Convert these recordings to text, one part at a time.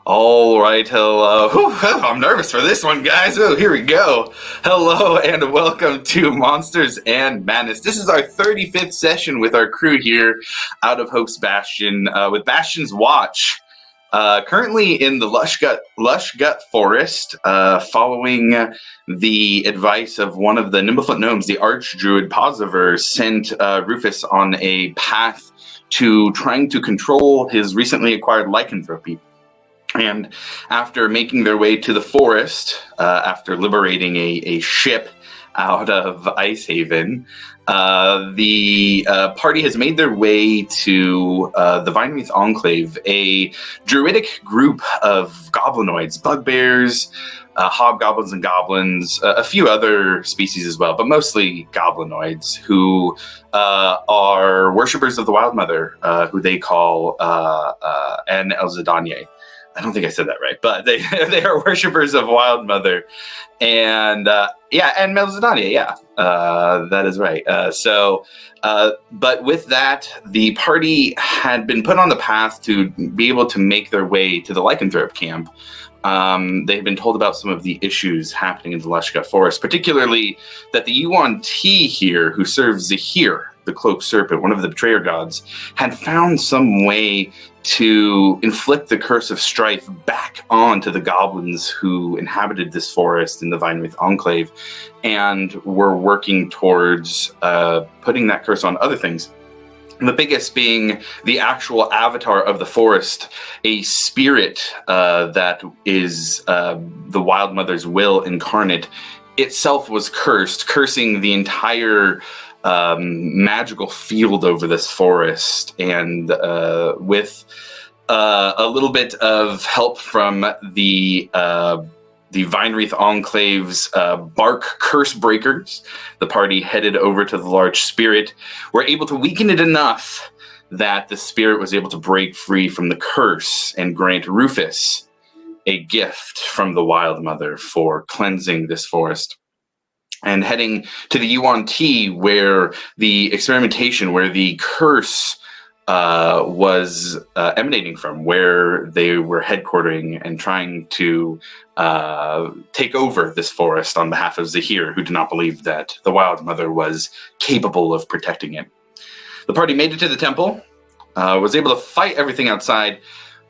All right, hello. Whew, I'm nervous for this one, guys. Oh, here we go. Hello and welcome to Monsters and Madness. This is our 35th session with our crew here out of Hope's Bastion with Bastion's Watch. Currently in the Lush Gut Forest, following the advice of one of the Nimblefoot Gnomes, the Archdruid Posiver sent Rufus on a path to trying to control his recently acquired lycanthropy. And after making their way to the forest, after liberating a ship out of Icehaven, the party has made their way to the Vinewreath Enclave, a druidic group of goblinoids, bugbears, hobgoblins and goblins, a few other species as well, but mostly goblinoids who are worshippers of the Wild Mother, who they call An Elzadanye. I don't think I said that right, but they are worshippers of Wild Mother, and and Melzadania, that is right. But with that, the party had been put on the path to be able to make their way to the Lycanthrope camp. They had been told about some of the issues happening in the Lushgut Forest, particularly that the Yuan Ti here, who serves Zahir, the Cloaked Serpent, one of the betrayer gods, had found some way to inflict the curse of strife back onto the goblins who inhabited this forest in the Vinewreath Enclave, and were working towards putting that curse on other things. The biggest being the actual avatar of the forest, a spirit that is the Wild Mother's will incarnate, itself was cursed, cursing the entire magical field over this forest, and with a little bit of help from the Vinewreath Enclave's bark curse breakers, the party headed over to the large spirit, were able to weaken it enough that the spirit was able to break free from the curse and grant Rufus a gift from the Wild Mother for cleansing this forest. And heading to the Yuan Ti, where the experimentation, where the curse was emanating from, where they were headquartering and trying to take over this forest on behalf of Zahir, who did not believe that the Wild Mother was capable of protecting it. The party made it to the temple, was able to fight everything outside.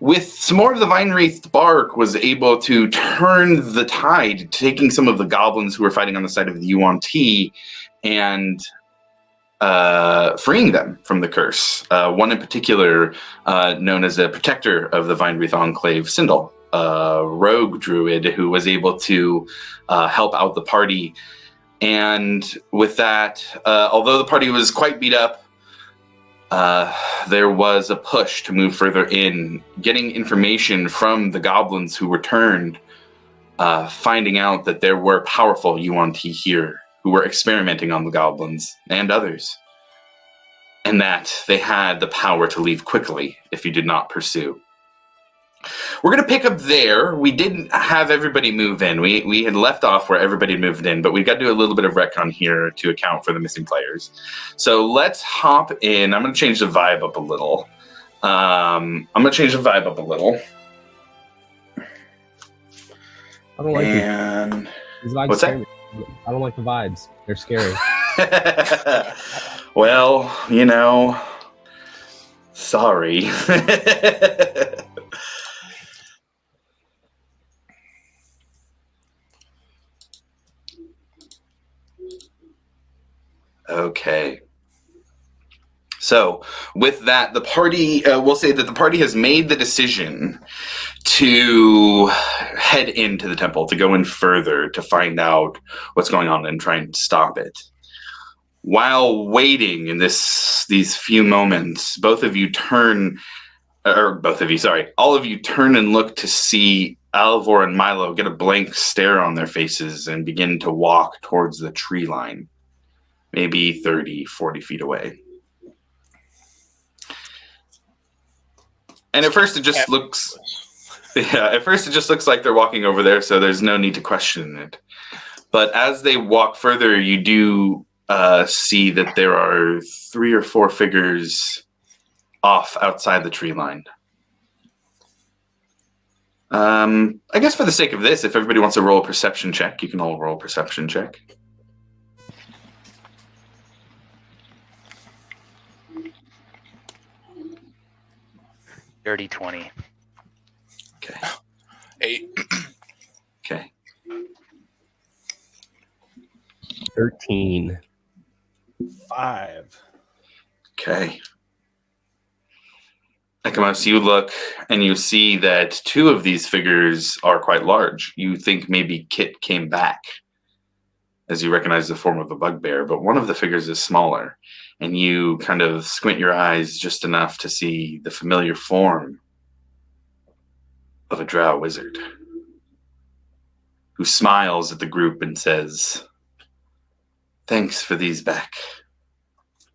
With some more of the vine-wreathed bark, was able to turn the tide, taking some of the goblins who were fighting on the side of the Yuan Ti and freeing them from the curse. One in particular, known as a protector of the Vinewreath Enclave, Sindel, a rogue druid who was able to help out the party. And with that, although the party was quite beat up, there was a push to move further in, getting information from the goblins who returned, finding out that there were powerful Yuan Ti here who were experimenting on the goblins and others, and that they had the power to leave quickly if you did not pursue. We're going to pick up there. We didn't have everybody move in. We had left off where everybody moved in, but we've got to do a little bit of retcon here to account for the missing players. So let's hop in. I'm going to change the vibe up a little. I don't like these vibes. What's that? I don't like the vibes. They're scary. Well, sorry. Okay. So, with that, the party, we'll say that the party has made the decision to head into the temple, to go in further, to find out what's going on and try and stop it. While waiting in these few moments, all of you turn and look to see Alvor and Milo get a blank stare on their faces and begin to walk towards the tree line, maybe 30, 40 feet away. And at first it just looks like they're walking over there, so there's no need to question it. But as they walk further, you do see that there are 3 or 4 figures off outside the tree line. I guess for the sake of this, if everybody wants to roll a perception check, you can all roll a perception check. Dirty 20. Okay. 8. Okay. 13. 5. Okay. Ekamos, you look and you see that 2 of these figures are quite large. You think maybe Kit came back as you recognize the form of a bugbear, but one of the figures is smaller, and you kind of squint your eyes just enough to see the familiar form of a drow wizard who smiles at the group and says, "Thanks for these back,"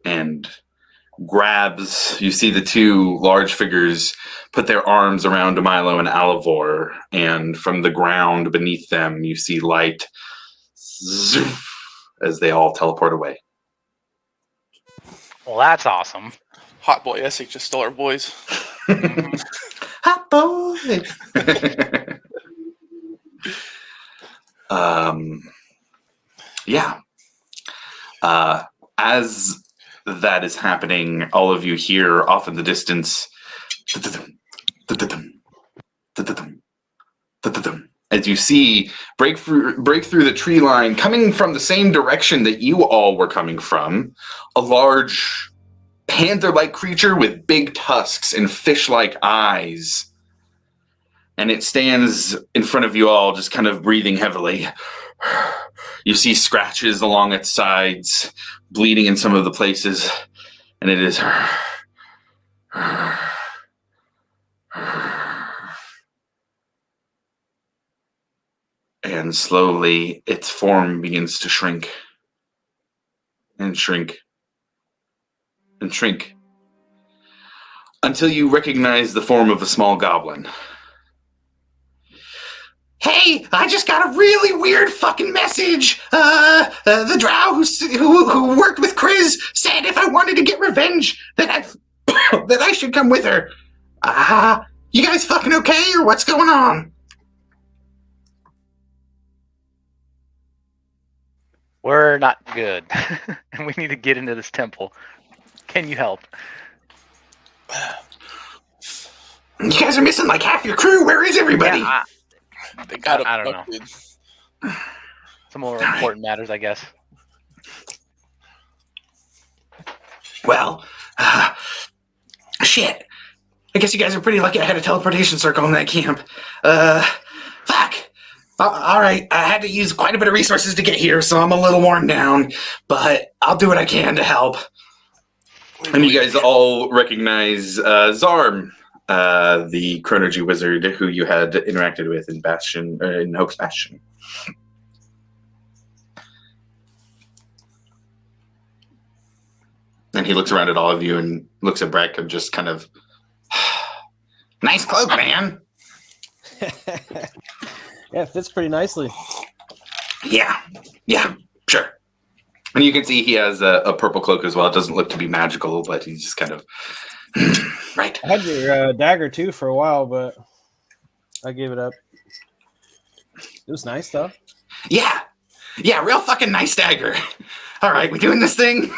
and grabs. You see the 2 large figures put their arms around Milo and Alivor, and from the ground beneath them you see light as they all teleport away. Well, that's awesome. Hot boy Essex just stole our boys. Hot boy! Yeah. As that is happening, all of you hear off in the distance as you see break through the tree line, coming from the same direction that you all were coming from, a large panther-like creature with big tusks and fish-like eyes. And it stands in front of you all, just kind of breathing heavily. You see scratches along its sides, bleeding in some of the places, and it is and slowly its form begins to shrink and shrink and shrink until you recognize the form of a small goblin. "Hey, I just got a really weird fucking message. The drow who worked with Kriz said if I wanted to get revenge, that I should come with her. You guys fucking okay, or what's going on?" We're not good. And we need to get into this temple. Can you help? "You guys are missing like half your crew. Where is everybody?" Yeah, They got I don't know. abducted. Some more important matters, I guess. Well, shit. I guess you guys are pretty lucky I had a teleportation circle in that camp. Fuck. All right, I had to use quite a bit of resources to get here, so I'm a little worn down, but I'll do what I can to help. And you guys all recognize Zarm, the Chronergy wizard who you had interacted with in Bastion, in Hoax Bastion. And he looks around at all of you and looks at Breck and just kind of, "Nice cloak, man." Yeah, it fits pretty nicely. Yeah, sure. And you can see he has a purple cloak as well. It doesn't look to be magical, but he's just kind of, right. I had your dagger too for a while, but I gave it up. It was nice though. Yeah, real fucking nice dagger. All right, we doing this thing?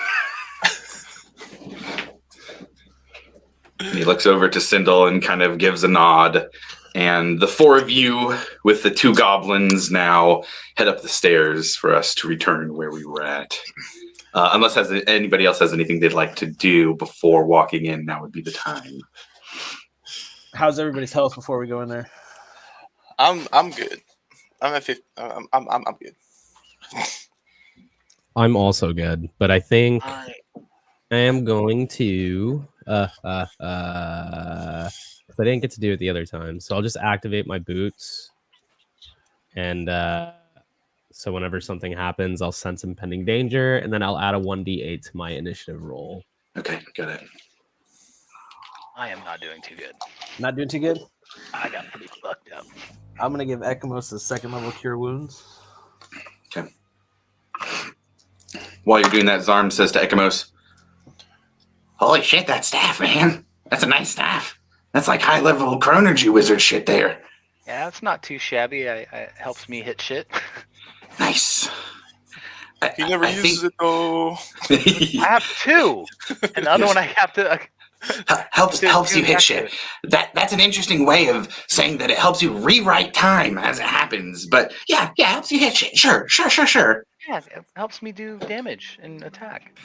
He looks over to Sindel and kind of gives a nod. And the 4 of you, with the 2 goblins now, head up the stairs for us to return where we were at. Unless anybody else has anything they'd like to do before walking in, now would be the time. How's everybody's health before we go in there? I'm good. I'm at 50. I'm good. I'm also good, but I think I am going to I didn't get to do it the other time, so I'll just activate my boots, and so whenever something happens, I'll sense impending danger, and then I'll add a 1d8 to my initiative roll. Okay, got it. I am not doing too good. Not doing too good? I got pretty fucked up. I'm going to give Ekamos a 2nd level cure wounds. Okay. While you're doing that, Zarm says to Ekamos, "Holy shit, that staff, man. That's a nice staff. That's like high-level Chronergy wizard shit there." Yeah, it's not too shabby. It helps me hit shit. Nice. He never uses it though. I have two, and the other one I have to. helps you hit back to shit. it. That's an interesting way of saying that it helps you rewrite time as it happens. But yeah, helps you hit shit. Sure. Yeah, it helps me do damage and attack.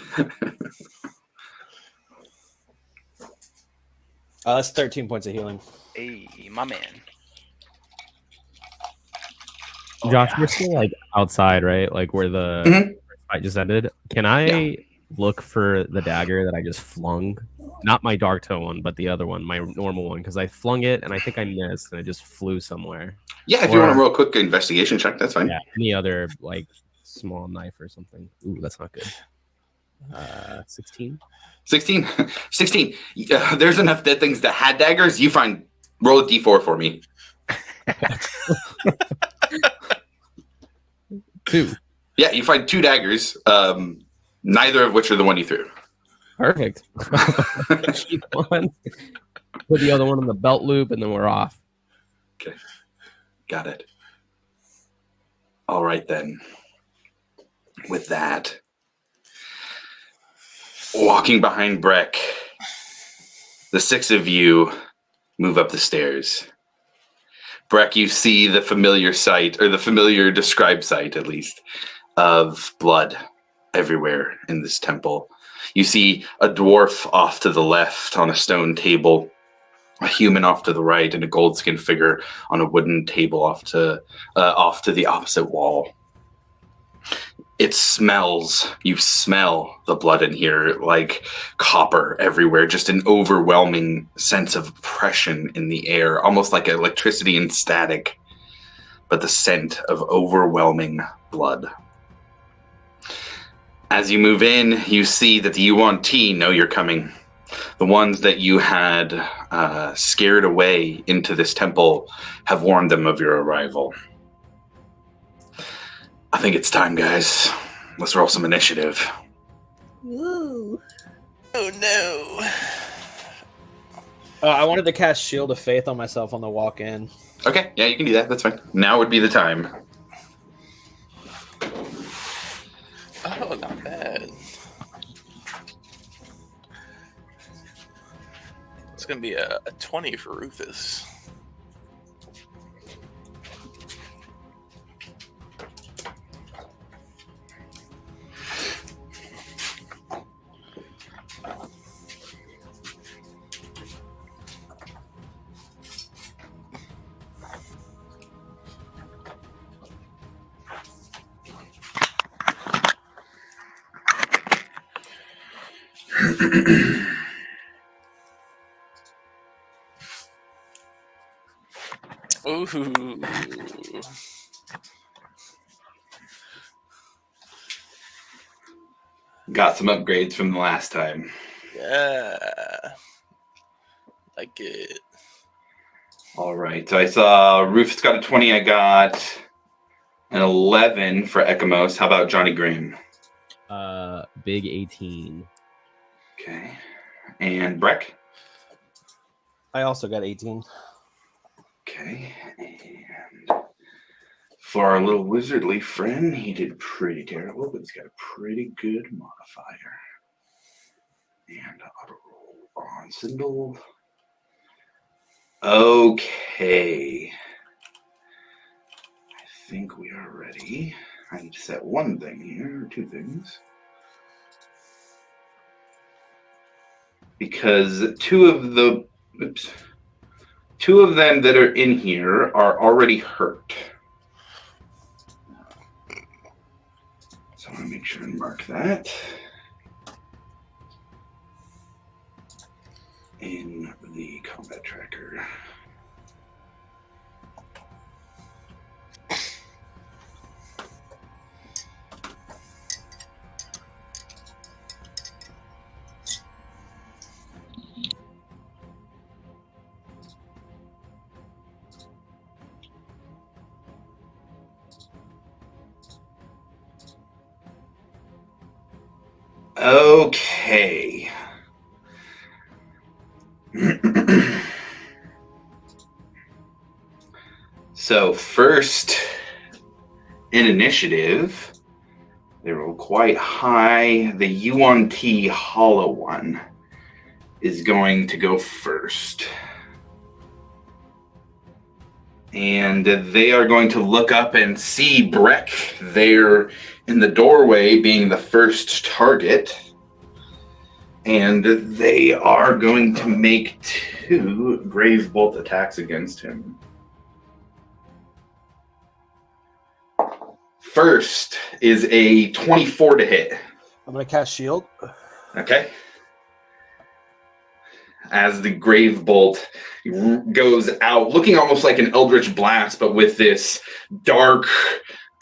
That's 13 points of healing. Hey, my man. Josh, we're still like outside, right? Like where the Mhm. fight just ended. Can I look for the dagger that I just flung? Not my dark toe one, but the other one, my normal one, because I flung it and I think I missed and it just flew somewhere. Yeah, if you want Or- to roll a quick investigation check, that's fine. Yeah, any other like small knife or something. Ooh, that's not good. 16. 16. 16. There's enough dead things that had daggers. You find. Roll a d4 for me. 2. Yeah, you find 2 daggers. Neither of which are the one you threw. Perfect. Keep one. Put the other one in the belt loop, and then we're off. Got it. All right then. With that, walking behind Breck, the 6 of you move up the stairs. Breck, you see the familiar sight, or the familiar described sight at least, of blood everywhere in this temple. You see a dwarf off to the left on a stone table, a human off to the right, and a gold-skinned figure on a wooden table off to the opposite wall. It smells. You smell the blood in here, like copper everywhere. Just an overwhelming sense of oppression in the air, almost like electricity and static, but the scent of overwhelming blood. As you move in, you see that the Yuan-Ti know you're coming. The ones that you had scared away into this temple have warned them of your arrival. I think it's time, guys. Let's roll some initiative. Ooh. Oh no. I wanted to cast Shield of Faith on myself on the walk in. Okay, yeah, you can do that. That's fine. Now would be the time. Oh, not bad. It's gonna be a 20 for Rufus. Ooh. Got some upgrades from the last time. Yeah. Like it. All right. So I saw Rufus got a 20. I got an 11 for Ekamos. How about Johnny Green? Big 18. Okay. And Breck? I also got 18. Okay. And for our little wizardly friend, he did pretty terrible, but he's got a pretty good modifier. And auto roll on Sindel. Okay. I think we are ready. I need to set one thing here, or 2 things. Because 2 of them that are in here are already hurt. So I want to make sure and mark that in the combat tracker. Okay. So first in initiative, they roll quite high. The Yuan-Ti Hollow one is going to go first. And they are going to look up and see Breck there in the doorway being the first target. And they are going to make 2 Grave Bolt attacks against him. First is a 24 to hit. I'm going to cast Shield. Okay. As the Grave Bolt goes out, looking almost like an Eldritch Blast, but with this dark,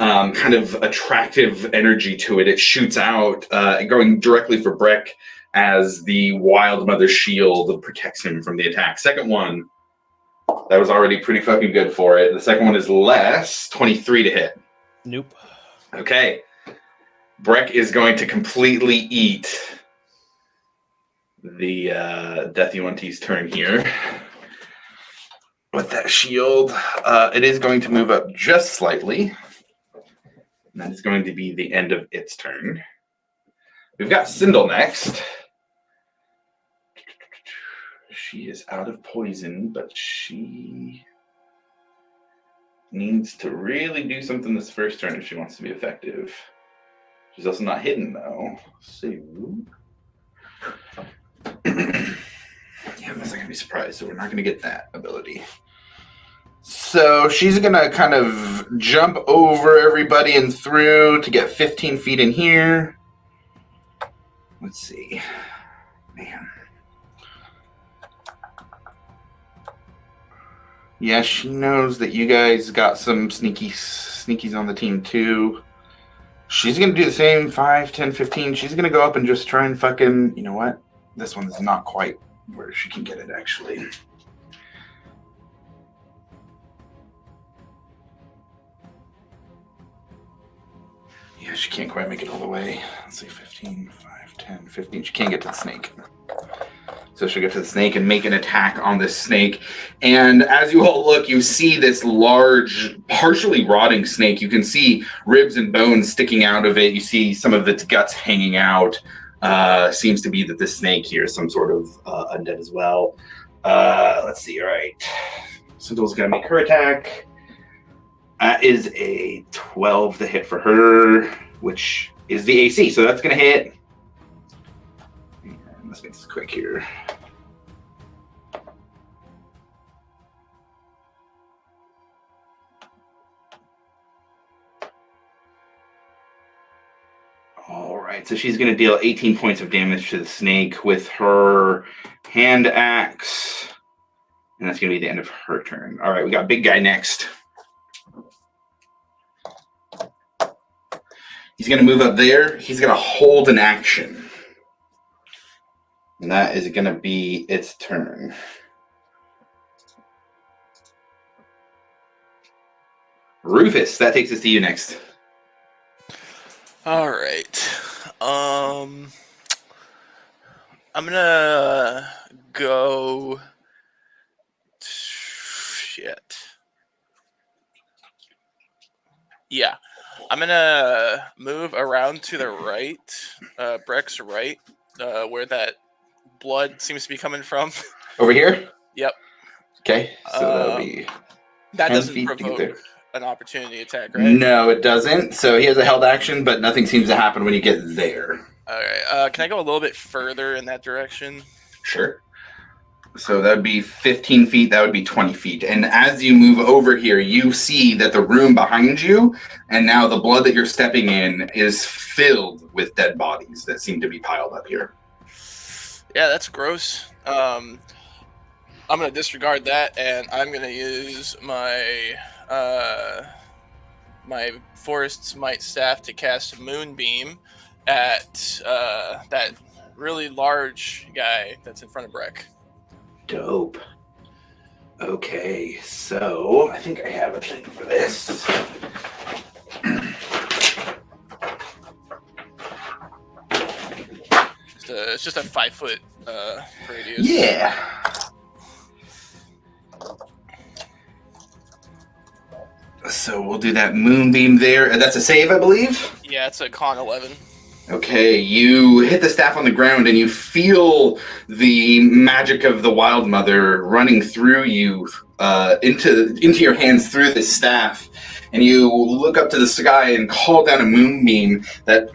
kind of attractive energy to it. It shoots out, going directly for Breck as the Wild Mother Shield protects him from the attack. Second one, that was already pretty fucking good for it. The second one is less, 23 to hit. Nope. Okay. Breck is going to completely eat the Death Yuan-Ti's turn here. With that shield, it is going to move up just slightly. And that is going to be the end of its turn. We've got Sindel next. She is out of poison, but she needs to really do something this first turn if she wants to be effective. She's also not hidden, though. So, yeah, I'm not going to be surprised, so we're not going to get that ability. So she's going to kind of jump over everybody and through to get 15 feet in here. Let's see. Man. Yeah, she knows that you guys got some sneakies on the team, too. She's going to do the same, 5, 10, 15. She's going to go up and just try and fucking, you know what? This one's not quite where she can get it, actually. Yeah, she can't quite make it all the way. Let's see, 15, 5, 10, 15. She can't get to the snake. So she'll get to the snake and make an attack on this snake. And as you all look, you see this large, partially rotting snake. You can see ribs and bones sticking out of it. You see some of its guts hanging out. Seems to be that this snake here is some sort of undead as well. Let's see. All right. Sindel's going to make her attack. That is a 12 to hit for her, which is the AC. So that's going to hit. Let's make this quick here. All right, so she's going to deal 18 points of damage to the snake with her hand axe. And that's going to be the end of her turn. All right, we got big guy next. He's going to move up there. He's going to hold an action. And that is going to be its turn. Rufus, that takes us to you next. All right. I'm gonna go. Shit. Yeah, I'm gonna move around to the right, Breck's right, where that blood seems to be coming from. Over here? Yep. Okay, so that'll be that 10 doesn't feet to get provoke there. an opportunity attack, right? No, it doesn't. So he has a held action, but nothing seems to happen when you get there. All right. Can I go a little bit further in that direction? Sure. So that would be 15 feet. That would be 20 feet. And as you move over here, you see that the room behind you, and now the blood that you're stepping in is filled with dead bodies that seem to be piled up here. Yeah, that's gross. I'm going to disregard that, and I'm going to use my my Forest's Might staff to cast Moonbeam at that really large guy that's in front of Breck. Dope. Okay, so I think I have a thing for this. It's just a 5-foot radius. Yeah. So we'll do that moonbeam there. That's a save, I believe. Yeah, it's a con 11. Okay, you hit the staff on the ground and you feel the magic of the Wild Mother running through you into your hands through the staff. And you look up to the sky and call down a moonbeam that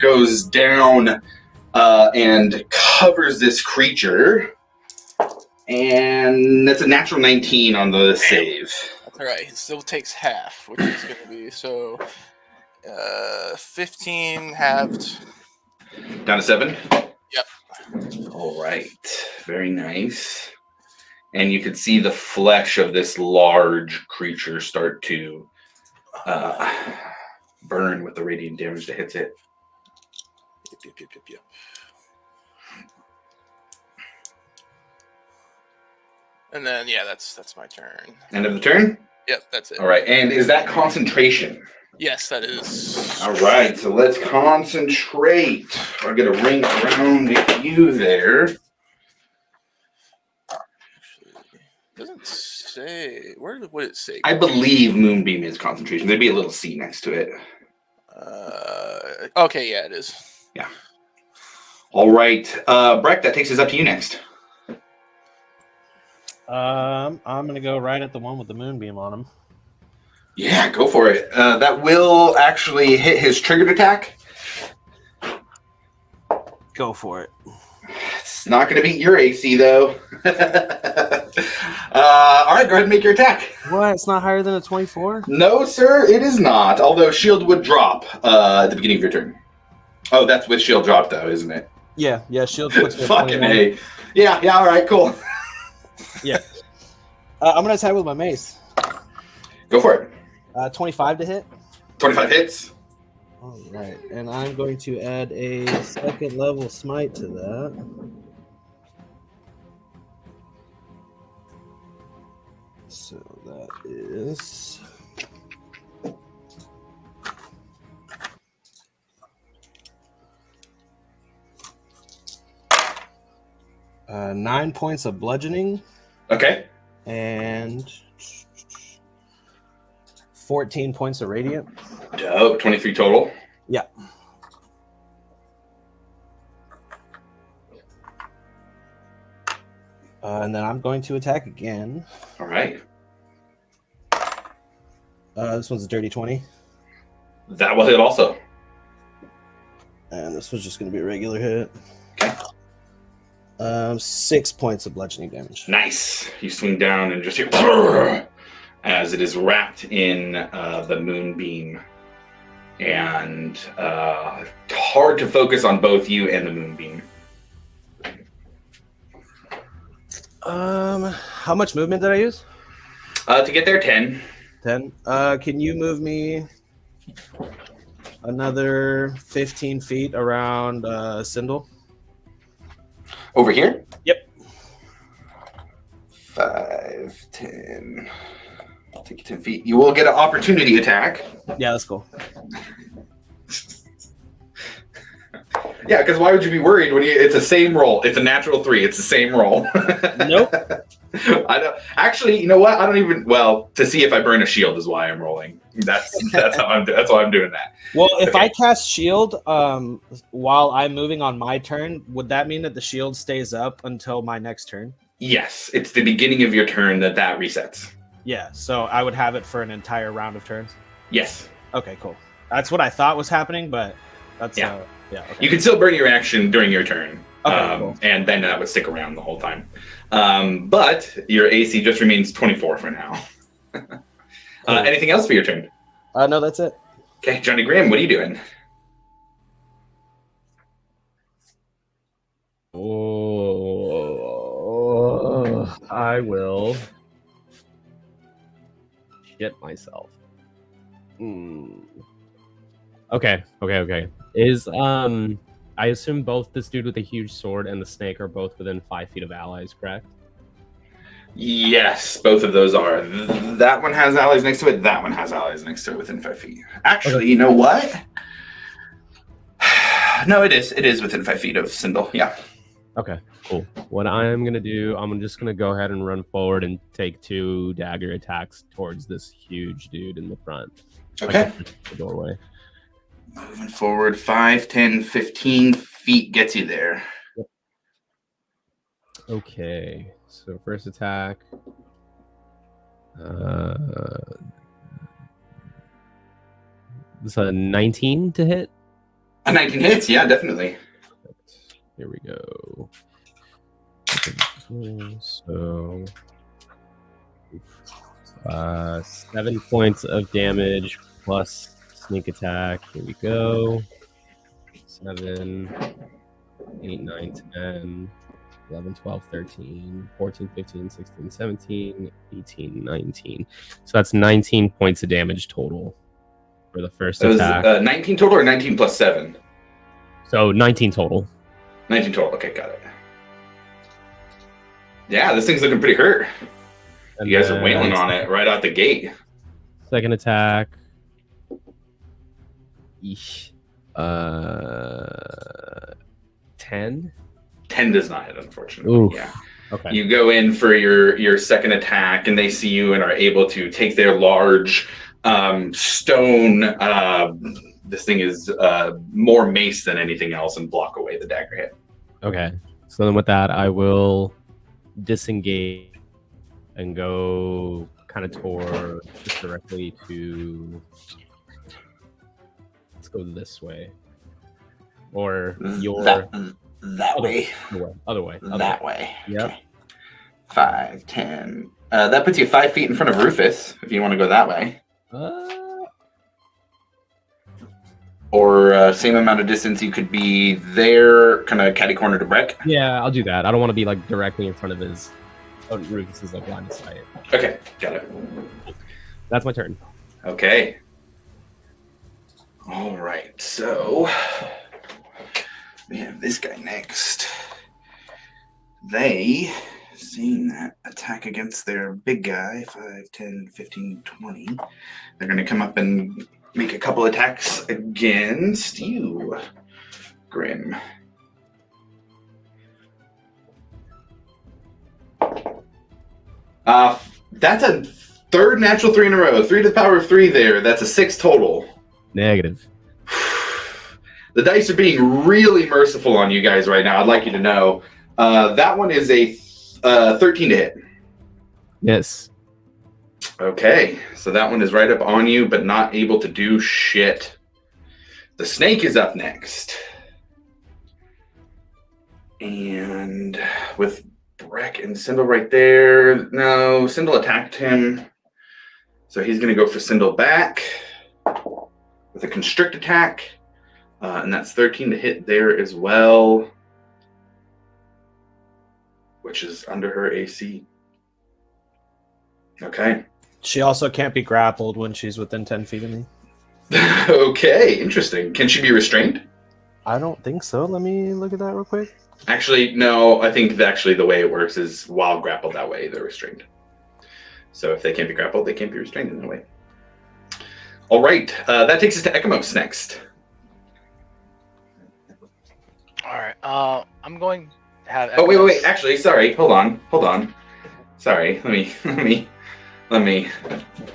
goes down and covers this creature. And that's a natural 19 on the save. That's alright. It still takes half, which is going to be 15 halved. Down to 7? Yep. All right. Very nice. And you can see the flesh of this large creature start to burn with the radiant damage that hits it. Yep. And then, yeah, that's my turn. End of the turn? Yep, that's it. All right. And is that concentration? Yes, that is. All right. So let's concentrate. I'll get a ring around you there. It doesn't say. Where would it say? I believe Moonbeam is concentration. There'd be a little C next to it. Okay, yeah, it is. Yeah. All right. Breck, that takes us up to you next. I'm gonna go right at the one with the moonbeam on him. Yeah, go for it. That will actually hit his triggered attack. Go for it. It's not going to beat your AC, though. All right, go ahead and make your attack. What? It's not higher than a 24? No, sir, it is not. Although shield would drop at the beginning of your turn. Oh, that's with shield drop, though, isn't it? Yeah, shield puts me at Fucking 21. A. Yeah, all right, cool. Yeah. I'm gonna attack with my mace. Go for it. 25 to hit. 25 hits. All right, and I'm going to add a second level smite to that. So that is 9 points of bludgeoning Okay. and 14 points of radiant. Dope. 23 total. Yeah. And then I'm going to attack again. All right. This one's a dirty 20. That will hit also. And this was just going to be a regular hit. Okay. 6 points of bludgeoning damage. Nice. You swing down and just hear as it is wrapped in the moonbeam. And hard to focus on both you and the moonbeam. How much movement did I use? To get there, 10. 10. Can you move me another 15 feet around Sindel? Over here? Yep. 5, 10. I'll take you 10 feet. You will get an opportunity attack. Yeah, that's cool. Yeah, because why would you be worried when it's the same roll? It's a natural 3. It's the same roll. Nope. I don't. Actually, you know what? I don't even. Well, to see if I burn a shield is why I'm rolling. That's how I'm. That's why I'm doing that. Well, if Okay. I cast shield while I'm moving on my turn, would that mean that the shield stays up until my next turn? Yes, it's the beginning of your turn that resets. Yeah, so I would have it for an entire round of turns. Yes. Okay, cool. That's what I thought was happening, but that's Yeah. yeah. Okay. You can still burn your action during your turn. Okay, cool. And then that would stick around the whole time. But your AC just remains 24 for now. Cool. Anything else for your turn? No, that's it. Okay, Johnny Graham, what are you doing? Oh, I will shit myself. Okay. Is I assume both this dude with the huge sword and the snake are both within 5 feet of allies, correct? Yes, both of those are. That one has allies next to it. That one has allies next to it within 5 feet. Actually, you know what? No, it is. It is within 5 feet of Sindel. Yeah. Okay, cool. What I'm gonna do, I'm just gonna go ahead and run forward and take 2 dagger attacks towards this huge dude in the front. Okay. The doorway. Moving forward 5, 10, 15 feet gets you there. Okay, so first attack. This a 19 to hit. A 19 hits, yeah, definitely. Here we go. So 7 points of damage plus sneak attack. Here we go. 7, 8, 9, 10, 11, 12, 13, 14, 15, 16, 17, 18, 19. So that's 19 points of damage total for the first So attack. it was 19 total or 19 plus 7? So 19 total. 19 total. Okay, got it. Yeah, this thing's looking pretty hurt. And You guys are then wailing on it right out the gate. Second attack. Eesh. 10. 10 does not hit, unfortunately. Oof. Yeah. Okay. You go in for your second attack, and they see you and are able to take their large stone. This thing is more mace than anything else, and block away the dagger hit. Okay. So then with that, I will disengage and go kind of toward just directly to. Let's go this way. Or your that other way. Other way. That way. Yep. Okay. 5, 10. That puts you 5 feet in front of Rufus, if you want to go that way. Or same amount of distance, you could be there, kind of catty corner to Breck. Yeah, I'll do that. I don't want to be like directly in front of his. Oh, Rufus's like line of sight. Okay, got it. That's my turn. Okay. All right, so we have this guy next. They, seeing that attack against their big guy, 5, 10, 15, 20, they're going to come up and make a couple attacks against you, Grim. That's a third natural 3 in a row. 3 to the power of 3 there. That's a 6 total. Negative. The dice are being really merciful on you guys right now. I'd like you to know. That one is a 13 to hit. Yes. Okay, so that one is right up on you, but not able to do shit. The snake is up next. And with Breck and Sindel right there. No, Sindel attacked him. So he's going to go for Sindel back with a constrict attack. And that's 13 to hit there as well, which is under her AC. Okay. She also can't be grappled when she's within 10 feet of me. Okay, interesting. Can she be restrained? I don't think so. Let me look at that real quick. Actually, no. I think actually the way it works is while grappled that way, they're restrained. So if they can't be grappled, they can't be restrained in that way. All right. That takes us to Ekamos next. All right. I'm going to have. Oh, wait. Actually, sorry. Hold on. Sorry. Let me.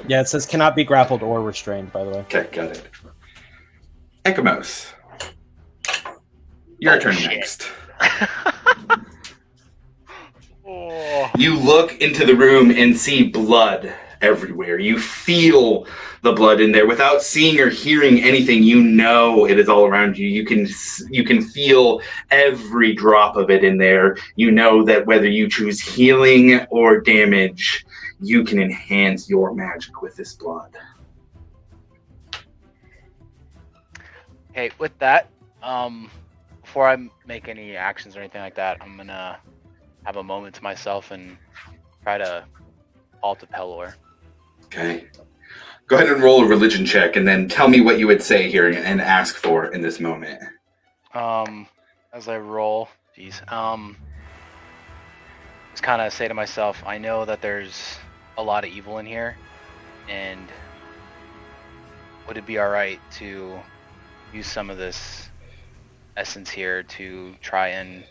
Yeah, it says cannot be grappled or restrained, by the way. Okay, got it. Ekamos. Your turn shit. next. Oh. You look into the room and see blood everywhere. You feel the blood in there without seeing or hearing anything. You know it is all around you. You can feel every drop of it in there. You know that whether you choose healing or damage, you can enhance your magic with this blood. Okay, with that, before I make any actions or anything like that, I'm gonna have a moment to myself and try to halt a Pelor. Okay. Go ahead and roll a religion check and then tell me what you would say here and ask for in this moment. As I roll, just kind of say to myself, I know that there's a lot of evil in here, and would it be alright to use some of this essence here to try and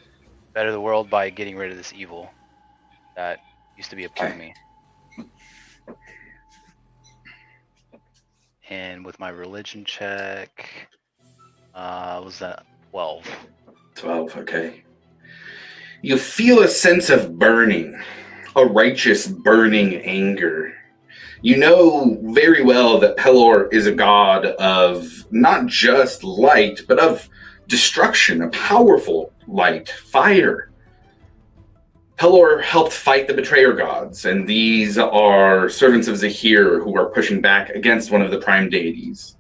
better the world by getting rid of this evil that used to be a part of me. And with my religion check, was that 12? 12, okay. You feel a sense of burning, a righteous burning anger. You know very well that Pelor is a god of not just light, but of destruction, a powerful light, fire. Pelor helped fight the betrayer gods, and these are servants of Zahir who are pushing back against one of the prime deities.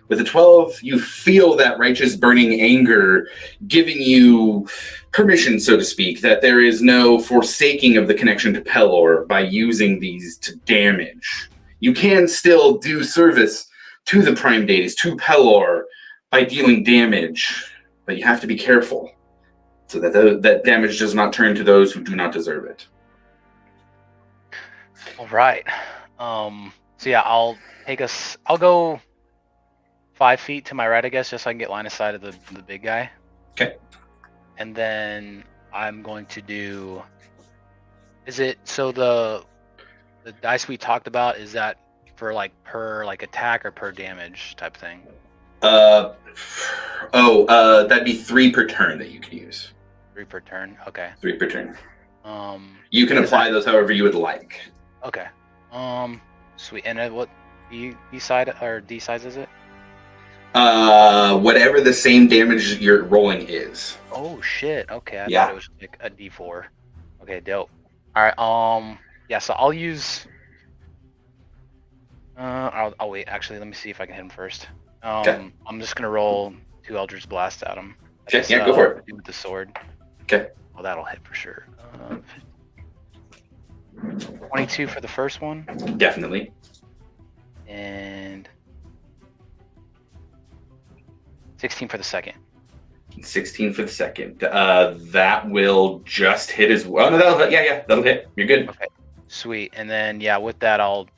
With the 12, you feel that righteous burning anger giving you permission, so to speak, that there is no forsaking of the connection to Pelor by using these to damage. You can still do service to the prime deities, to Pelor, by dealing damage, but you have to be careful so that that damage does not turn to those who do not deserve it. All right. So yeah, I'll go 5 feet to my right, I guess, just so I can get line of sight of the big guy. Okay. And then I'm going to do. Is it so the dice we talked about, is that for like per like attack or per damage type thing? That'd be 3 per turn that you could use. 3 per turn. Okay. 3 per turn. You can apply those however you would like. Okay. Sweet. And what D side or D size is it? Whatever the same damage you're rolling is. Oh shit. Okay. I Yeah. thought it was like a D4. Okay. Dope. All right. Yeah. So I'll use. I'll wait. Actually, let me see if I can hit him first. Okay. I'm just gonna roll 2 Eldritch Blast at him. Okay. Yeah. Go for it. With the sword. Okay. Well, that'll hit for sure. 22 for the first one. Definitely. And 16 for the second. 16 for the second. That will just hit as well. Oh, no, that'll hit. You're good. Okay. Sweet. And then yeah, with that I'll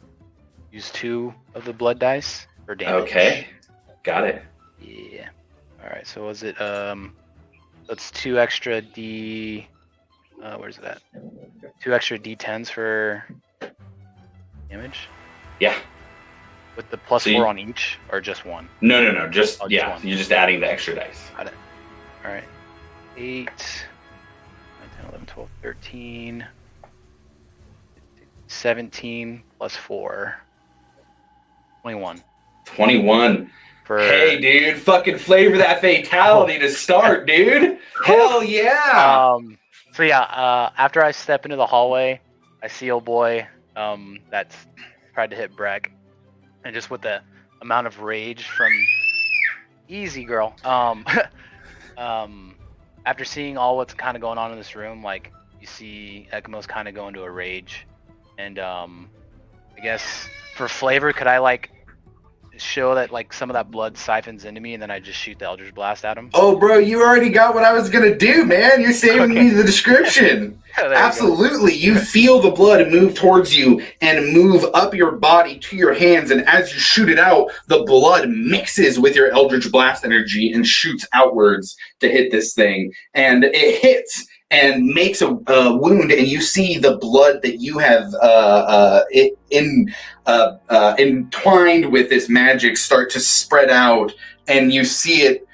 use 2 of the blood dice for damage. Okay. Got it. Yeah. All right. So was it that's 2 extra D. Where's it at? 2 extra D10s for damage. Yeah. With the plus So 4 on each, or just 1? No. Just one. You're just adding the extra dice. Got it. All right. 8, 9, 10, 11, 12, 13, 17 plus 4. 21. 21. For Hey, dude, fucking flavor that fatality to start, dude. Hell yeah. So yeah, after I step into the hallway, I see old boy that's tried to hit Breck, and just with the amount of rage from easy girl. After seeing all what's kind of going on in this room, like you see Ekimo's kind of go into a rage, and I guess for flavor, could I like show that like some of that blood siphons into me, and then I just shoot the Eldritch Blast at him? Oh, bro, you already got what I was gonna do, man. You're saving me the description. There you Absolutely. You feel the blood move towards you and move up your body to your hands, and as you shoot it out, the blood mixes with your Eldritch Blast energy and shoots outwards to hit this thing. And it hits and makes a wound, and you see the blood that you have entwined with this magic start to spread out, and you see it.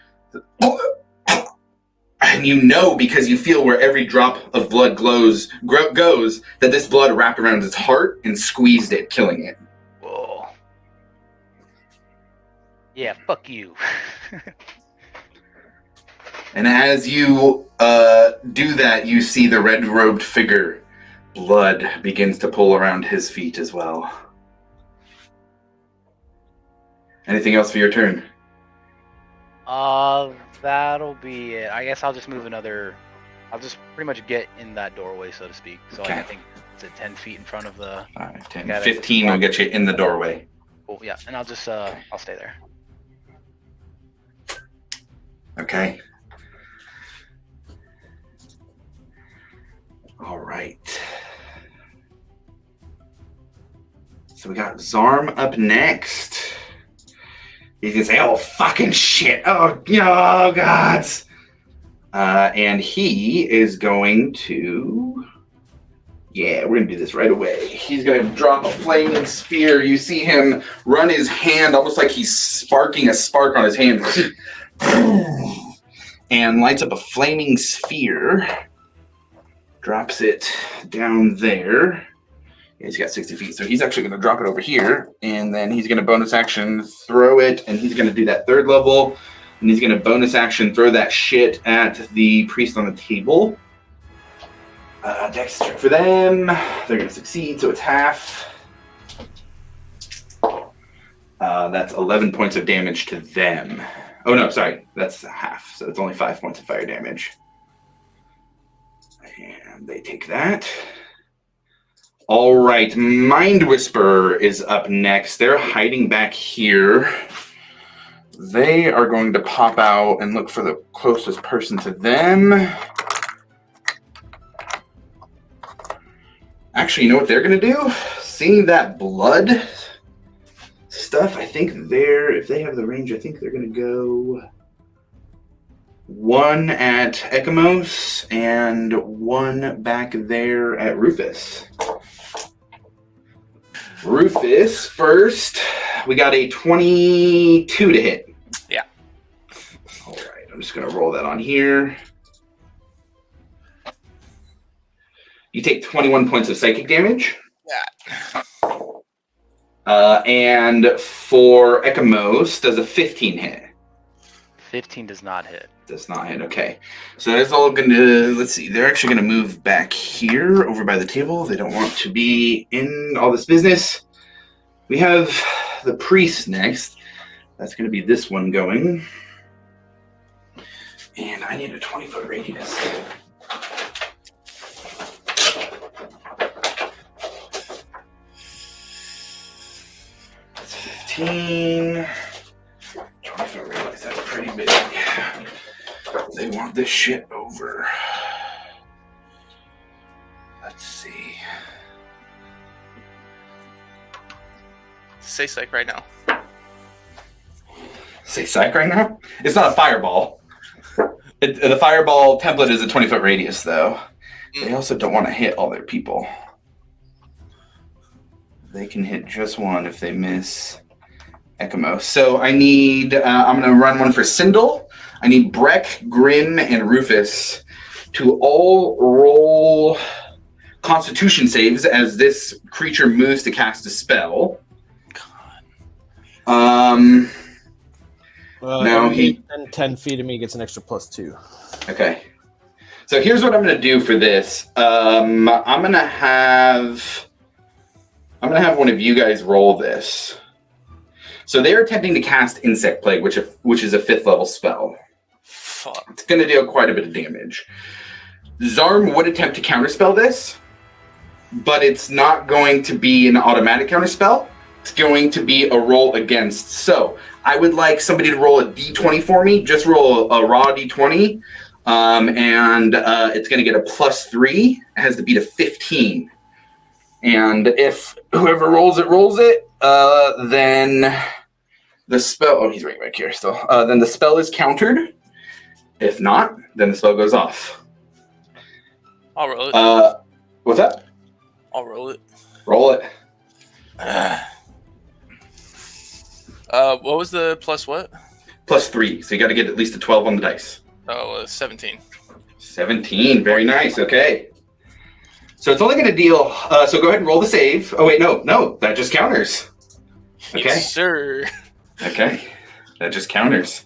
And you know, because you feel where every drop of blood goes, that this blood wrapped around its heart and squeezed it, killing it. Whoa. Yeah, fuck you. And as you do that, you see the red-robed figure. Blood begins to pool around his feet as well. Anything else for your turn? That'll be it. I guess I'll just move another. I'll just pretty much get in that doorway, so to speak. So like, Okay. I think it's at 10 feet in front of the. 10, Got it. 15 will get you in the doorway. Cool. Yeah, and I'll just I'll stay there. Okay. All right. So we got Zarm up next. He's gonna say, "Oh fucking shit! Oh gods! And he is going to... Yeah, we're going to do this right away. He's going to drop a flaming sphere. You see him run his hand almost like he's sparking a spark on his hand. And lights up a flaming sphere. Drops it down there. Yeah, he's got 60 feet, so he's actually going to drop it over here. And then he's going to bonus action throw it. And he's going to do that 3rd level. And he's going to bonus action throw that shit at the priest on the table. Dex check for them. They're going to succeed, so it's half. That's 11 points of damage to them. Oh, no, sorry. That's half, so it's only 5 points of fire damage. And they take that. All right, Mind Whisperer is up next. They're hiding back here. They are going to pop out and look for the closest person to them. Actually, you know what they're going to do? Seeing that blood stuff, I think if they have the range, I think they're going to go 1 at Ekamos and 1 back there at Rufus. Rufus first. We got a 22 to hit. Yeah. All right, I'm just going to roll that on here. You take 21 points of psychic damage. Yeah. And for Ekamos, does a 15 hit? 15 does not hit. Does not hit, okay. So that's all going to, let's see, they're actually going to move back here over by the table. They don't want to be in all this business. We have the priest next. That's going to be this one going. And I need a 20-foot radius. That's 15. 20-foot radius, that's pretty big. They want this shit over. Let's see. Say psych right now. Say psych right now? It's not a fireball. The fireball template is a 20-foot radius, though. They also don't want to hit all their people. They can hit just one if they miss Ekamos. So I need, I'm going to run one for Sindel. I need Breck, Grim, and Rufus to all roll Constitution saves as this creature moves to cast a spell. Now he 10 feet of me gets an extra +2. Okay. So here's what I'm going to do for this. I'm going to have one of you guys roll this. So they're attempting to cast Insect Plague, which is a 5th level spell. Fuck. It's going to deal quite a bit of damage. Zarm would attempt to counterspell this, but it's not going to be an automatic counterspell. It's going to be a roll against. So I would like somebody to roll a d20 for me. Just roll a raw d20. And it's going to get a +3. It has to beat a 15. And if whoever rolls it, then the spell... Oh, he's right back here still. Then the spell is countered. If not, then the spell goes off. I'll roll it. What's that? I'll roll it. Roll it. What was the plus what? +3. So you got to get at least a 12 on the dice. Oh, 17. 17. Very nice. Okay. So it's only going to deal... so go ahead and roll the save. Oh, wait. No. That just counters. Okay. Yes, sir. Okay. That just counters.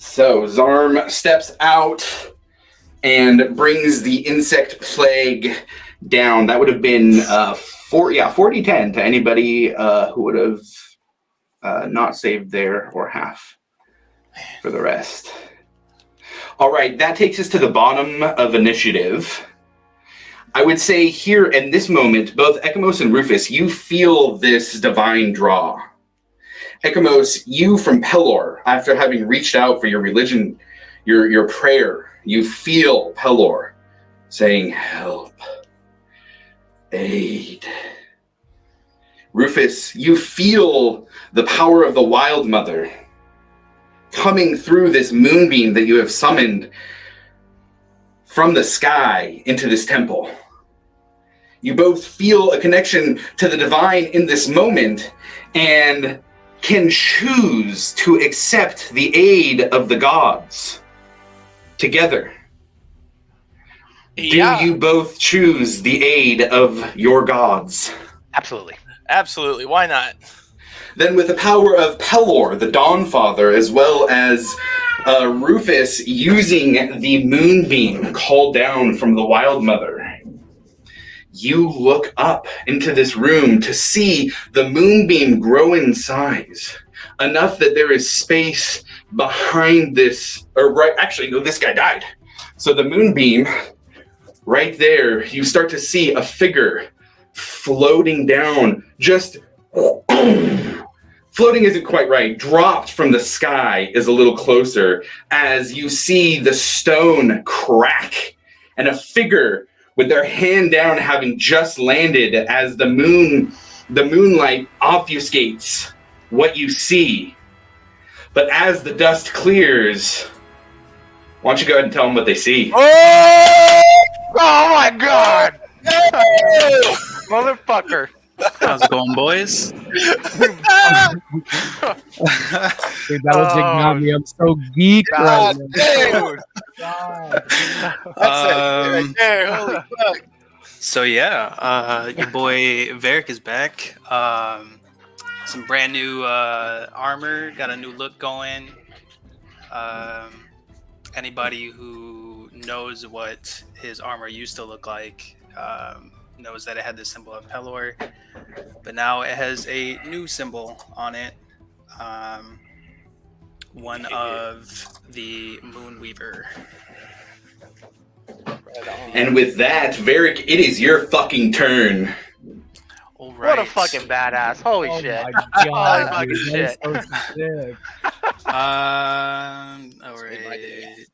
So Zarm steps out and brings the insect plague down. That would have been 40-10 to anybody who would have not saved there, or half for the rest. All right, that takes us to the bottom of initiative. I would say here in this moment, both Ekamos and Rufus, you feel this divine draw. Ekamos, you from Pelor, after having reached out for your religion, your prayer, you feel Pelor saying, help, aid. Rufus, you feel the power of the Wild Mother coming through this moonbeam that you have summoned from the sky into this temple. You both feel a connection to the divine in this moment and can choose to accept the aid of the gods together. Yeah. Do you both choose the aid of your gods? Absolutely. Absolutely. Why not? Then with the power of Pelor, the Dawnfather, as well as Rufus using the moonbeam called down from the Wild Mother, you look up into this room to see the moonbeam grow in size, enough that there is space behind this, or right, actually, no, this guy died. So the moonbeam, right there, you start to see a figure floating down, just floating isn't quite right, dropped from the sky is a little closer as you see the stone crack and a figure with their hand down having just landed as the moonlight obfuscates what you see. But as the dust clears, why don't you go ahead and tell them what they see? Oh my god! Motherfucker. How's it going, boys? Dude, that legit got me. I'm so geek right now. Dude. That's it. Right there. Holy fuck. So yeah, your boy Varric is back. Some brand new armor, got a new look going. Anybody who knows what his armor used to look like knows that it had the symbol of Pelor, but now it has a new symbol on it. One of the Moonweaver. And with that, Varric, it is your fucking turn. All right. What a fucking badass. Holy Oh shit. my Holy god, fucking dude, shit. that is so sick. All right.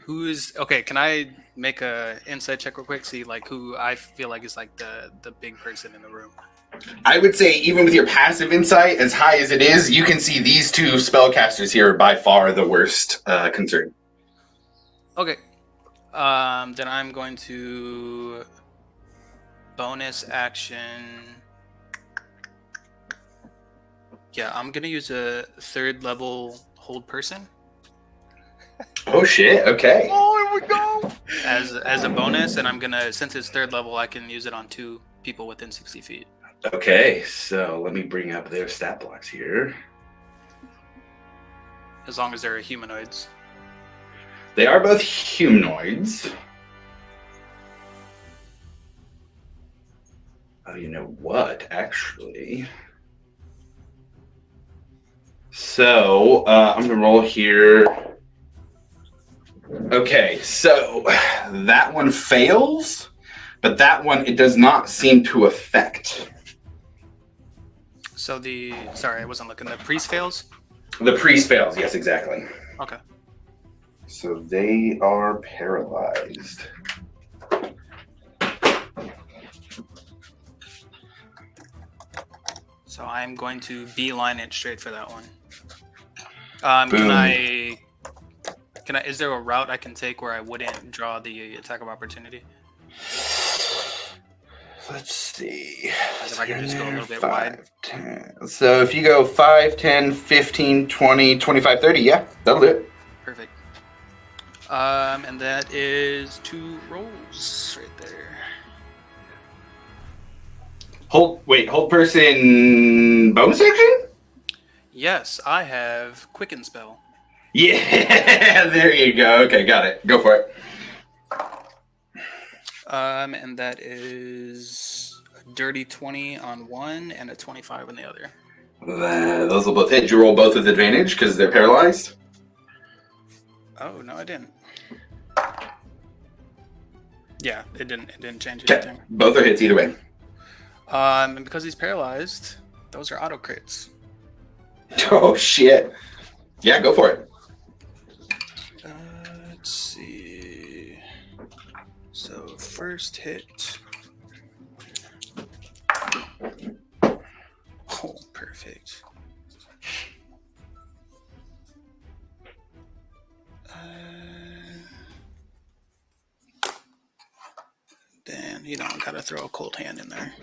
Who's okay? Can I make a insight check real quick? See, like who I feel like is like the big person in the room. I would say, even with your passive insight, as high as it is, you can see these two spellcasters here are by far the worst concern. Okay. Then I'm going to bonus action. Yeah, I'm gonna use a 3rd level hold person Oh shit, okay. Oh, here we go. as a bonus, and I'm gonna, since it's 3rd level, I can use it on 2 people within 60 feet. Okay, so let me bring up their stat blocks here. As long as they're humanoids. They are both humanoids. Oh, you know what, actually? So, I'm gonna roll here. Okay, so that one fails, but that one, it does not seem to affect. So sorry, I wasn't looking. The priest fails? The priest fails, yes, exactly. Okay. So they are paralyzed. So I'm going to beeline it straight for that one. Boom. Can I? Is there a route I can take where I wouldn't draw the attack of opportunity? Let's see. If I can just go a little bit wide. 10. So if you go 5, 10, 15, 20, 25, 30, yeah, that'll do it. Perfect. And that is 2 rolls right there. Hold person bonus action? Yes, I have Quicken Spell. Yeah, there you go. Okay, got it. Go for it. And that is a dirty 20 on one and a 25 on the other. Those will both hit. Did you roll both with advantage because they're paralyzed? Oh no, I didn't. Yeah, it didn't change Okay, anything. both are hits either way. And because he's paralyzed, those are auto crits. Oh shit! Yeah, go for it. Let's see. So first hit. Oh, perfect. Gotta throw a cold hand in there.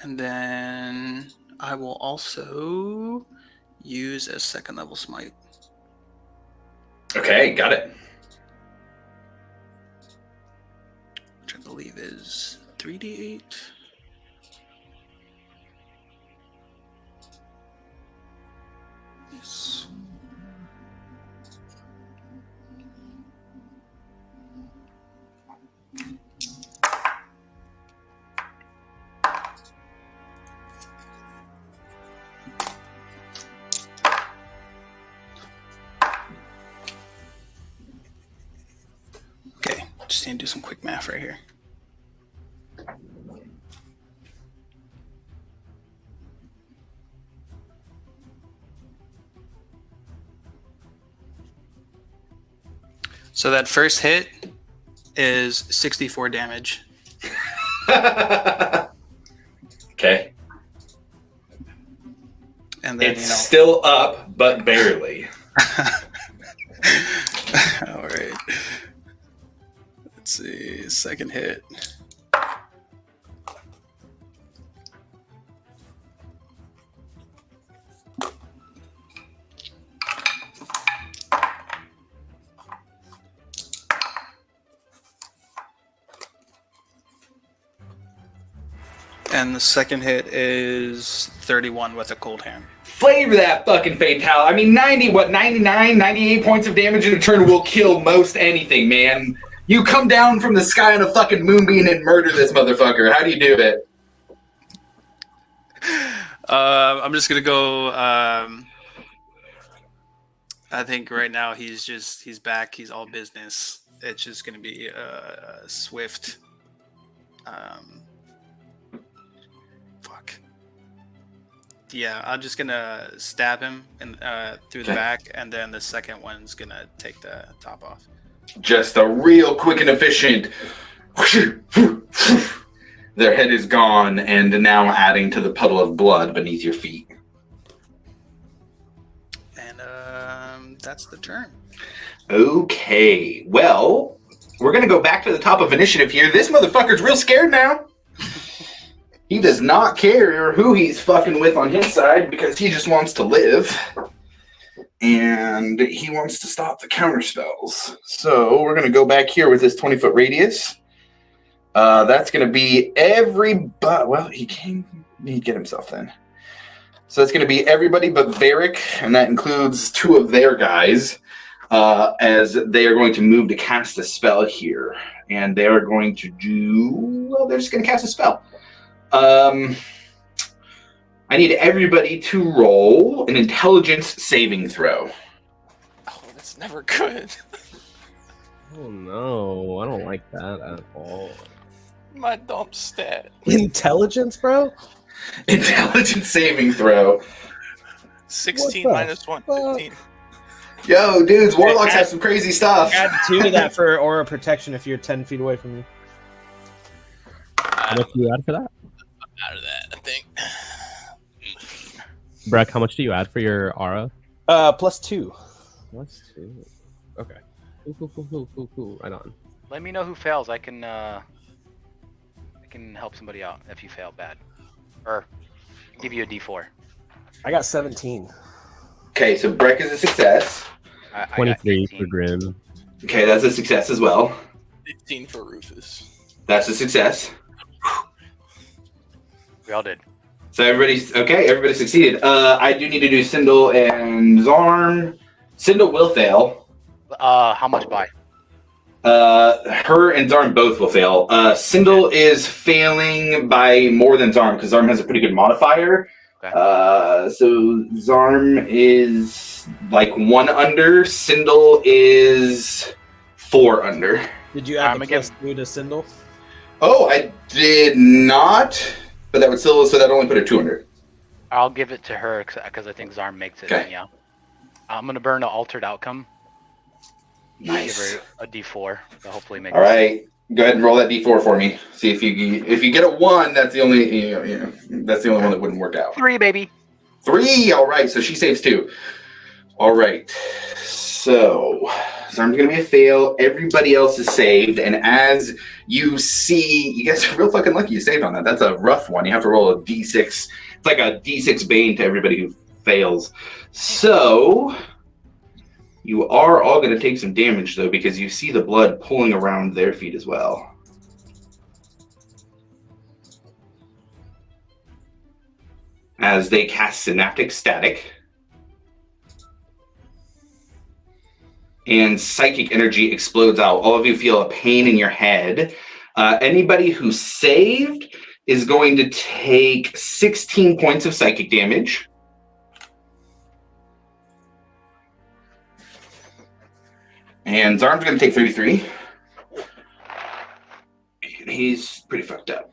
And then I will also use a second level smite. Okay, got it. Which I believe is 3d8. Yes. Okay, just need to do some quick math right here. So that first hit is 64 damage. Okay. And then, It's still up, but barely. All right. Let's see. Second hit. And the second hit is 31 with a cold hand. Flavor that fucking fatal. I mean, 99, 98 points of damage in a turn will kill most anything, man. You come down from the sky on a fucking moonbeam and murder this motherfucker. How do you do it? I'm just gonna go. I think right now he's back. He's all business. It's just gonna be a swift. Fuck. Yeah, I'm just gonna stab him through the back, and then the second one's gonna take the top off. Just a real quick and efficient. Their head is gone, and now adding to the puddle of blood beneath your feet. And that's the turn. Okay, well, we're gonna go back to the top of initiative here. This motherfucker's real scared now. He does not care who he's fucking with on his side because he just wants to live. And he wants to stop the counter spells. So we're going to go back here with this 20-foot radius. That's going to be everybody. Well, he'd get himself then. So that's going to be everybody but Varric, and that includes two of their guys, as they are going to move to cast a spell here. And they are going to do... Well, they're just going to cast a spell. I need everybody to roll an intelligence saving throw. Oh, that's never good. Oh no, I don't like that at all. My dump stat. Intelligence, bro? Intelligence saving throw. 16 What the minus 1, 15. Yo, dudes, warlocks have some crazy stuff. Add 2 to that for aura protection if you're 10 feet away from me. How much do you add for that? Out of that, I think. Breck, how much do you add for your aura? +2. +2. Okay. Cool. Right on. Let me know who fails. I can help somebody out if you fail bad, or give you a D4. I got 17. Okay, so Breck is a success. I got 23 18. for Grim. Okay, that's a success as well. 15 for Rufus. That's a success. We all did. So everybody succeeded. I do need to do Sindel and Zarm. Sindel will fail. How much by? Her and Zarm both will fail. Sindel is failing by more than Zarm because Zarm has a pretty good modifier. Okay. So Zarm is like 1 under. Sindel is 4 under. Did you add I'm the gonna +2 to Sindel? Oh, I did not. But that would still, so that only put her 2 under. I'll give it to her because I think Zarm makes it. Okay. Yeah. I'm gonna burn an altered outcome. Nice. Give her a D4 to hopefully make. All right, go ahead and roll that D4 for me. See if you get a 1. That's the only that's the only one that wouldn't work out. 3, baby. 3. All right, so she saves 2. All right, so Zarm's gonna be a fail. Everybody else is saved, and as you see, you guys are real fucking lucky you saved on that. That's a rough one. You have to roll a d6. It's like a d6 bane to everybody who fails. So you are all gonna take some damage though, because you see the blood pulling around their feet as well. As they cast Synaptic Static. And psychic energy explodes out. All of you feel a pain in your head. Anybody who saved is going to take 16 points of psychic damage. And Zarm's going to take 33. And he's pretty fucked up.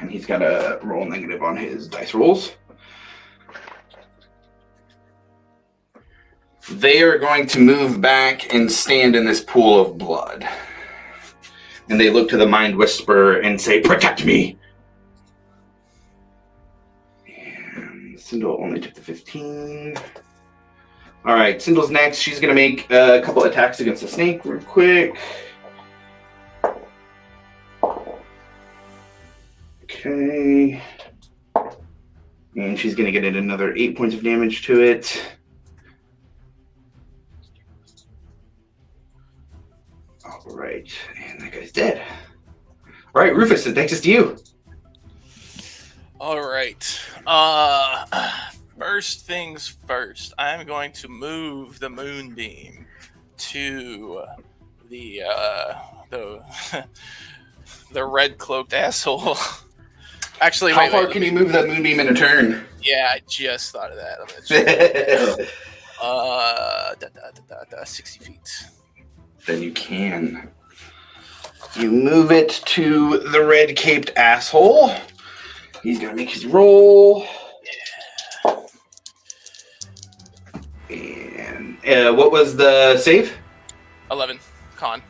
And he's got a roll negative on his dice rolls. They are going to move back and stand in this pool of blood. And they look to the Mind Whisperer and say, "Protect me!" And Sindel only took the 15. All right, Sindel's next. She's going to make a couple attacks against the snake real quick. Okay. And she's going to get another 8 points of damage to it. All right, and that guy's dead. All right, Rufus, it takes us to you. All right. First things first, I'm going to move the moonbeam to the the red cloaked asshole. Actually, how far can you move that moonbeam in a turn? Yeah, I just thought of that. I'm gonna check. 60 feet. Then you can. You move it to the red caped asshole. He's gonna make his roll. And what was the save? 11. Con.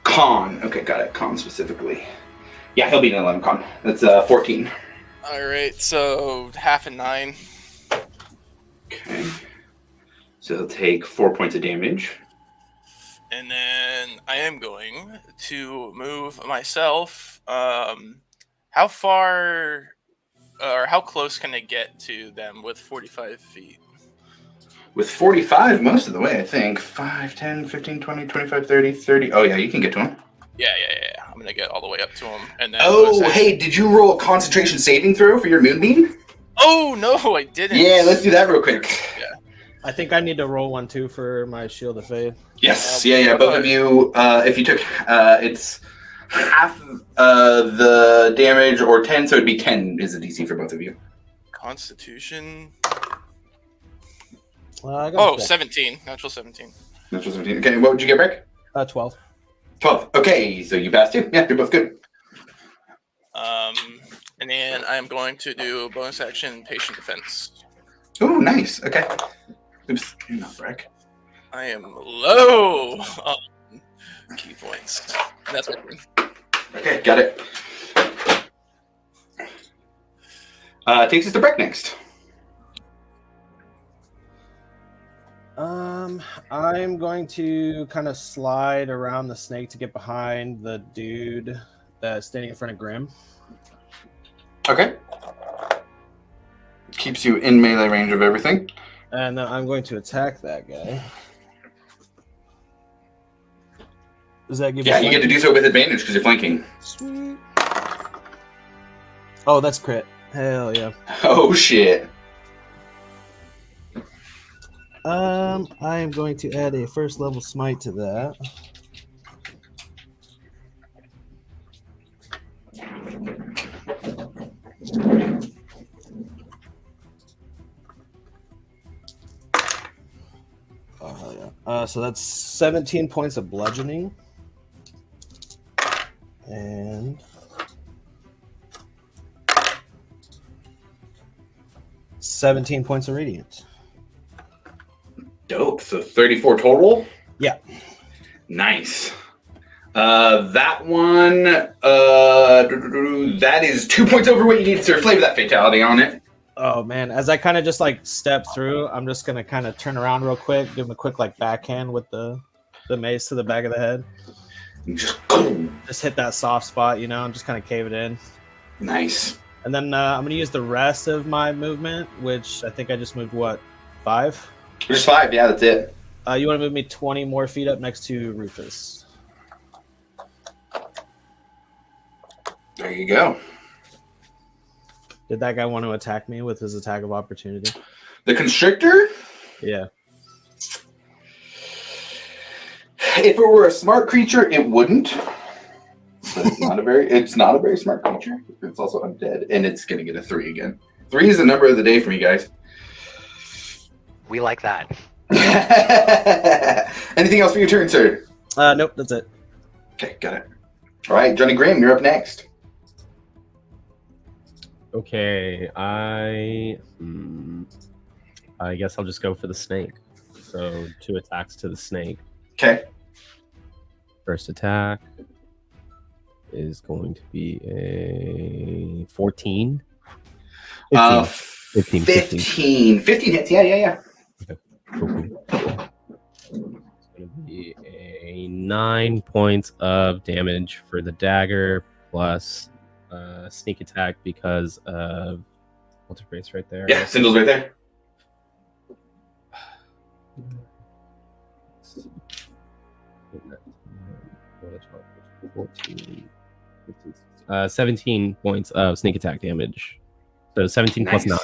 Con. Okay, got it. Con specifically. Yeah, he'll beat an 11 con. That's 14. All right, so half and 9. Okay. So he'll take 4 points of damage. And then I am going to move myself. How far or how close can I get to them with 45 feet? With 45 most of the way, I think. 5, 10, 15, 20, 25, 30, 30. Oh, yeah, you can get to him. Yeah. I'm going to get all the way up to him. And then hey, did you roll a concentration saving throw for your moonbeam? Oh, no, I didn't. Yeah, let's do that real quick. Yeah. I think I need to roll one too for my Shield of Faith. Yes, yeah. Both of you, if you took, it's half the damage or 10, so it'd be 10 is the DC for both of you. Constitution. I got 17. Natural 17. Natural 17. Okay, what would you get, Rick? 12. 12. Okay, so you passed too. Yeah, you're both good. And then I'm going to do a bonus action patient defense. Oh, nice. Okay. Oops, you're not Rick. I am low on key points. And that's my turn. Okay, got it. Takes us to Breck next. I'm going to kind of slide around the snake to get behind the dude that's standing in front of Grim. Okay. Keeps you in melee range of everything. And then I'm going to attack that guy. Does that give you get to do so with advantage because you're flanking. Sweet. Oh, that's crit. Hell yeah. Oh, shit. I am going to add a first level smite to that. Oh, hell yeah. So that's 17 points of bludgeoning. And 17 points of radiant. Dope. So 34 total? Yeah. Nice. That one, that is 2 points over what you need, sir. Flavor that fatality on it. Oh man! As I kind of just like step through, I'm just gonna kind of turn around real quick, give him a quick like backhand with the mace to the back of the head. And just hit that soft spot, you know, and just kind of cave it in. nice. And then I'm gonna use the rest of my movement, which I think I just moved 5. Just 5. Yeah, that's it. You want to move me 20 more feet up next to Rufus? There you go. Did that guy want to attack me with his attack of opportunity? The constrictor. Yeah. If it were a smart creature, it wouldn't. But it's not a very smart creature. It's also undead, and it's gonna get a 3 again. 3 is the number of the day for me, guys. We like that. Anything else for your turn, sir? Nope, that's it. Okay, got it. All right, Johnny Graham, you're up next. Okay, I guess I'll just go for the snake. So 2 attacks to the snake. Okay. First attack is going to be a 14. 15 hits. Yeah. Cool. It's going to be a 9 points of damage for the dagger plus sneak attack because of what's her face right there. Yeah, Sindle's right there. 14, 15, 17 points of sneak attack damage. So 17 plus 9.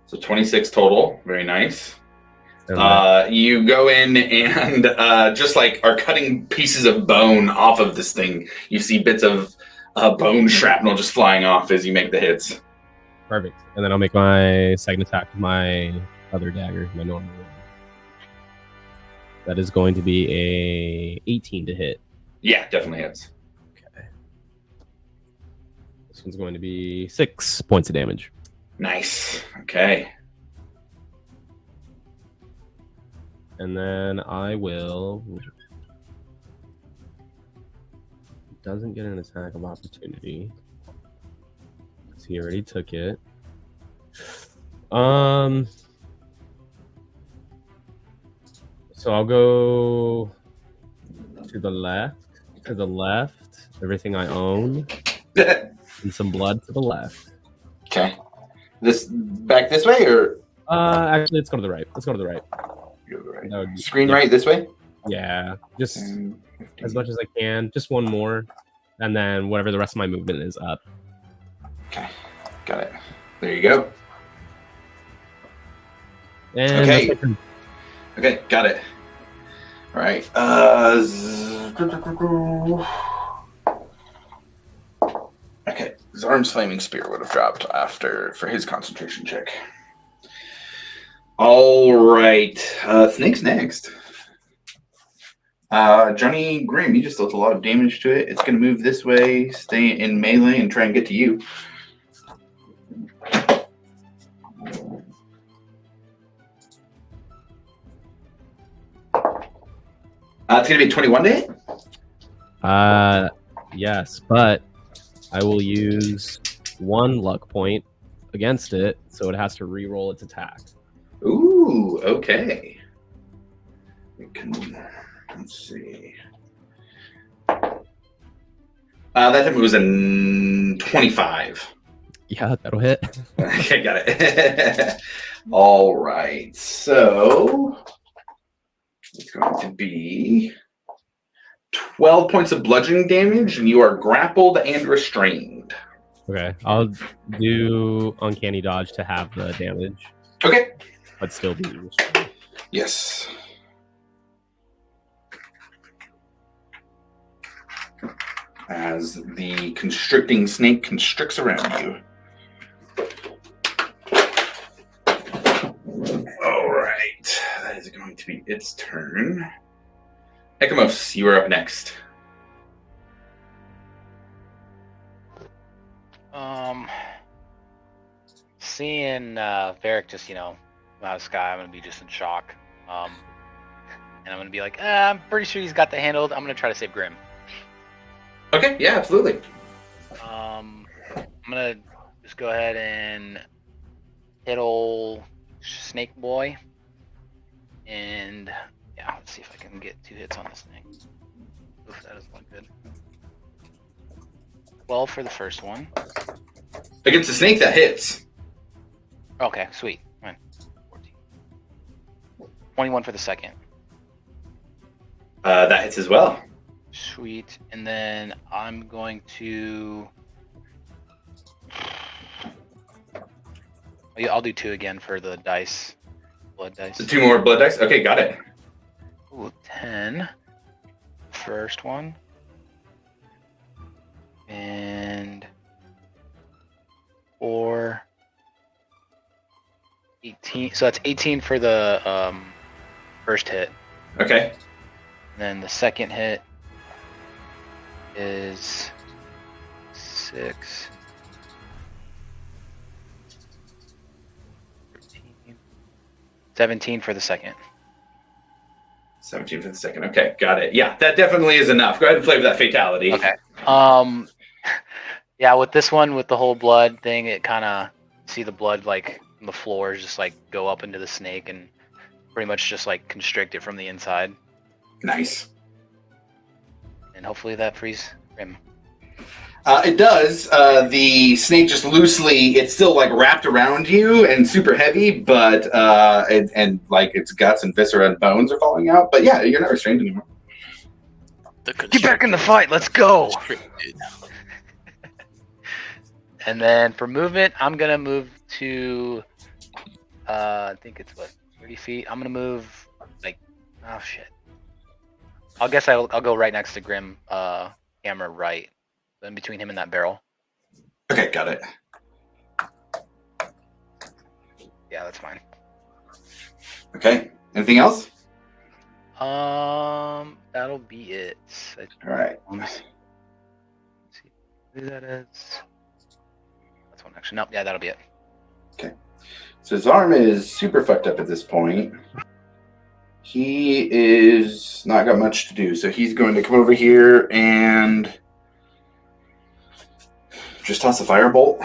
So 26 total. Very nice. And You go in and just like are cutting pieces of bone off of this thing. You see bits of bone shrapnel just flying off as you make the hits. perfect. And then I'll make my second attack with my other dagger, my normal one. That is going to be a 18 to hit. Yeah, definitely hits. Okay. This one's going to be 6 points of damage. Nice. Okay. And then I will. Doesn't get an attack of opportunity. Because he already took it. So I'll go to the left. To the left. Everything I own. And some blood to the left. Okay. This back this way or Actually, let's go to the right. Let's go to the right. go to the right? That would be- Screen yeah. right this way? Yeah, just And as much as I can. Just one more, and then whatever the rest of my movement is up. Okay. Got it. There you go. And Okay. that's my turn. Okay, got it. All right. Okay, Zarm's flaming spear would have dropped for his concentration check. All right, Snake's next. Johnny Grimm, you just dealt a lot of damage to it. It's going to move this way, stay in melee, and try and get to you. It's going to be 21 to hit? Yes, but I will use 1 luck point against it, so it has to re-roll its attack. Ooh, okay. Let's see. That time it was a 25. Yeah, that'll hit. Okay, got it. All right, so it's going to be 12 points of bludgeoning damage, and you are grappled and restrained. Okay, I'll do Uncanny Dodge to have the damage, Okay. but still be restrained. Yes. As the constricting snake constricts around you. All right. That is going to be its turn. Ekamos, you are up next. Seeing Varric just, out of the sky, I'm gonna be just in shock. And and I'm gonna be like, I'm pretty sure he's got that handled. I'm gonna try to save Grim. Okay, yeah, absolutely. I'm gonna just go ahead and hit old Snake Boy, and yeah, let's see if I can get 2 hits on this thing. Oof, that doesn't look good. 12 for the first one. Against the snake, that hits. Okay, sweet. Fine. 14. 21 for the second. That hits as well. Sweet. And then I'm going to. I'll do 2 again for the dice. Blood dice. The 2 more blood dice. Okay, got it. Ooh, 10. First one. And 4. 18. So that's 18 for the first hit. Okay. And then the second hit is 6. 13. 17 for the second. 17 for the second. Okay, got it. Yeah, that definitely is enough. Go ahead and play with that fatality. Okay. Yeah, with this one, with the whole blood thing, it kind of see the blood like on the floor just like go up into the snake and pretty much just like constrict it from the inside. Nice. And hopefully that frees Grim. It does. The snake just loosely, it's still like wrapped around you and super heavy, but and like its guts and viscera and bones are falling out. But yeah, you're not restrained anymore. Get back in the fight. Let's go. And then for movement, I'm gonna move to. I think it's what 30 feet. I'm gonna move like. Oh shit. I'll go right next to Grim. Camera right. In between him and that barrel. Okay, got it. Yeah, that's fine. Okay. Anything else? That'll be it. All right. Let's see who that is. That's one action. Nope. Yeah, that'll be it. Okay. So his arm is super fucked up at this point. He is not got much to do, so he's going to come over here and just toss a firebolt.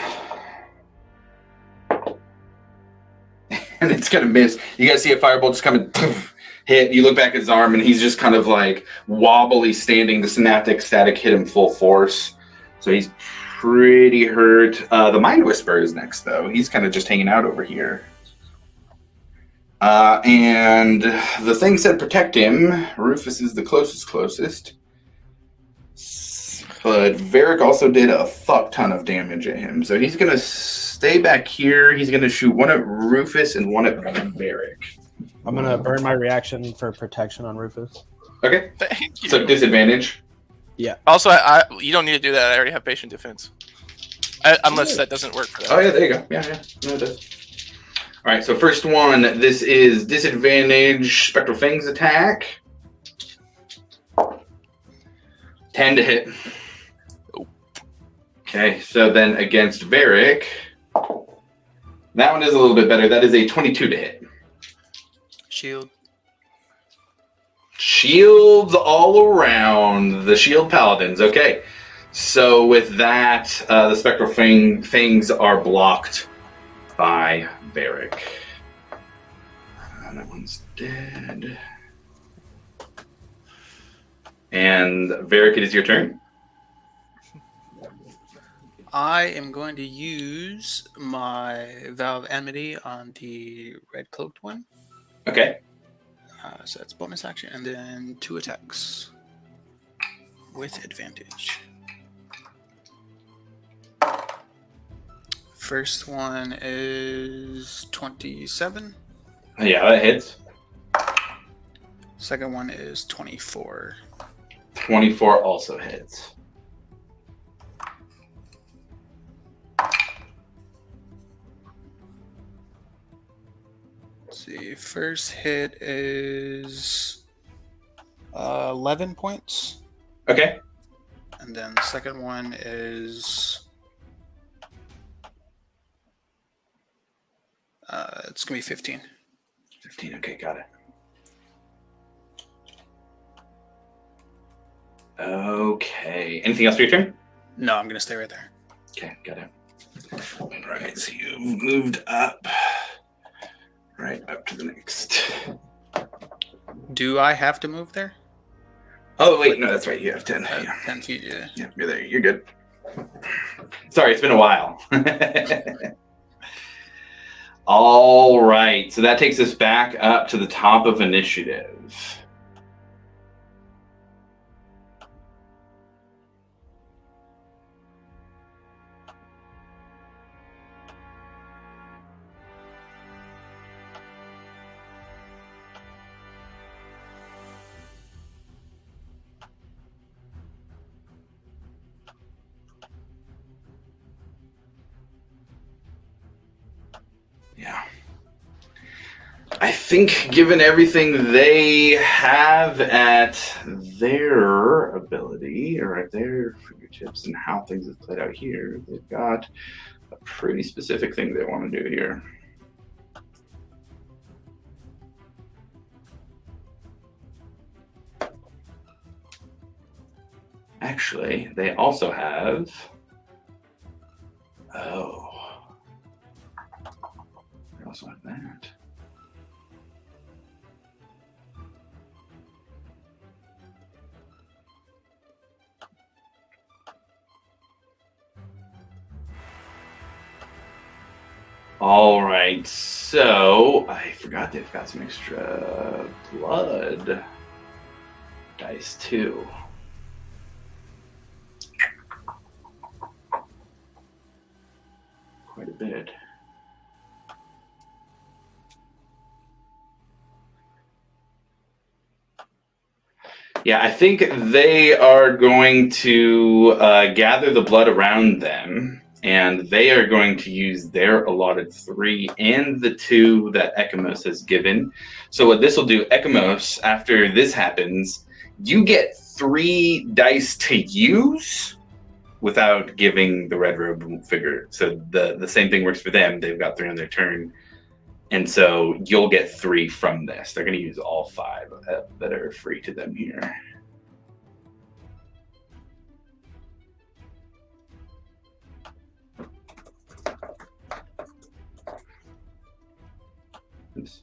And it's gonna miss. You guys see a firebolt just come and poof, hit. You look back at his arm and he's just kind of like wobbly standing. The synaptic static hit him full force. So he's pretty hurt. The Mind Whisperer is next though. He's kind of just hanging out over here. And the thing said protect him. Rufus is the closest. But Varric also did a fuck ton of damage at him. So he's going to stay back here. He's going to shoot one at Rufus and one at Varric. I'm going to burn my reaction for protection on Rufus. Okay. Thank you. So disadvantage. Also, you don't need to do that. I already have patient defense. Unless that doesn't work for that. Oh, yeah, there you go. Yeah. No, it does. All right, so first one. This is disadvantage Spectral Fangs attack. 10 to hit. Okay, so then against Varric, that one is a little bit better. That is a 22 to hit. Shield. Shields all around the shield paladins. Okay, so with that, the spectral fangs are blocked by Varric. That one's dead. And Varric, it is your turn. I am going to use my Vow of Enmity on the red cloaked one. Okay. So that's bonus action, and then 2 attacks with advantage. First one is 27. Yeah, that hits. Second one is 24. 24 also hits. Let's see. First hit is 11 points. Okay. And then the second one is it's gonna be 15. 15. Okay, got it. Okay. Anything else for your turn? No, I'm gonna stay right there. Okay, got it. All right, so you've moved up. Right up to the next. Do I have to move there? Oh, wait, no, that's right. You have 10. Yeah. 10 feet, yeah. Yeah, you're there. You're good. Sorry, it's been a while. All right, so that takes us back up to the top of initiative. Yeah. I think given everything they have at their ability or at their fingertips and how things have played out here, they've got a pretty specific thing they want to do here. Actually, they also have... Oh. They also have that. All right, so I forgot they've got some extra blood dice too. Quite a bit. Yeah, I think they are going to gather the blood around them, and they are going to use their allotted 3 and the 2 that Ekamos has given. So what this will do, Ekamos, after this happens, you get 3 dice to use without giving the red robe figure. So the same thing works for them. They've got 3 on their turn. And so you'll get 3 from this. They're going to use all 5 that are free to them here. Oops.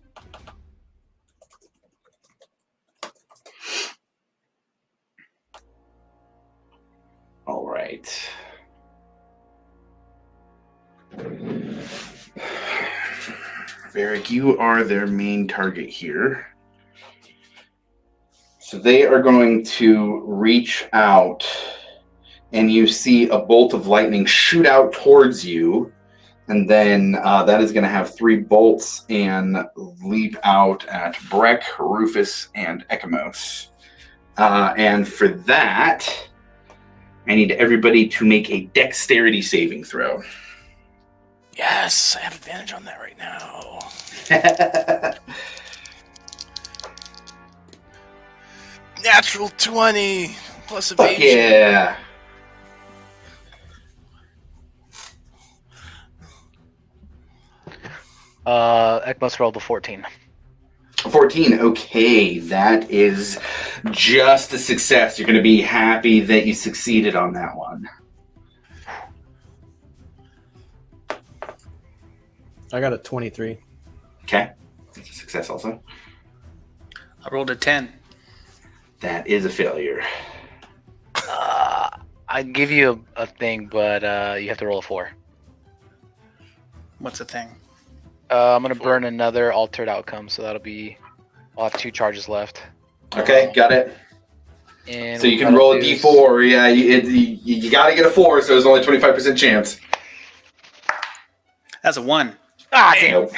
All right. Varric, you are their main target here. So they are going to reach out, and you see a bolt of lightning shoot out towards you, and then that is going to have 3 bolts and leap out at Breck, Rufus, and Ekamos. And for that, I need everybody to make a dexterity saving throw. Yes, I have advantage on that right now. Natural 20 plus Fuck evasion. yeah. Ekmos rolled a 14. 14, okay, that is just a success. You're going to be happy that you succeeded on that one. I got a 23. Okay, that's a success also. I rolled a 10. That is a failure. I'd give you a thing, but you have to roll a 4. What's the thing? I'm going to burn another altered outcome, so that'll be... I'll have 2 charges left. Okay, got it. And So you can roll a d4. Yeah, you got to get a 4, so there's only 25% chance. That's a 1. Ah, damn. Nope.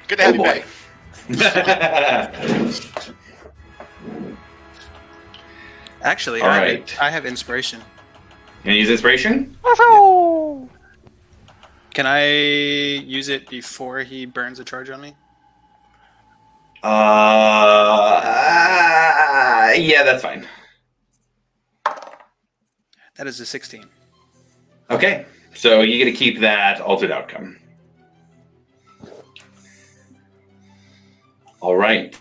Good to have you boy. back. Actually, All I right. have inspiration. Can you use inspiration? Can I use it before he burns a charge on me? Yeah, that's fine. That is a 16. Okay, so you get to keep that altered outcome. All right,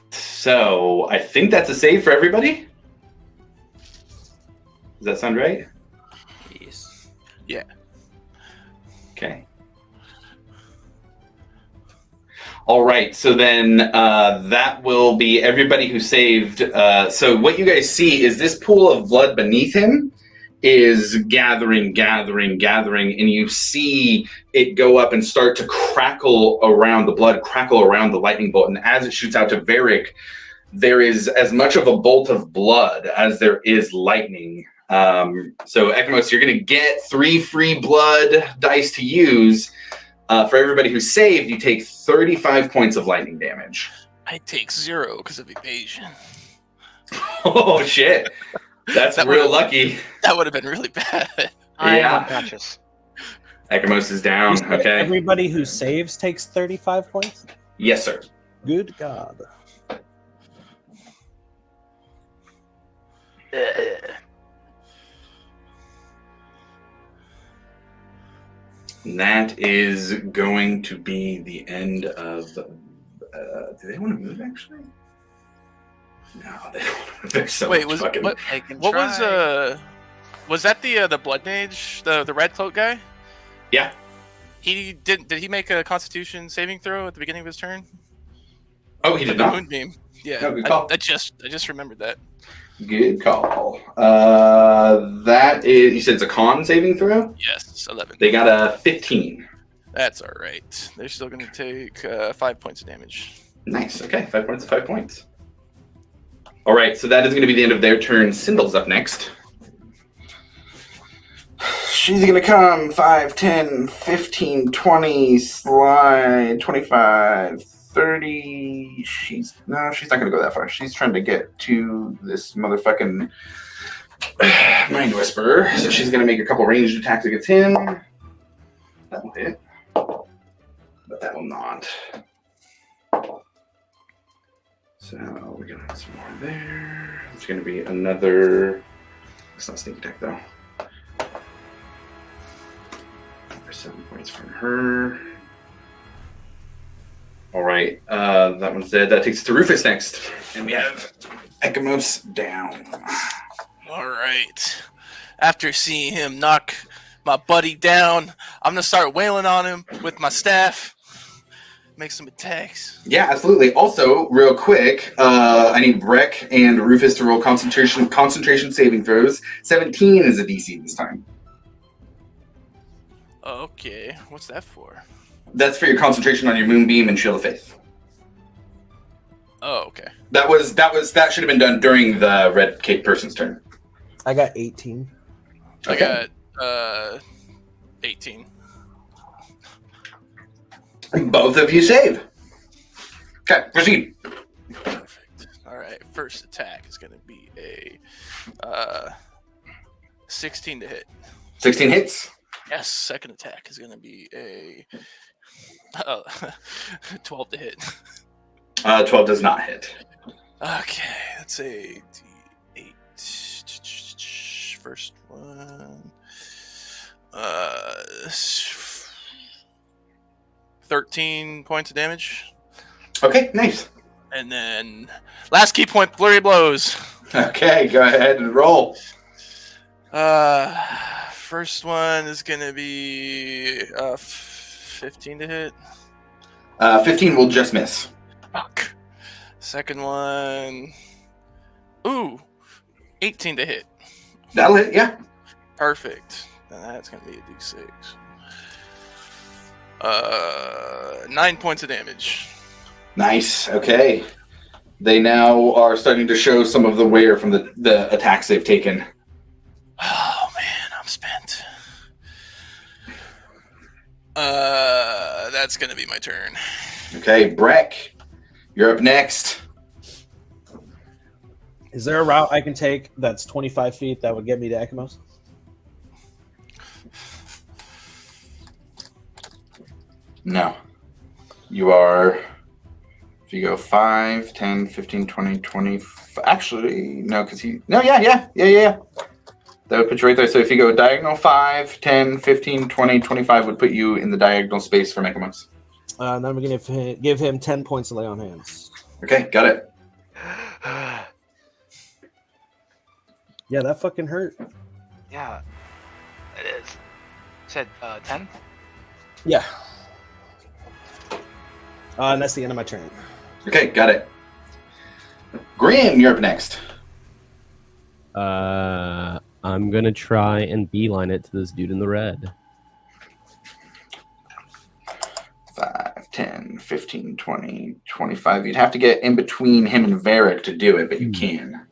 So I think that's a save for everybody. Does that sound right? Yes. Okay. All right. So then that will be everybody who saved. So what you guys see is this pool of blood beneath him is gathering, and you see it go up and start to crackle around the blood, crackle around the lightning bolt. And as it shoots out to Varric, there is as much of a bolt of blood as there is lightning. So Ekmos, you're going to get 3 free blood dice to use. For everybody who saved, you take 35 points of lightning damage. I take 0 because of evasion. Oh, shit. That's That real would've- lucky. That would have been really bad. I Yeah. am unconscious. Ekmos is down. You said Okay. Everybody who saves takes 35 points. Yes, sir. Good God. And that is going to be the end of. Do they want to move actually? No, they don't want to move. There's so Wait, much was fucking. what? I can What try. was that the blood mage, the red cloak guy? Yeah. He did he make a Constitution saving throw at the beginning of his turn? Oh, he With did the not. moonbeam. Yeah, No, good call. I just remembered that. Good call. That is. You said it's a con saving throw. Yes, 11. They got a 15. That's all right. They're still going to take 5 points of damage. Nice. Okay, 5 points. 5 points. All right, so that is going to be the end of their turn. Cynda's up next. She's going to come 5, 10, 15, 20, slide, 25, 30. She's not going to go that far. She's trying to get to this motherfucking Mind Whisperer. So she's going to make a couple ranged attacks against him. That will hit. But that will not. So we're going to have some more there. It's going to be another. It's not sneak attack though. 7 points from her. All right, that one's dead. That takes us to Rufus next, and we have Ekamos down. All right. After seeing him knock my buddy down, I'm going to start wailing on him with my staff. Make some attacks. Yeah, absolutely. Also, real quick, I need Breck and Rufus to roll concentration saving throws. 17 is a DC this time. Okay, what's that for? That's for your concentration on your Moonbeam and Shield of Faith. Oh, okay. That should have been done during the red cape person's turn. I got 18. Okay. I got 18. Both of you save. Okay, proceed. Perfect. All right, first attack is going to be a 16 to hit. 16 hits. Yes, second attack is going to be a 12 to hit. 12 does not hit. Okay, that's a D8. First one. 13 points of damage. Okay, nice. And then last key point, flurry of blows. Okay, go ahead and roll. First one is going to be 15 to hit. 15 will just miss. Fuck. Second one. Ooh. 18 to hit. That'll hit, yeah. Perfect. And that's going to be a D6. 9 points of damage. Nice, okay. They now are starting to show some of the wear from the attacks they've taken. Oh, man, I'm spent. That's going to be my turn. Okay, Breck, you're up next. Is there a route I can take that's 25 feet that would get me to Ekamos? No. You are... If you go 5, 10, 15, 20, 20... Actually, no, because he... No, yeah. That would put you right there. So if you go diagonal 5, 10, 15, 20, 25 would put you in the diagonal space for Mechamos. Then we're going to give him 10 points to lay on hands. Okay, got it. Yeah, that fucking hurt. Yeah, it is. Said 10. Yeah. And that's the end of my turn. Okay, got it. Grim, you're up next. I'm gonna try and beeline it to this dude in the red. 5, 10, 15, 20, 25. You'd have to get in between him and Varric to do it, but you can.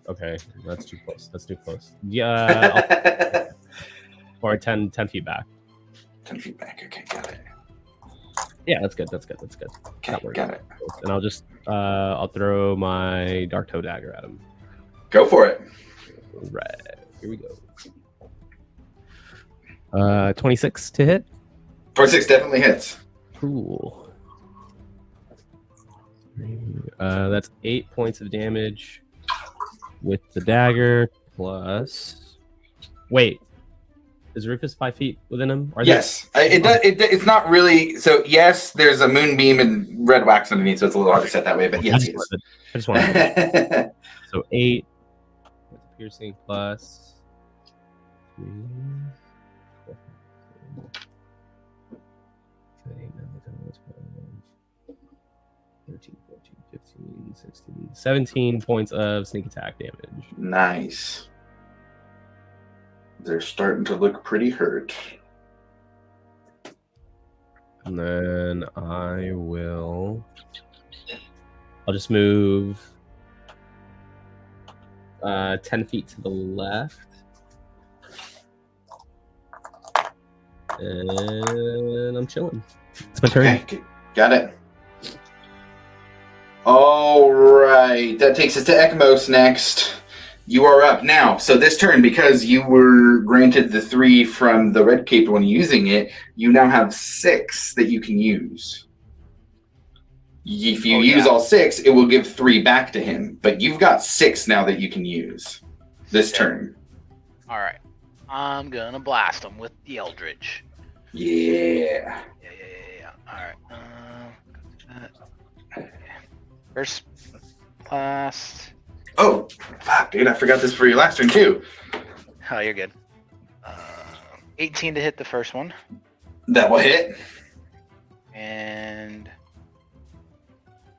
Okay, that's too close. That's too close. Yeah, or 10 feet back. 10 feet back. Okay, got it. Yeah, that's good. That's good. That's good. Okay, That works. got it. And I'll just I'll throw my dark toe dagger at him. Go for it. Right. Here we go. 26 to hit. 26 definitely hits. Cool. That's 8 points of damage with the dagger plus. Wait, is Rufus 5 feet within him? Yes, it's not really. So yes, there's a moonbeam and red wax underneath, so it's a little hard to set that way. But yes, he is. I just wanted to so 8 piercing plus 3. 13, 14, 15, 16, 17 points of sneak attack damage. Nice. They're starting to look pretty hurt. And then I'll just move 10 feet to the left. And I'm chilling. It's my turn. Okay, got it. All right, that takes us to Ekmos next. You are up now. So this turn, because you were granted the 3 from the red cape when using it, you now have 6 that you can use. If you use all 6, it will give 3 back to him. But you've got 6 now that you can use this turn. All right. I'm gonna blast him with the Eldritch. Yeah. Yeah. All right. First blast. Oh, fuck, dude! I forgot this for your last turn too. Oh, you're good. 18 to hit the first one. That will hit. And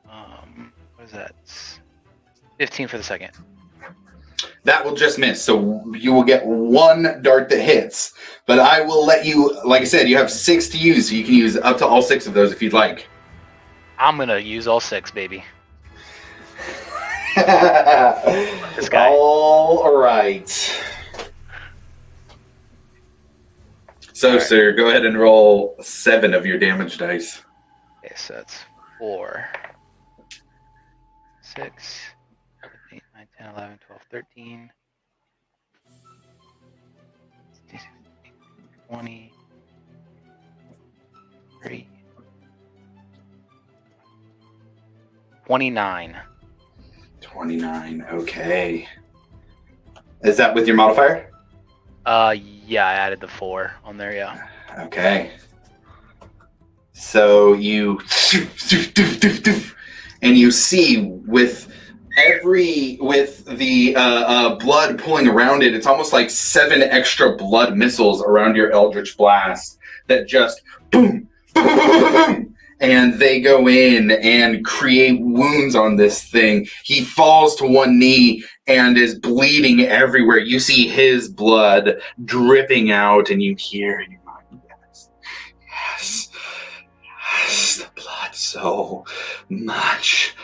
what is that? 15 for the second. That will just miss. So you will get 1 dart that hits. But I will let you, like I said, you have 6 to use, so you can use up to all 6 of those if you'd like. I'm gonna use all 6, baby. This guy. All right. So, right. Sir, go ahead and roll 7 of your damage dice. Okay, so that's 4, 6, 7, 8, 9, 10, 11, 12, 13, 20, 3, 29. 29, okay. Is that with your modifier? Yeah, I added the 4 on there, yeah. Okay. So you and you see with the blood pulling around it, it's almost like 7 extra blood missiles around your Eldritch Blast that just boom, boom, boom, boom, boom, and they go in and create wounds on this thing. He falls to one knee and is bleeding everywhere. You see his blood dripping out, and you hear in your mind, yes, the blood, so much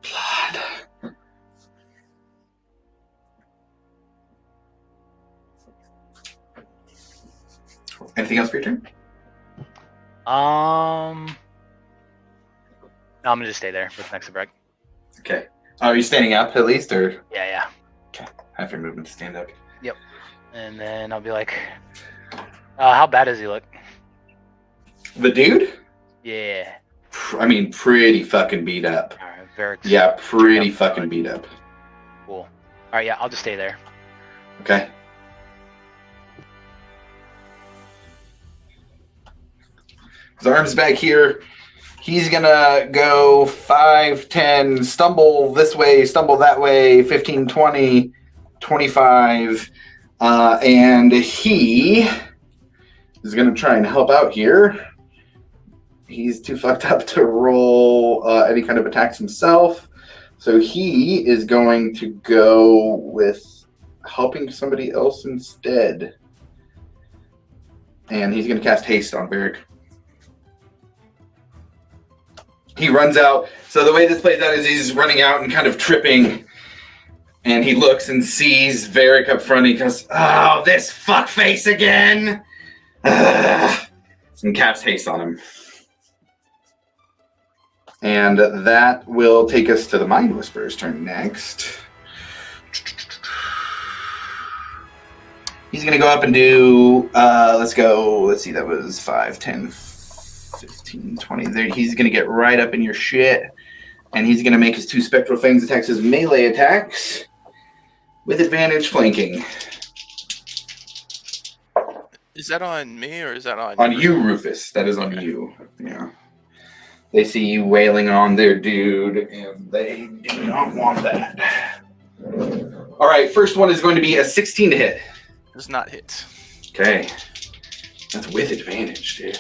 blood. Anything else for your turn? No, I'm gonna just stay there with next to Breck. Okay. Are you standing up at least, or? Yeah. Okay. Have your movement to stand up. Yep. And then I'll be like, how bad does he look? The dude? Yeah. I mean, pretty fucking beat up. All right, Varric's Yeah, pretty fucking beat up. Cool. All right, yeah, I'll just stay there. Okay. His arm's back here. He's gonna go 5, 10, stumble this way, stumble that way, 15, 20, 25. And he is gonna try and help out here. He's too fucked up to roll any kind of attacks himself. So he is going to go with helping somebody else instead. And he's going to cast haste on Varric. He runs out. So the way this plays out is he's running out and kind of tripping. And he looks and sees Varric up front. He goes, "Oh, this fuckface again!" And casts haste on him. And that will take us to the Mind Whisperer's turn next. He's going to go up and do, let's see, that was 5, 10, 15, 20. There. He's going to get right up in your shit. And he's going to make his 2 Spectral Fangs attacks as melee attacks with advantage flanking. Is that on me or is that on On you, Rufus. That is on you. Yeah. They see you wailing on their dude, and they do not want that. All right, first one is going to be a 16 to hit. Does not hit. Okay. That's with advantage, dude.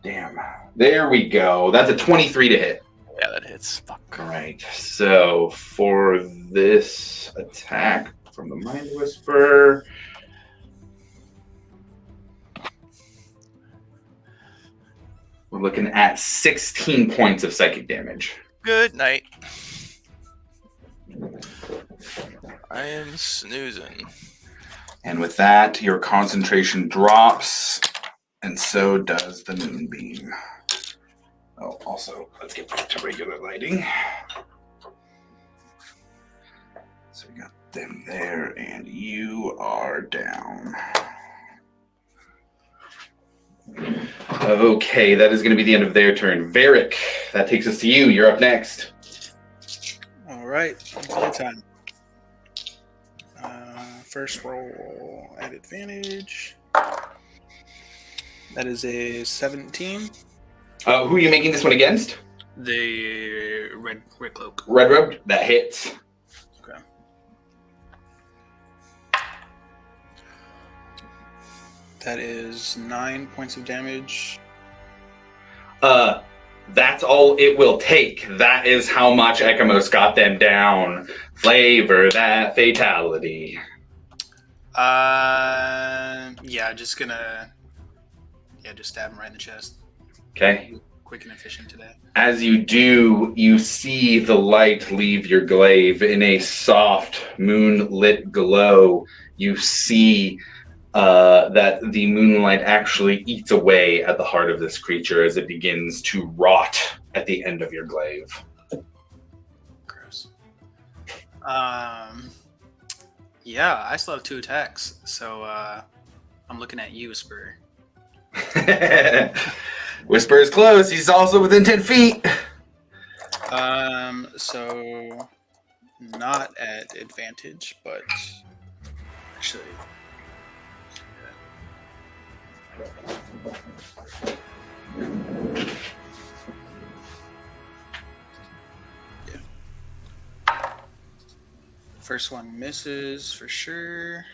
Damn. There we go. That's a 23 to hit. Yeah, that hits. Fuck. All right. So for this attack from the Mind Whisperer, we're looking at 16 points of psychic damage. Good night. I am snoozing. And with that, your concentration drops, and so does the moonbeam. Oh, also, let's get back to regular lighting. So we got them there, and you are down. Okay, that is going to be the end of their turn. Varric, that takes us to you. You're up next. All right, playtime. First roll at advantage. That is a 17. Who are you making this one against? The red cloak. Red Robe, that hits. Okay. That is 9 points of damage. That's all it will take. That is how much Ekamos got them down. Flavor that fatality. Just stab him right in the chest. Okay. Quick and efficient today. As you do, you see the light leave your glaive in a soft moonlit glow. You see that the moonlight actually eats away at the heart of this creature as it begins to rot at the end of your glaive. Gross. I still have 2 attacks, so I'm looking at you, Whisper. Whisper is close. He's also within 10 feet. So not at advantage, but actually. Yeah. First one misses for sure.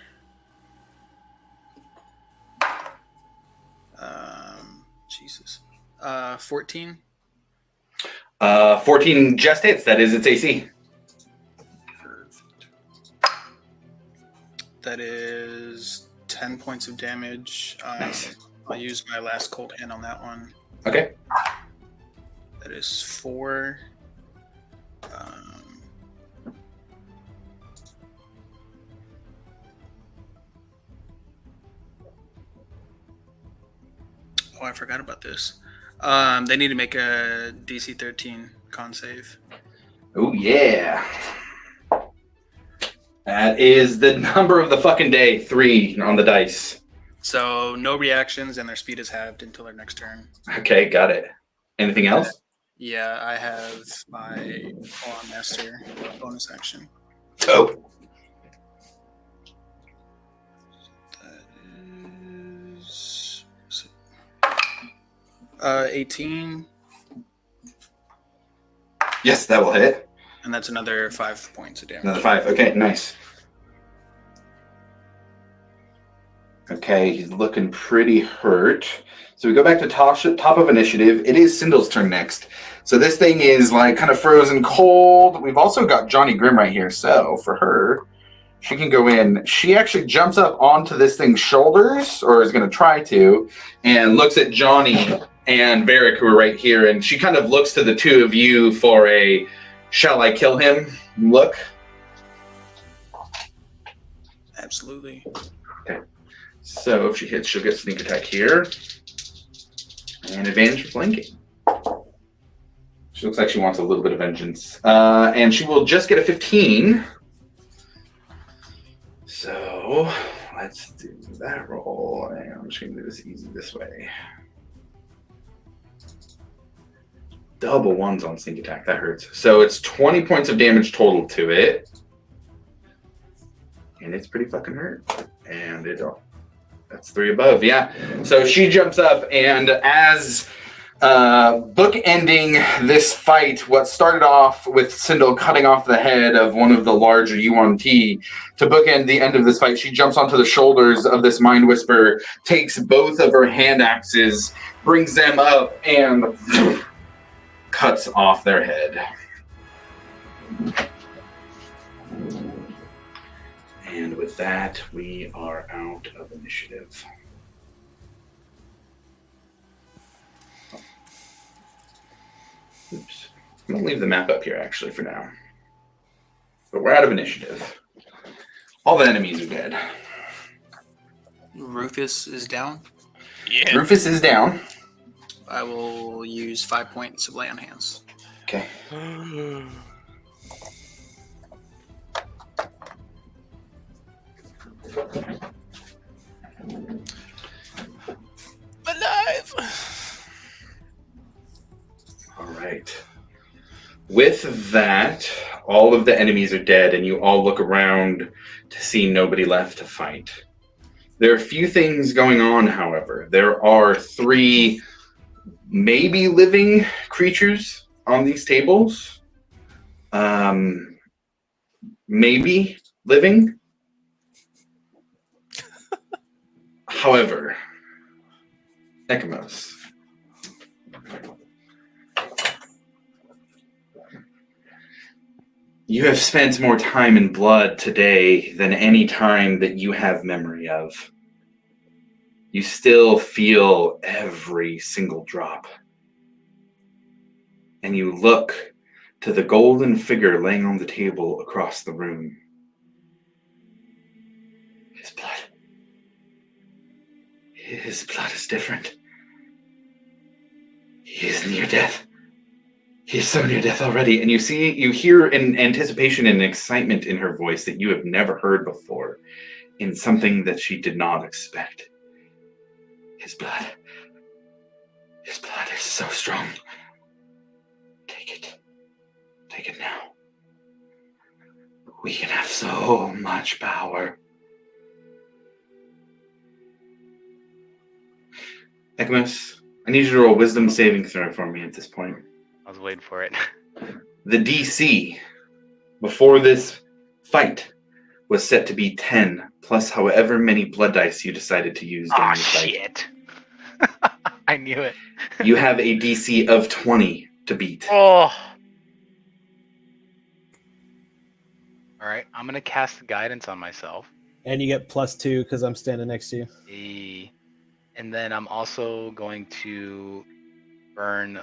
Jesus. 14. 14 just hits. That is its AC. Perfect. That is 10 points of damage. Nice. I'll use my last cold hand on that one. Okay. That is 4. Oh, I forgot about this. They need to make a DC 13 con save. Oh, yeah. That is the number of the fucking day. 3 on the dice. So no reactions, and their speed is halved until their next turn. Okay, got it. Anything else? Yeah, I have my Awe Master bonus action. Oh. That is 18. Yes, that will hit. And that's another 5 points of damage. Another 5. Okay, nice. Okay, he's looking pretty hurt. So we go back to top of initiative. It is Sindle's turn next. So this thing is like kind of frozen cold. We've also got Johnny Grimm right here. So for her, she can go in. She actually jumps up onto this thing's shoulders, or is going to try to, and looks at Johnny and Varric, who are right here. And she kind of looks to the two of you for a "shall I kill him" look. Absolutely. Okay. So if she hits, she'll get sneak attack here. And advantage for flanking. She looks like she wants a little bit of vengeance. And she will just get a 15. So let's do that roll. And I'm just going to do this easy this way. Double ones on sneak attack. That hurts. So it's 20 points of damage total to it. And it's pretty fucking hurt. And that's 3 above, yeah. So she jumps up, and as bookending this fight, what started off with Sindel cutting off the head of one of the larger UNT, to bookend the end of this fight, she jumps onto the shoulders of this Mind Whisperer, takes both of her hand axes, brings them up, and cuts off their head. And with that, we are out of initiative. Oops. I'm going to leave the map up here, actually, for now. But we're out of initiative. All the enemies are dead. Rufus is down. Yeah. Rufus is down. I will use 5 points of lay on hands. Okay. Alive. All right. With that, all of the enemies are dead, and you all look around to see nobody left to fight. There are a few things going on, however. There are 3 maybe living creatures on these tables. Maybe living. However, Ekamos. You have spent more time in blood today than any time that you have memory of. You still feel every single drop. And you look to the golden figure laying on the table across the room. His blood. His blood is different. He is near death. He is so near death already. And you hear an anticipation and excitement in her voice that you have never heard before, in something that she did not expect. His blood. His blood is so strong. Take it. Take it now. We can have so much power. Ekamos, I need you to roll wisdom saving throw for me at this point. I was waiting for it. The DC before this fight was set to be 10 plus however many blood dice you decided to use during Oh, the fight. shit. I knew it. You have a DC of 20 to beat. Oh. All right, I'm going to cast guidance on myself. And you get +2 because I'm standing next to you. And then I'm also going to burn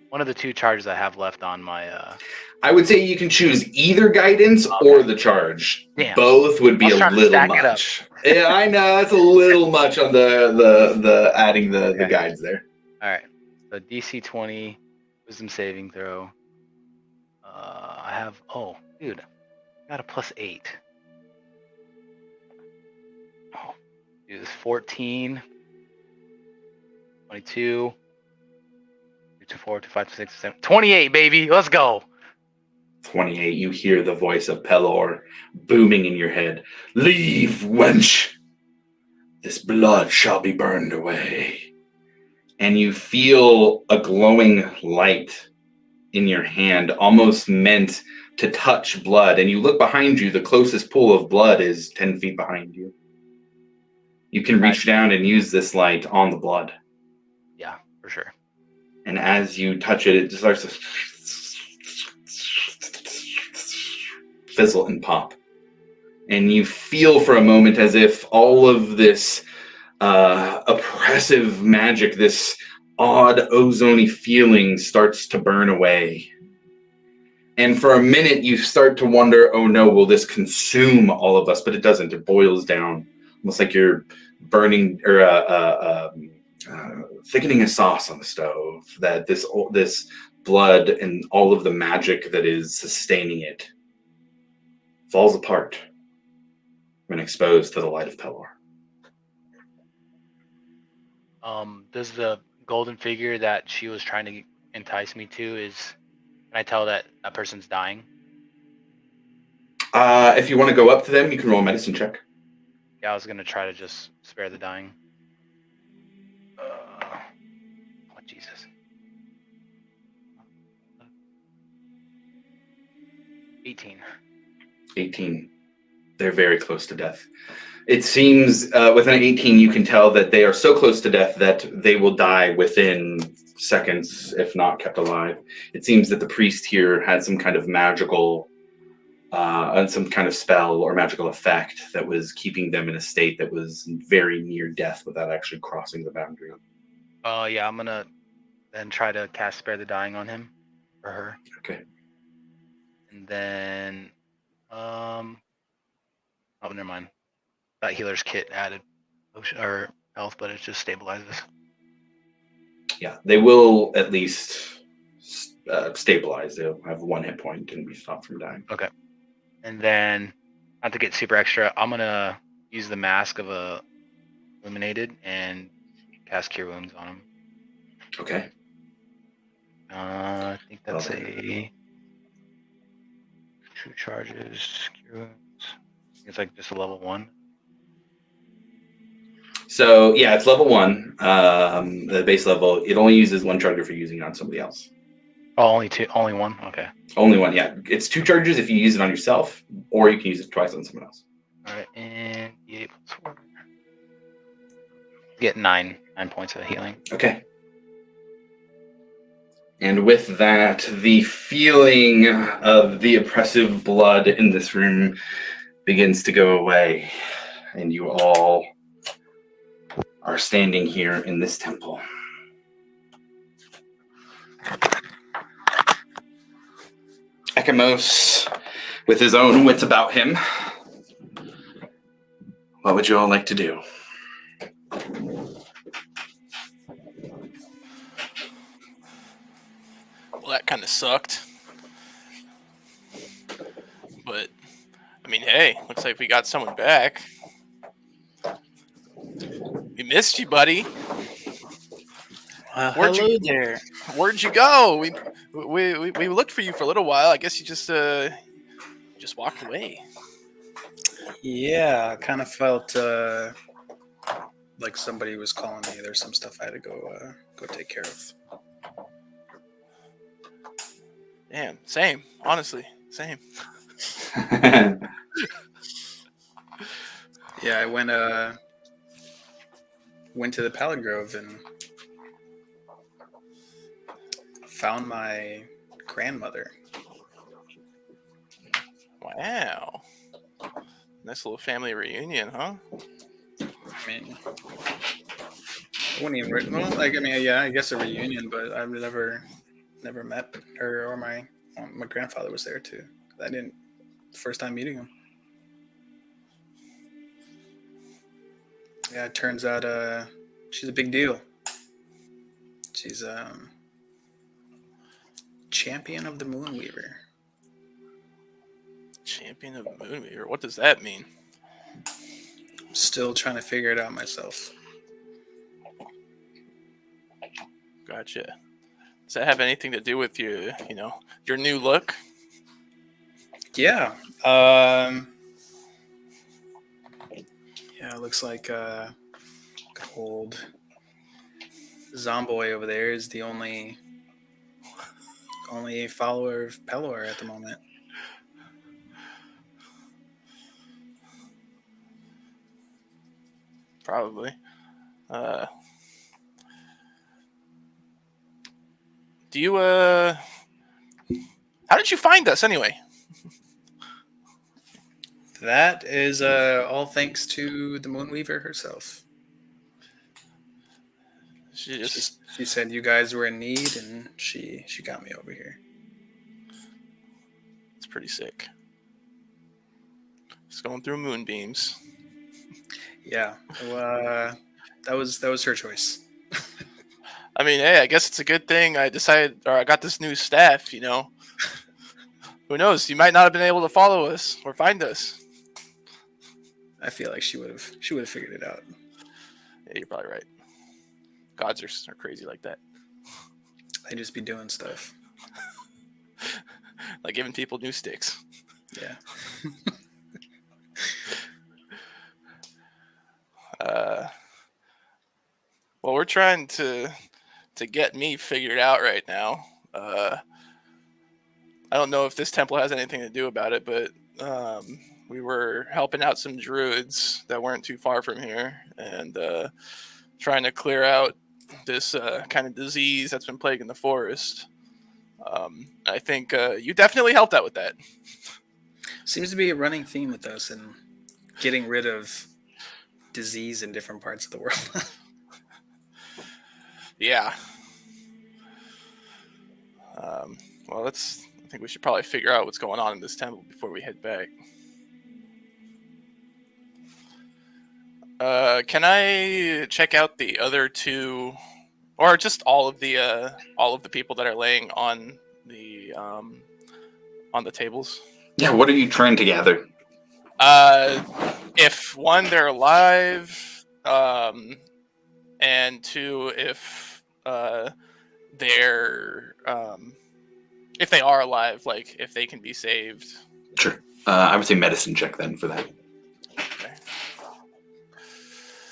one of the 2 charges I have left on my I would say you can choose either guidance or the charge. Damn. Both would be I was a trying to little stack it up. much. Yeah, I know that's a little much on the adding the guides there. All right. So DC 20 wisdom saving throw. I have dude, I got a +8. Oh, dude, it's 14, 22, 24, 25, 26, 27, 28, baby. Let's go. 28, you hear the voice of Pelor booming in your head. Leave, wench! This blood shall be burned away. and you feel a glowing light in your hand, almost meant to touch blood. And you look behind you, the closest pool of blood is 10 feet behind you. You can reach down and use this light on the blood. Yeah, for sure. And as you touch it, it starts to fizzle and pop. And you feel for a moment as if all of this oppressive magic, this odd ozony feeling starts to burn away. And for a minute, you start to wonder, oh no, will this consume all of us? But it doesn't. It boils down, almost like you're burning or thickening a sauce on the stove. That this blood and all of the magic that is sustaining it falls apart when exposed to the light of Pelor. Does the golden figure that she was trying to entice me to can I tell that that person's dying? If you want to go up to them, you can roll a medicine check. Yeah, I was gonna try to just spare the dying. Oh Jesus. 18. They're very close to death. It seems with an 18, you can tell that they are so close to death that they will die within seconds, if not kept alive. It seems that the priest here had some kind of magical, some kind of spell or magical effect that was keeping them in a state that was very near death without actually crossing the boundary. Yeah, I'm gonna then try to cast spare the dying on him or her. Okay. And then, oh, never mind. That healer's kit added potion or health, but it just stabilizes. Yeah, they will at least stabilize. They'll have 1 hit point and be stopped from dying. Okay. And then, not to get super extra, I'm gonna use the mask of illuminated and cast Cure Wounds on him. Okay. I think that's a 2 charges. Cure Wounds. It's like just a level 1. So yeah, it's level 1. The base level. It only uses 1 charger for using it on somebody else. Oh, only 2, only 1. Okay. Only 1. Yeah, it's 2 charges if you use it on yourself, or you can use it twice on someone else. All right, and D8 plus 4. Get 9 points of healing. Okay. And with that, the feeling of the oppressive blood in this room begins to go away, and you all are standing here in this temple. Ekamos, with his own wits about him, what would you all like to do? Well, that kind of sucked. But, I mean, hey, looks like we got someone back. We missed you, buddy. Hello there. Where'd you go? We looked for you for a little while. I guess you just walked away. Yeah, I kind of felt like somebody was calling me. There's some stuff I had to go take care of. Damn, same. Honestly, same. Yeah, I went to the Pallet Grove and found my grandmother. Wow. Nice little family reunion, huh? I mean, I wouldn't even yeah, I guess a reunion, but I've never met her, or my grandfather was there too. I didn't first time meeting him. Yeah, it turns out she's a big deal. She's champion of the Moonweaver. Champion of the Moonweaver. What does that mean? I'm still trying to figure it out myself. Gotcha. Does that have anything to do with your new look? Yeah. Yeah, it looks like old Zomboy over there is the only follower of Pelor at the moment. Probably. Do you how did you find us anyway? That is all thanks to the Moonweaver herself. She said you guys were in need, and she got me over here. It's pretty sick. Just going through moonbeams. Yeah, well, that was her choice. I mean, hey, I guess it's a good thing I got this new staff, you know. Who knows? You might not have been able to follow us or find us. I feel like she would have figured it out. Yeah, you're probably right. Gods are crazy like that. They just be doing stuff. Like giving people new sticks. Yeah. Well, we're trying to get me figured out right now. I don't know if this temple has anything to do about it, but we were helping out some druids that weren't too far from here, and trying to clear out this kind of disease that's been plaguing the forest. I think you definitely helped out with that. Seems to be a running theme with us and getting rid of disease in different parts of the world. Yeah. Well, I think we should probably figure out what's going on in this temple before we head back. Can I check out the other two, or just all of the people that are laying on the tables? Yeah, what are you trying to gather? If one, they're alive, and two, if they're if they are alive, like if they can be saved. Sure. I would say medicine check then for that. Okay.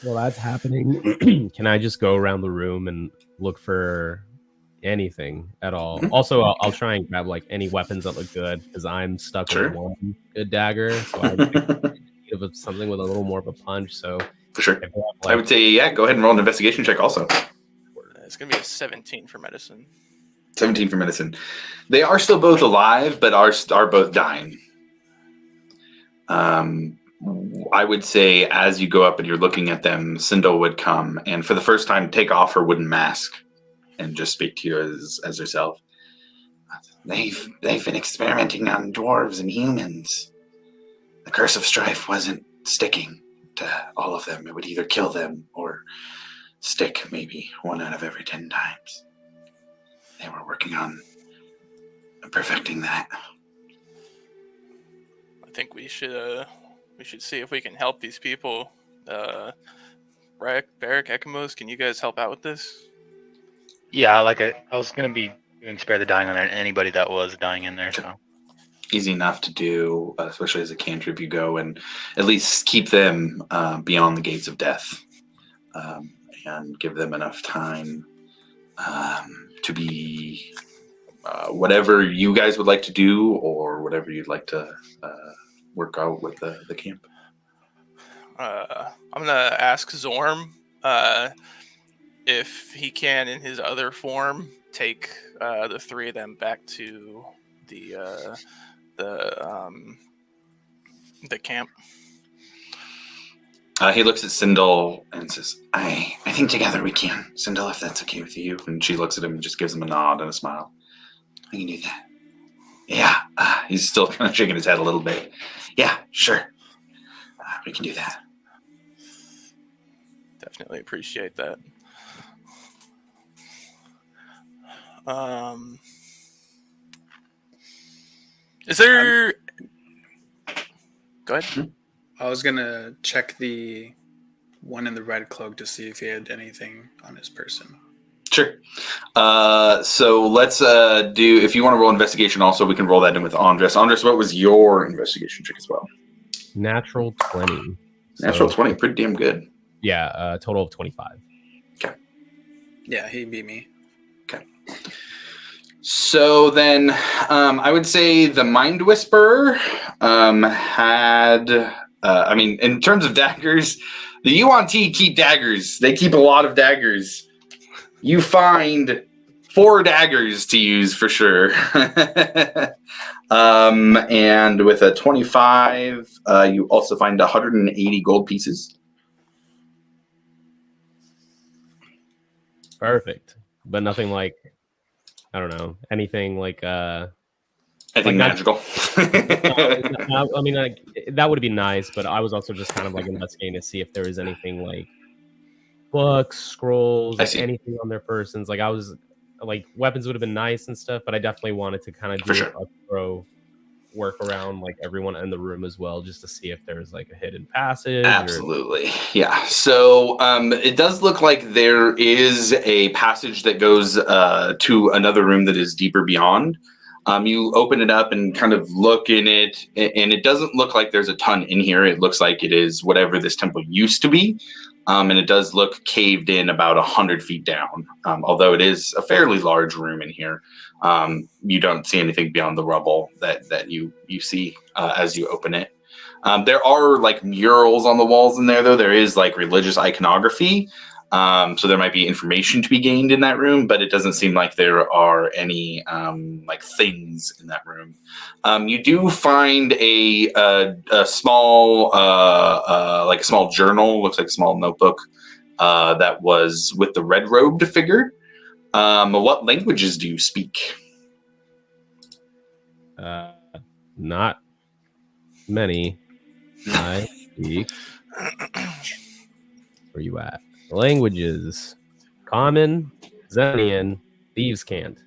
Well, that's happening. Can I just go around the room and look for anything at all? Mhm. Also, I'll try and grab like any weapons that look good because I'm stuck Sure. with one good dagger. So I think of something with a little more of a punch. So For sure. if I have, I would say, yeah, go ahead and roll an investigation check also. It's gonna be a 17 for medicine. 17 for medicine. They are still both alive, but are both dying. I would say as you go up and you're looking at them, Sindel would come and for the first time take off her wooden mask and just speak to you as herself. They've been experimenting on dwarves and humans. The curse of strife wasn't sticking to all of them. It would either kill them or stick maybe 1 out of every 10 times. They were working on perfecting that. I think we should see if we can help these people. Barrack, Ekamos, can you guys help out with this? Yeah, like I was gonna be doing spare the dying on anybody that was dying in there. So Easy enough to do, especially as a cantrip. You go and at least keep them beyond the gates of death, and give them enough time to be whatever you guys would like to do, or whatever you'd like to work out with the camp. I'm gonna ask Zorm if he can, in his other form, take the 3 of them back to the camp. He looks at Sindel and says, I think together we can. Sindel, if that's okay with you. And she looks at him and just gives him a nod and a smile. I can do that. Yeah. He's still kind of shaking his head a little bit. Yeah, sure. We can do that. Definitely appreciate that. Is there... Go ahead. I was gonna check the one in the red cloak to see if he had anything on his person. Sure. So let's do, if you want to roll investigation also, we can roll that in with Andres. Andres, what was your investigation check as well? Natural 20. Natural So, 20, pretty damn good. Yeah, a total of 25. Yeah, he beat me. So then, I would say the Mind Whisperer had. I mean, in terms of daggers, the Yuan Ti keep daggers. They keep a lot of daggers. You find 4 daggers to use for sure. And with a 25, you also find 180 gold pieces. Perfect. But nothing like, I don't know, anything like Anything like magical. I mean, like that would be nice, but I was also just kind of like investigating to see if there was anything like books, scrolls, I like see. anything on their persons. Like I was like weapons would have been nice and stuff, but I definitely wanted to kind of For do sure. a thorough work around like everyone in the room as well, just to see if there's like a hidden passage. Absolutely. Yeah. So it does look like there is a passage that goes to another room that is deeper beyond. You open it up and kind of look in it, and it doesn't look like there's a ton in here. It looks like it is whatever this temple used to be. And it does look caved in about 100 feet down, although it is a fairly large room in here. You don't see anything beyond the rubble that you see as you open it. There are like murals on the walls in there, though. There is like religious iconography. So there might be information to be gained in that room, but it doesn't seem like there are any like things in that room. You do find a small like a small journal, looks like a small notebook that was with the red robed figure. What languages do you speak? Not many. I speak. Where you at? Languages: Common, Zenian, Thieves' Cant.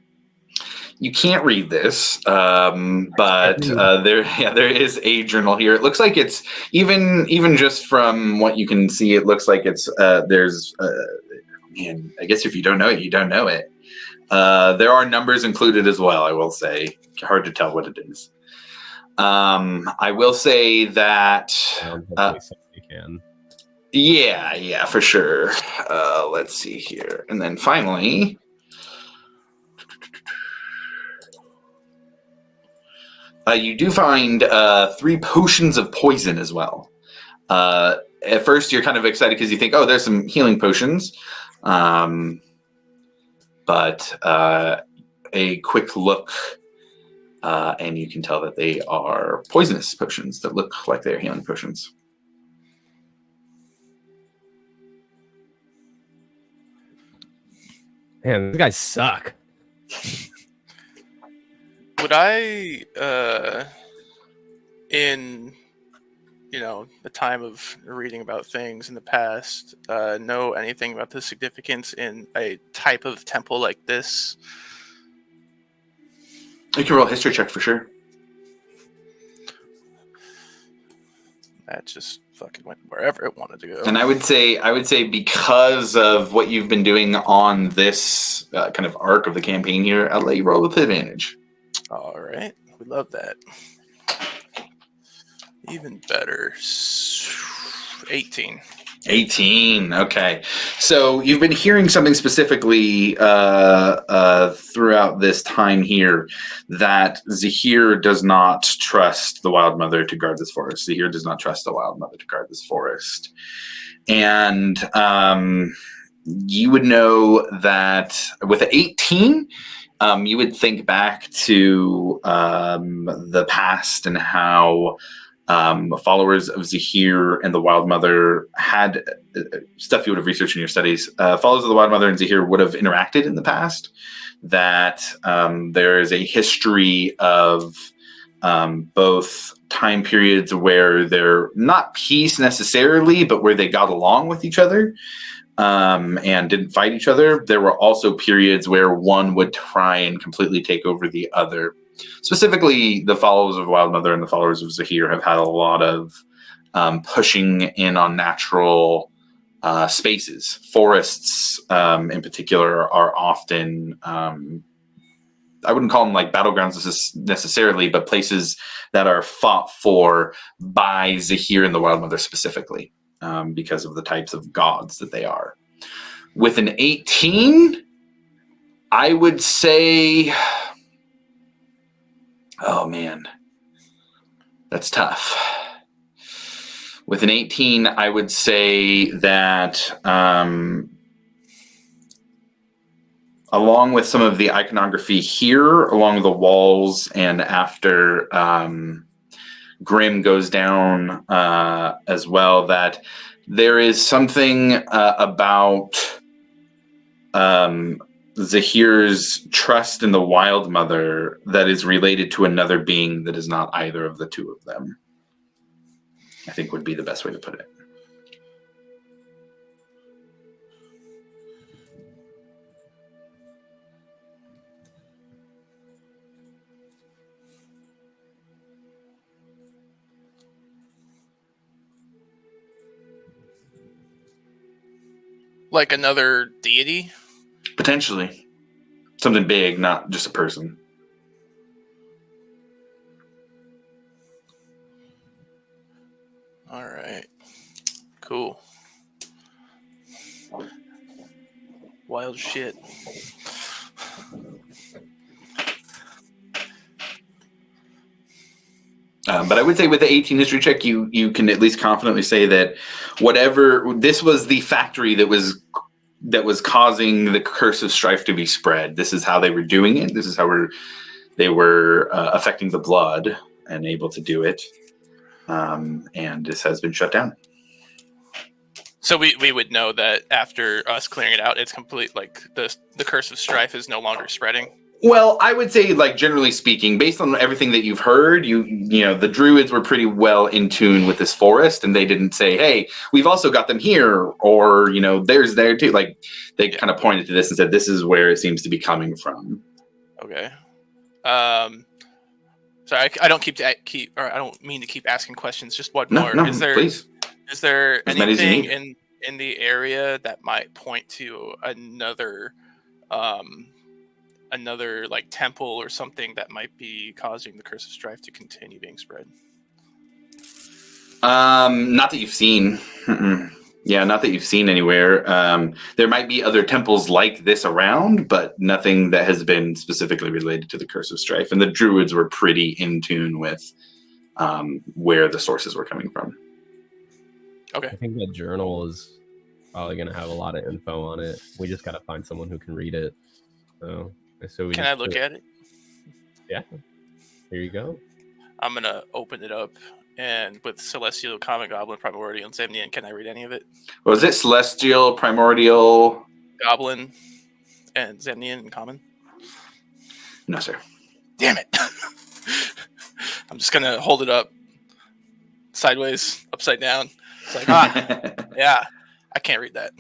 You can't read this, but there is a journal here. It looks like it's even just from what you can see, it looks like it's there's man. I guess if you don't know it, you don't know it. There are numbers included as well. I will say, hard to tell what it is. I will say that. You can. Yeah, for sure. Let's see here, and then finally. You do find 3 potions of poison as well. At first, you're kind of excited because you think, oh, there's some healing potions. But a quick look, and you can tell that they are poisonous potions that look like they're healing potions. Man, these guys suck. Would I, in the time of reading about things in the past, know anything about the significance in a type of temple like this? You can roll a history check for sure. That just fucking went wherever it wanted to go. And I would say because of what you've been doing on this kind of arc of the campaign here, I'll let you roll with advantage. All right, we love that. Even better. 18. 18. Okay. So you've been hearing something specifically throughout this time here that Zahir does not trust the Wild Mother to guard this forest. Zahir does not trust the Wild Mother to guard this forest. And you would know that with an 18, you would think back to the past and how followers of Zahir and the Wild Mother had stuff you would have researched in your studies. Followers of the Wild Mother and Zahir would have interacted in the past. That there is a history of both time periods where they're not peace necessarily, but where they got along with each other and didn't fight each other. There were also periods where one would try and completely take over the other. Specifically, the followers of Wild Mother and the followers of Zahir have had a lot of pushing in on natural spaces. Forests, in particular, are often, I wouldn't call them like battlegrounds necessarily, but places that are fought for by Zahir and the Wild Mother specifically because of the types of gods that they are. With an 18, I would say, oh man, that's tough. With an 18, I would say that along with some of the iconography here along the walls and after Grim goes down as well, that there is something about Zahir's trust in the Wild Mother that is related to another being that is not either of the two of them. I think would be the best way to put it. Like another deity? Potentially. Something big, not just a person. All right. Cool. Wild shit. But I would say with the 18 history check, you can at least confidently say that whatever this was the factory that was causing the curse of strife to be spread. This is how they were doing it. This is how they were affecting the blood and able to do it. And this has been shut down. So we would know that after us clearing it out, it's complete. Like the curse of strife is no longer spreading. Well, I would say, like, generally speaking, based on everything that you've heard, you know, the druids were pretty well in tune with this forest, and they didn't say, "Hey, we've also got them here," or, you know, "There's there too." Like, they kind of pointed to this and said, "This is where it seems to be coming from." Okay. Sorry, I don't I don't mean to keep asking questions. Just one more. No, Is there please. Is there As many as you anything need. in the area that might point to another another like temple or something that might be causing the curse of strife to continue being spread? Not that you've seen. Mm-mm. Yeah, not that you've seen anywhere. There might be other temples like this around, but nothing that has been specifically related to the curse of strife. And the druids were pretty in tune with where the sources were coming from. I think that journal is probably going to have a lot of info on it. We just got to find someone who can read it. So we Can I look at it? Yeah. Here you go. I'm gonna open it up, and with Celestial, Common, Goblin, Primordial, and Zemnian, can I read any of it? Was it Celestial, Primordial? Goblin and Zemnian in Common? No, sir. Damn it! I'm just gonna hold it up sideways, upside down. It's like, yeah, I can't read that.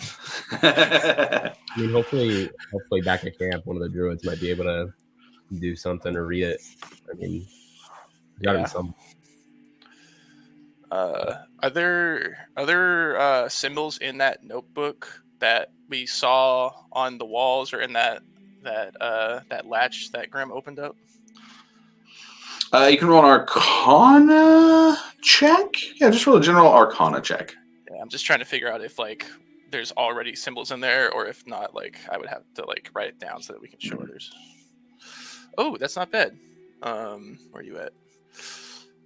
I mean, hopefully back at camp, one of the druids might be able to do something or read it. I mean, got to be some. Are there other symbols in that notebook that we saw on the walls or in that latch that Grim opened up? You can roll an Arcana check. Yeah, just roll a general Arcana check. Yeah, I'm just trying to figure out if like there's already symbols in there, or if not, like I would have to like write it down so that we can show others. Oh, that's not bad. Where are you at?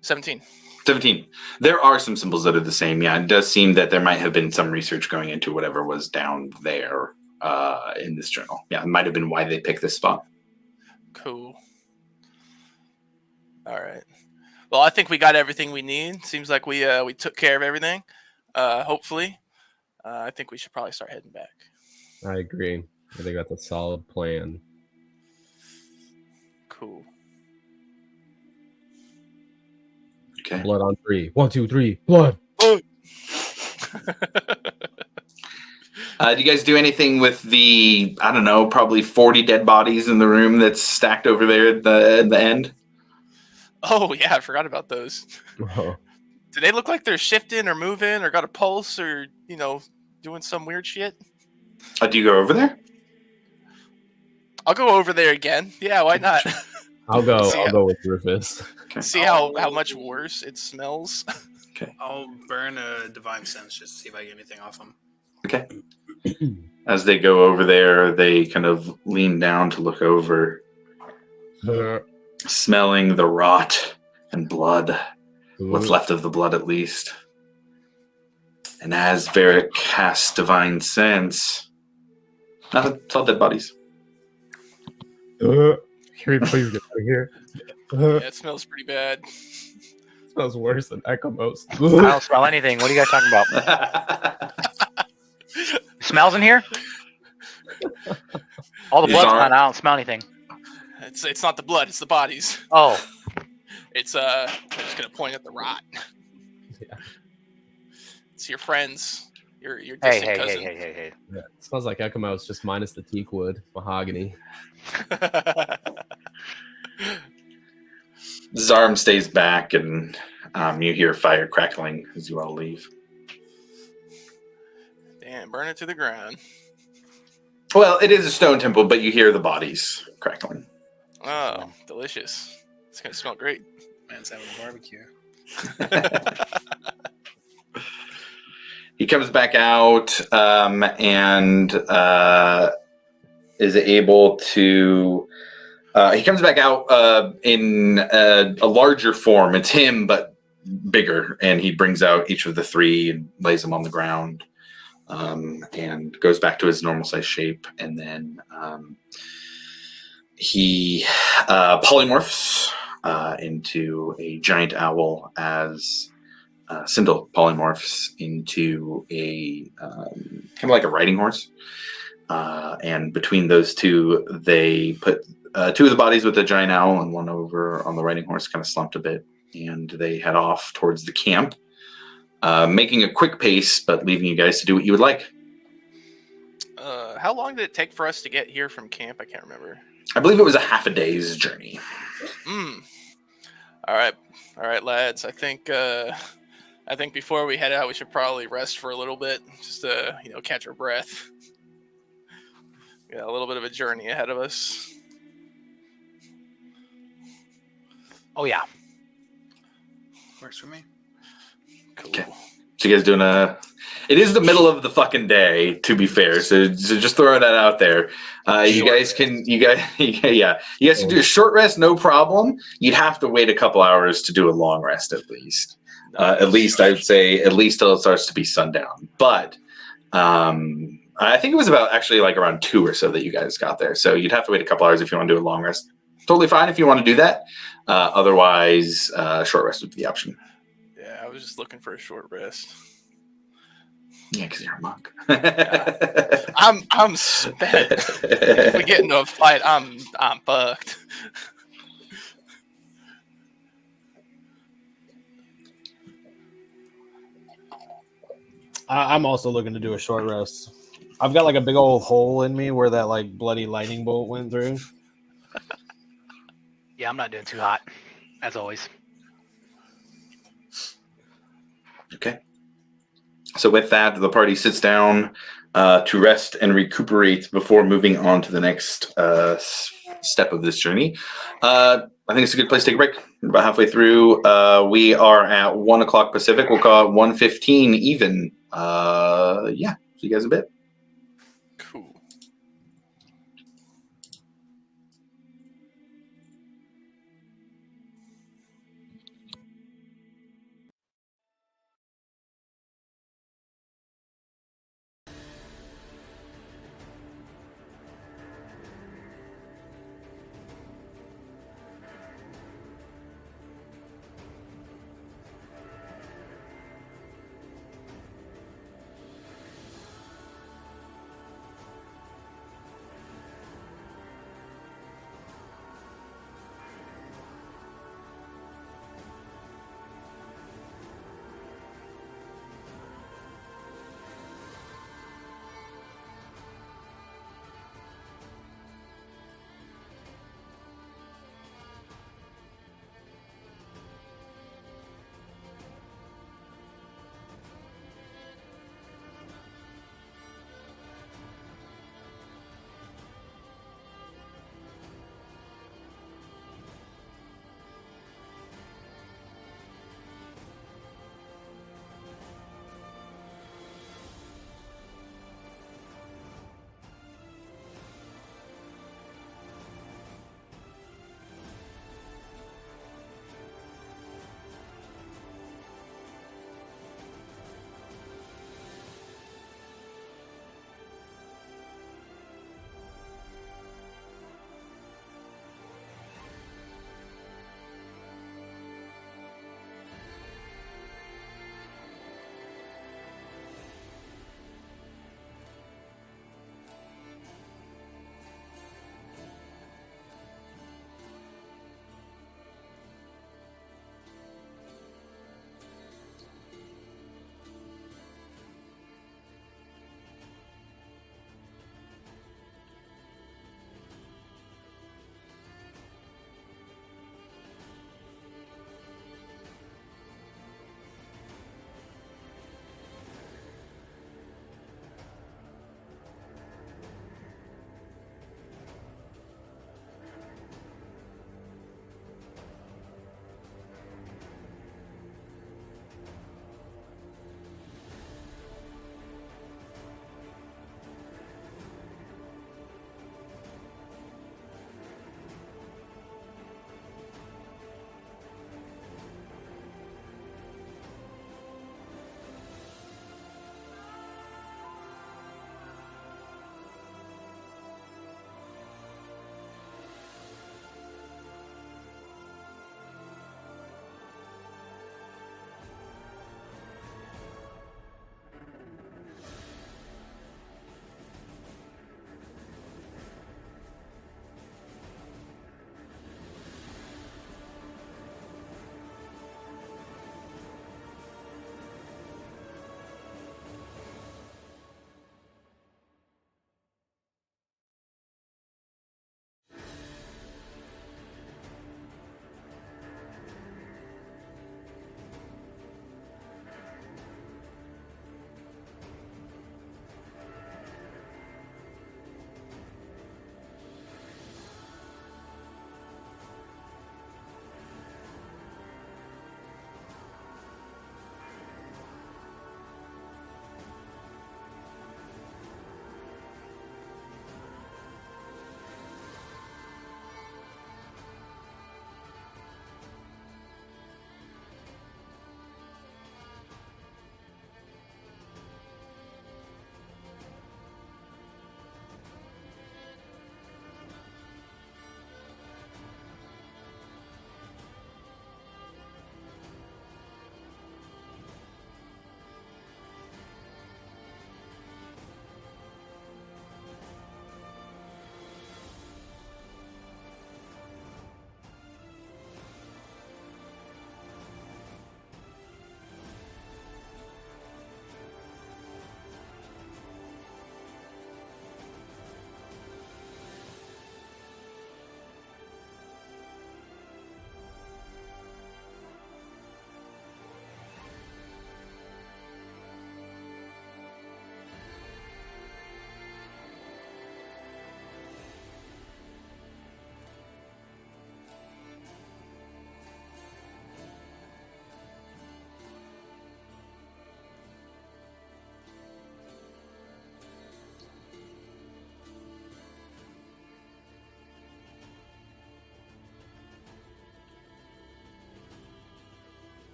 17. 17. There are some symbols that are the same. Yeah, it does seem that there might have been some research going into whatever was down there in this journal. Yeah, it might have been why they picked this spot. Cool. All right. Well, I think we got everything we need. Seems like we took care of everything. Hopefully. I think we should probably start heading back. I agree. I think that's a solid plan. Cool. Okay. Blood on 3. 1, 2, 3. Blood. Do you guys do anything with the, I don't know, probably 40 dead bodies in the room that's stacked over there at the end? Oh, yeah, I forgot about those. Oh. Do they look like they're shifting or moving or got a pulse or, you know, doing some weird shit? Do you go over there? I'll go over there again. Yeah, why not? I'll go with Rufus. Okay. See how much worse it smells. I'll burn a divine sense just to see if I get anything off him. Okay. As they go over there, they kind of lean down to look over, smelling the rot and blood. What's left of the blood, at least. And as Varric casts Divine Sense, nothing. It's all dead bodies. Can we please get out of here? Yeah, it smells pretty bad. Smells worse than Ecomos. I don't smell anything. What are you guys talking about? Smells in here? All the blood's gone. I don't smell anything. It's not the blood, it's the bodies. Oh, It's I'm just gonna point at the rot. Yeah. It's your friends. Your hey, distant hey, cousin. hey. Yeah, it smells like Ecomos, just minus the teak wood, mahogany. Zarm stays back, and you hear fire crackling as you all leave. Damn, burn it to the ground. Well, it is a stone temple, but you hear the bodies crackling. Oh, delicious. It's gonna smell great. Man's having a barbecue. He comes back out and is able to. He comes back out in a larger form. It's him, but bigger. And he brings out each of the three and lays them on the ground and goes back to his normal size shape. And then he polymorphs into a giant owl as Sindel polymorphs into a kind of like a riding horse. And between those two, they put two of the bodies with the giant owl and one over on the riding horse, kind of slumped a bit. And they head off towards the camp, making a quick pace, but leaving you guys to do what you would like. How long did it take for us to get here from camp? I can't remember. I believe it was a half a day's journey. All right, lads. I think before we head out, we should probably rest for a little bit, just to catch our breath. Yeah, a little bit of a journey ahead of us. Oh yeah. Works for me. Cool. Okay. So you guys doing it is the middle of the fucking day, to be fair. So just throwing that out there. You guys can do a short rest, no problem. You'd have to wait a couple hours to do a long rest at least. At least I would say till it starts to be sundown. But I think it was about actually like around 2 or so that you guys got there. So you'd have to wait a couple hours if you want to do a long rest. Totally fine if you want to do that. Otherwise, short rest would be the option. Yeah, I was just looking for a short rest. Yeah, because you're a monk. I'm spent. If we get into a fight, I'm fucked. I'm also looking to do a short rest. I've got like a big old hole in me where that like bloody lightning bolt went through. Yeah, I'm not doing too hot, as always. Okay. So with that, the party sits down to rest and recuperate before moving on to the next step of this journey. I think it's a good place to take a break. We're about halfway through. We are at 1 o'clock Pacific. We'll call it 1:15 even. Yeah. See you guys in a bit. Cool.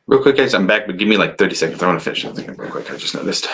Real quick, guys, I'm back, but give me like 30 seconds. I want to finish something real quick. I just noticed.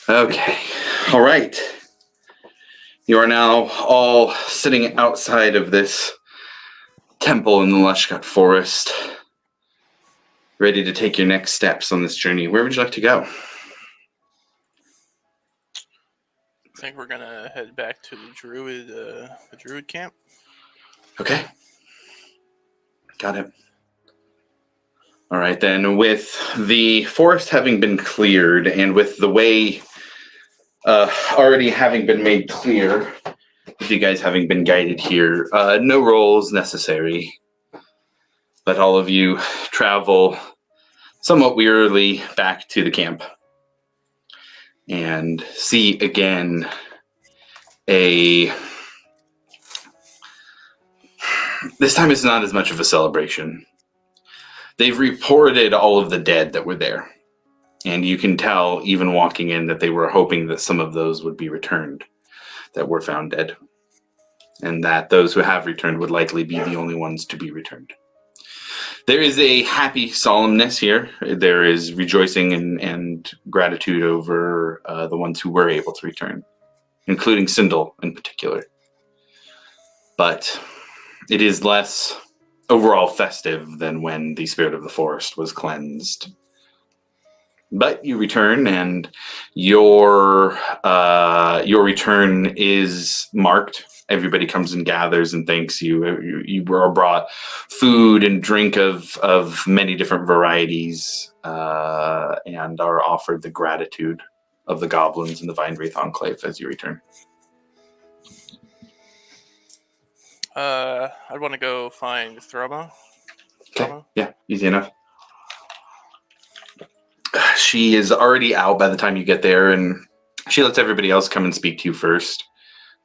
Okay. All right. You are now all sitting outside of this temple in the lush-cut forest, ready to take your next steps on this journey. Where would you like to go? I think we're gonna head back to the druid camp. Okay. Got it. All right, then, with the forest having been cleared and with the way already having been made clear, with you guys having been guided here, no rolls necessary, but all of you travel somewhat wearily back to the camp and see again this time it's not as much of a celebration. They've reported all of the dead that were there. And you can tell, even walking in, that they were hoping that some of those would be returned that were found dead. And that those who have returned would likely be the only ones to be returned. There is a happy solemnness here. There is rejoicing and gratitude over the ones who were able to return, including Sindel in particular. But it is less overall festive than when the spirit of the forest was cleansed. But you return, and your return is marked. Everybody comes and gathers and thanks you. You were brought food and drink of many different varieties, and are offered the gratitude of the goblins in the Vine Wraith Enclave as you return. I'd want to go find Throma. Okay. Yeah, easy enough. She is already out by the time you get there, and she lets everybody else come and speak to you first.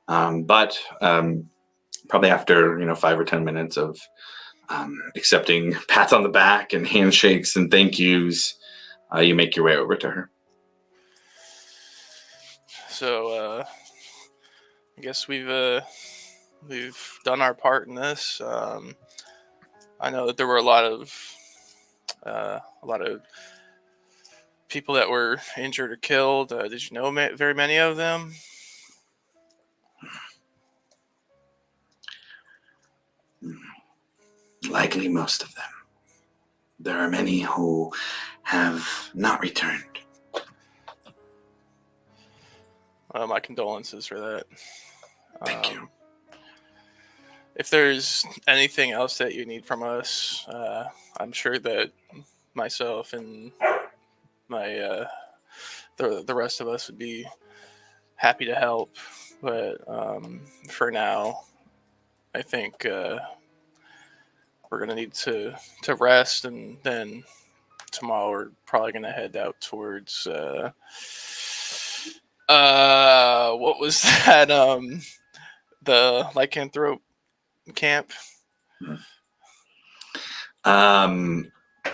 But probably after 5 or 10 minutes of accepting pats on the back and handshakes and thank yous, you make your way over to her. So I guess we've done our part in this. I know that there were a lot of people that were injured or killed. Did you know very many of them? Likely most of them. There are many who have not returned. My condolences for that. Thank you. If there's anything else that you need from us, I'm sure that myself and my the rest of us would be happy to help. But for now, I think we're gonna need to rest, and then tomorrow we're probably gonna head out towards what was that? The lycanthrope camp.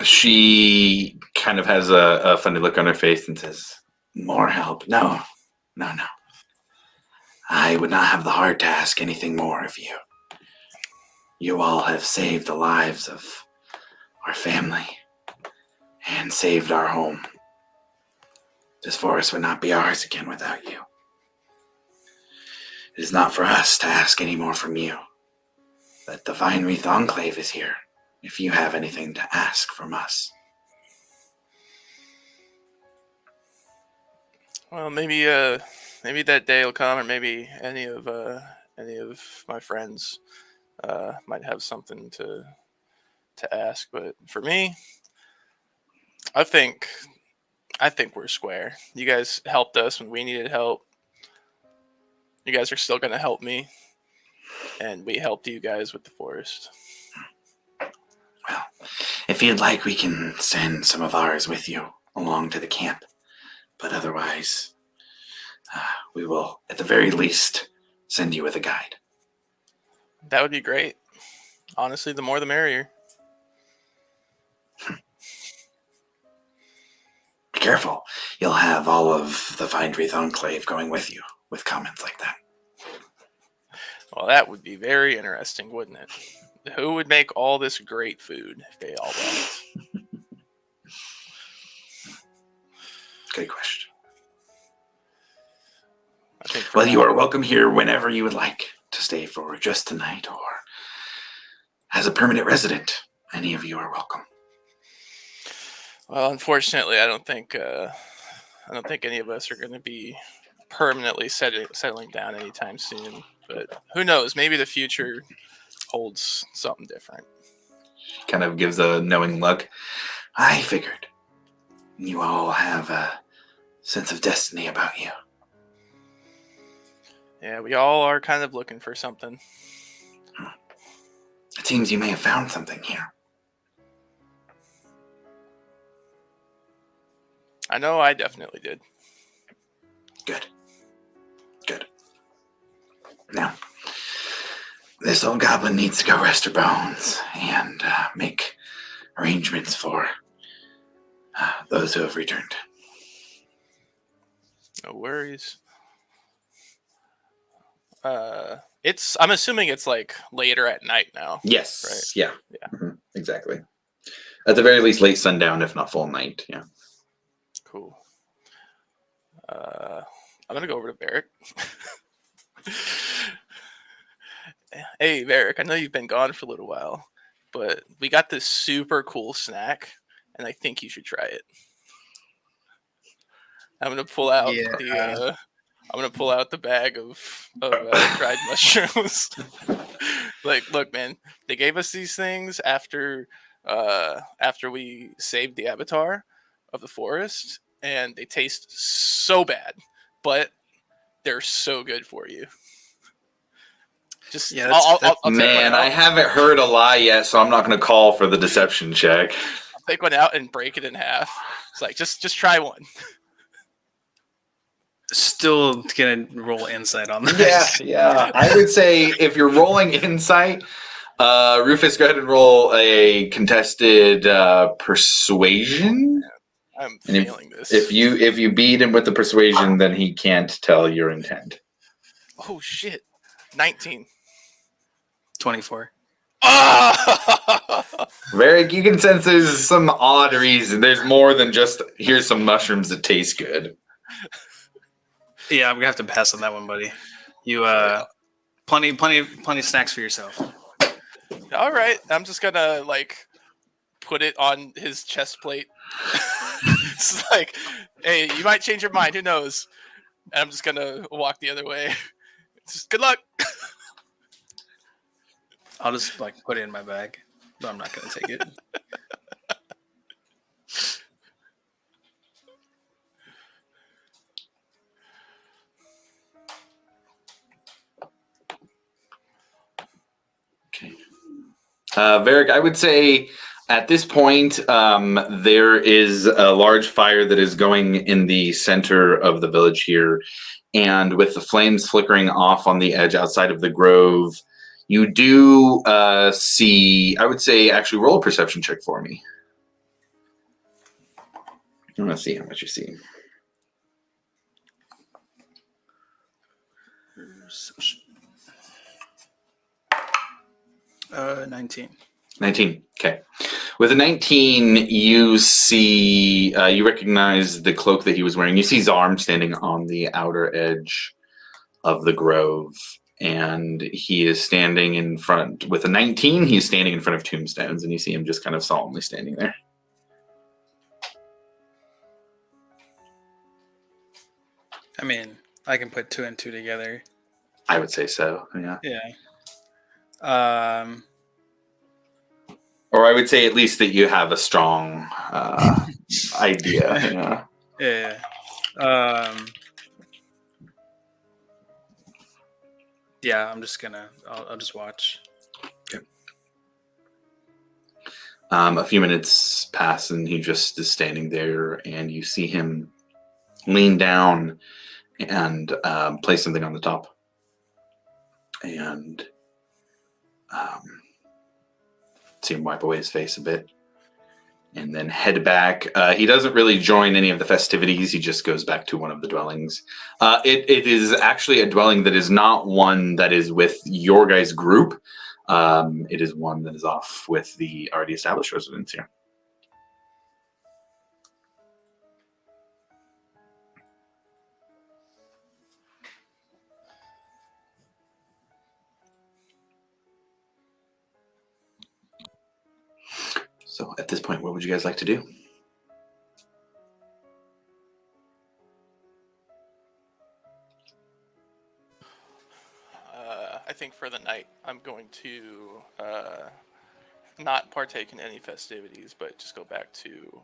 She kind of has a funny look on her face and says, "More help? No. I would not have the heart to ask anything more of you. You all have saved the lives of our family and saved our home. This forest would not be ours again without you." It is not for us to ask any more from you. But the Vine Wreath Enclave is here, if you have anything to ask from us. Well, maybe that day will come, or maybe any of my friends might have something to ask. But for me, I think we're square. You guys helped us when we needed help. You guys are still gonna help me, and we helped you guys with the forest. Well, if you'd like, we can send some of ours with you along to the camp. But otherwise, we will, at the very least, send you with a guide. That would be great. Honestly, the more the merrier. Be careful. You'll have all of the Vine Wreath Enclave going with you with comments like that. Well, that would be very interesting, wouldn't it? Who would make all this great food if they all left? Good question. I think Well, you are welcome here whenever you would like to stay for just tonight or as a permanent resident. Any of you are welcome. Well, unfortunately, I don't think any of us are going to be permanently settling down anytime soon. But who knows? Maybe the future holds something different. Kind of gives a knowing look. I figured you all have a sense of destiny about you. Yeah, we all are kind of looking for something. It seems you may have found something here. I know I definitely did. Good. Good. Now, this old goblin needs to go rest her bones and make arrangements for those who have returned. No worries. I'm assuming it's like later at night now. Yes. Right. Yeah. Yeah. Mhm, exactly. At the very least, late sundown, if not full night. Yeah. Cool. I'm gonna go over to Barrick. Hey, Barrick, I know you've been gone for a little while, but we got this super cool snack, and I think you should try it. I'm gonna pull out the bag of dried mushrooms. Like, look, man, they gave us these things after we saved the avatar of the forest, and they taste so bad, but they're so good for you. Just Yeah, I'll take one Man, out. I haven't heard a lie yet, so I'm not going to call for the deception check. I'll take one out and break it in half. It's like just try one. Still gonna roll insight on that. Yeah. I would say if you're rolling insight, Rufus, go ahead and roll a contested persuasion. I'm And failing this. If you beat him with the persuasion, then he can't tell your intent. Oh shit, 19. 24. Varric, you can sense there's some odd reason. There's more than just here's some mushrooms that taste good. Yeah, I'm gonna have to pass on that one, buddy. You plenty of snacks for yourself. All right, I'm just gonna like put it on his chest plate. It's like, hey, you might change your mind. Who knows? And I'm just gonna walk the other way. Just good luck. I'll just like put it in my bag, but I'm not gonna take it. Okay. Varric, I would say at this point, there is a large fire that is going in the center of the village here. And with the flames flickering off on the edge outside of the grove, you do see, I would say, actually roll a perception check for me. I want to see how much you see. 19. 19. Okay. With a 19, you see, you recognize the cloak that he was wearing. You see Zarm standing on the outer edge of the grove, and he is standing in front with a 19. He's standing in front of tombstones, and you see him just kind of solemnly standing there. I mean, I can put 2 and 2 together. I would say so. Yeah. Yeah. Or I would say at least that you have a strong idea. Yeah. Yeah. Yeah, I'm just gonna. I'll just watch. A few minutes pass, and he just is standing there, and you see him lean down and place something on the top, and see him wipe away his face a bit, and then head back. He doesn't really join any of the festivities. He just goes back to one of the dwellings. It is actually a dwelling that is not one that is with your guys' group. It is one that is off with the already established residents here. So at this point, what would you guys like to do? I think for the night, I'm going to not partake in any festivities, but just go back to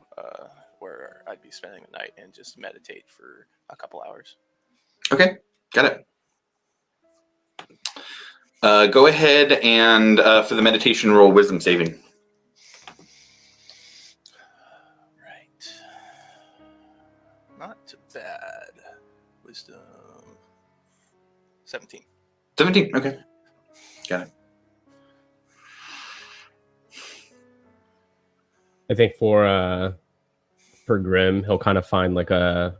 where I'd be spending the night and just meditate for a couple hours. Okay, got it. Go ahead and for the meditation roll, wisdom saving. Right. Not too bad. Wisdom 17. 17. Okay, got it. I think for Grim, he'll kind of find like a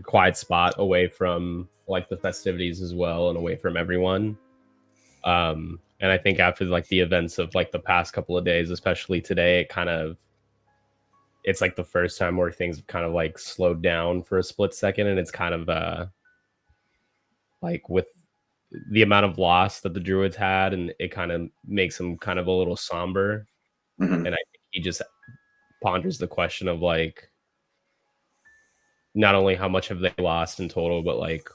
quiet spot away from like the festivities as well, and away from everyone. And I think after like the events of like the past couple of days, especially today, it's like the first time where things have kind of like slowed down for a split second, and it's kind of like with the amount of loss that the druids had, and it kind of makes him kind of a little somber. Mm-hmm. And I think he just ponders the question of like not only how much have they lost in total, but like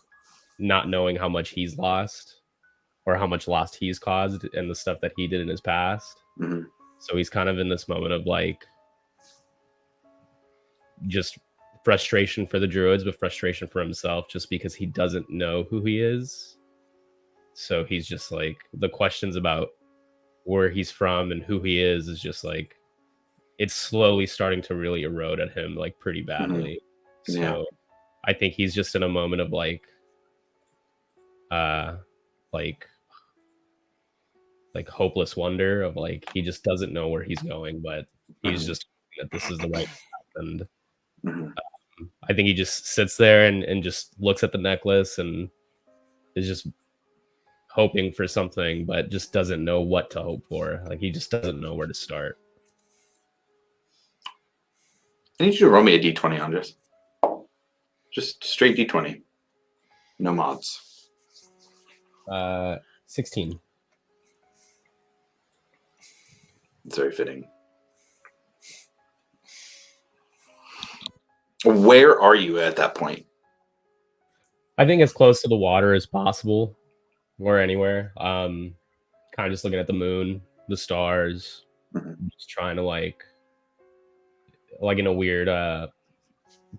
not knowing how much he's lost or how much loss he's caused and the stuff that he did in his past. Mm-hmm. So he's kind of in this moment of like just frustration for the druids, but frustration for himself just because he doesn't know who he is. So he's just like, the questions about where he's from and who he is just like, it's slowly starting to really erode at him like pretty badly. Mm-hmm. Yeah. So I think he's just in a moment of like hopeless wonder of like, he just doesn't know where he's going, but he's just that this is the right path. And I think he just sits there and just looks at the necklace and is just hoping for something, but just doesn't know what to hope for. Like he just doesn't know where to start. I need you to roll me a d20, Andres. Just straight d20. No mods. 16. It's very fitting. Where are you at that point? I think as close to the water as possible, or anywhere. Kind of just looking at the moon, the stars, just trying to like in a weird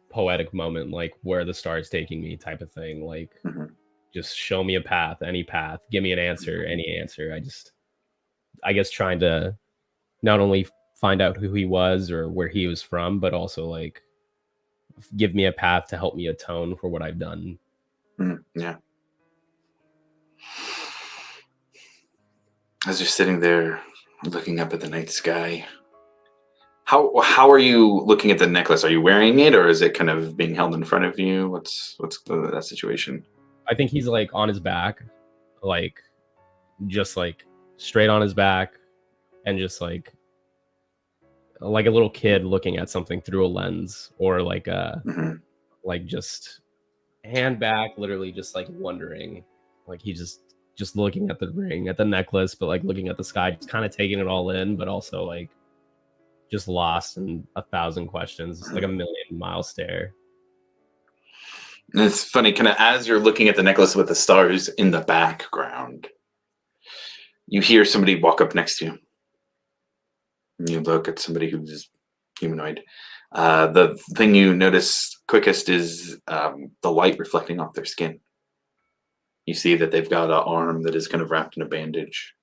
poetic moment, like where the stars taking me type of thing. Like just show me a path, any path, give me an answer, any answer. I guess trying to not only find out who he was or where he was from, but also like give me a path to help me atone for what I've done. Yeah. As you're sitting there looking up at the night sky, how are you looking at the necklace? Are you wearing it, or is it kind of being held in front of you? What's that situation? I think he's like on his back, like just like straight on his back, and just like a little kid looking at something through a lens, or like like just hand back, literally just like wondering, like he just looking at the ring, at the necklace, but like looking at the sky, just kind of taking it all in, but also like just lost in 1,000 questions. It's like a million-mile stare. And it's funny, kind of as you're looking at the necklace with the stars in the background, you hear somebody walk up next to you. And you look at somebody who's humanoid. The thing you notice quickest is the light reflecting off their skin. You see that they've got an arm that is kind of wrapped in a bandage.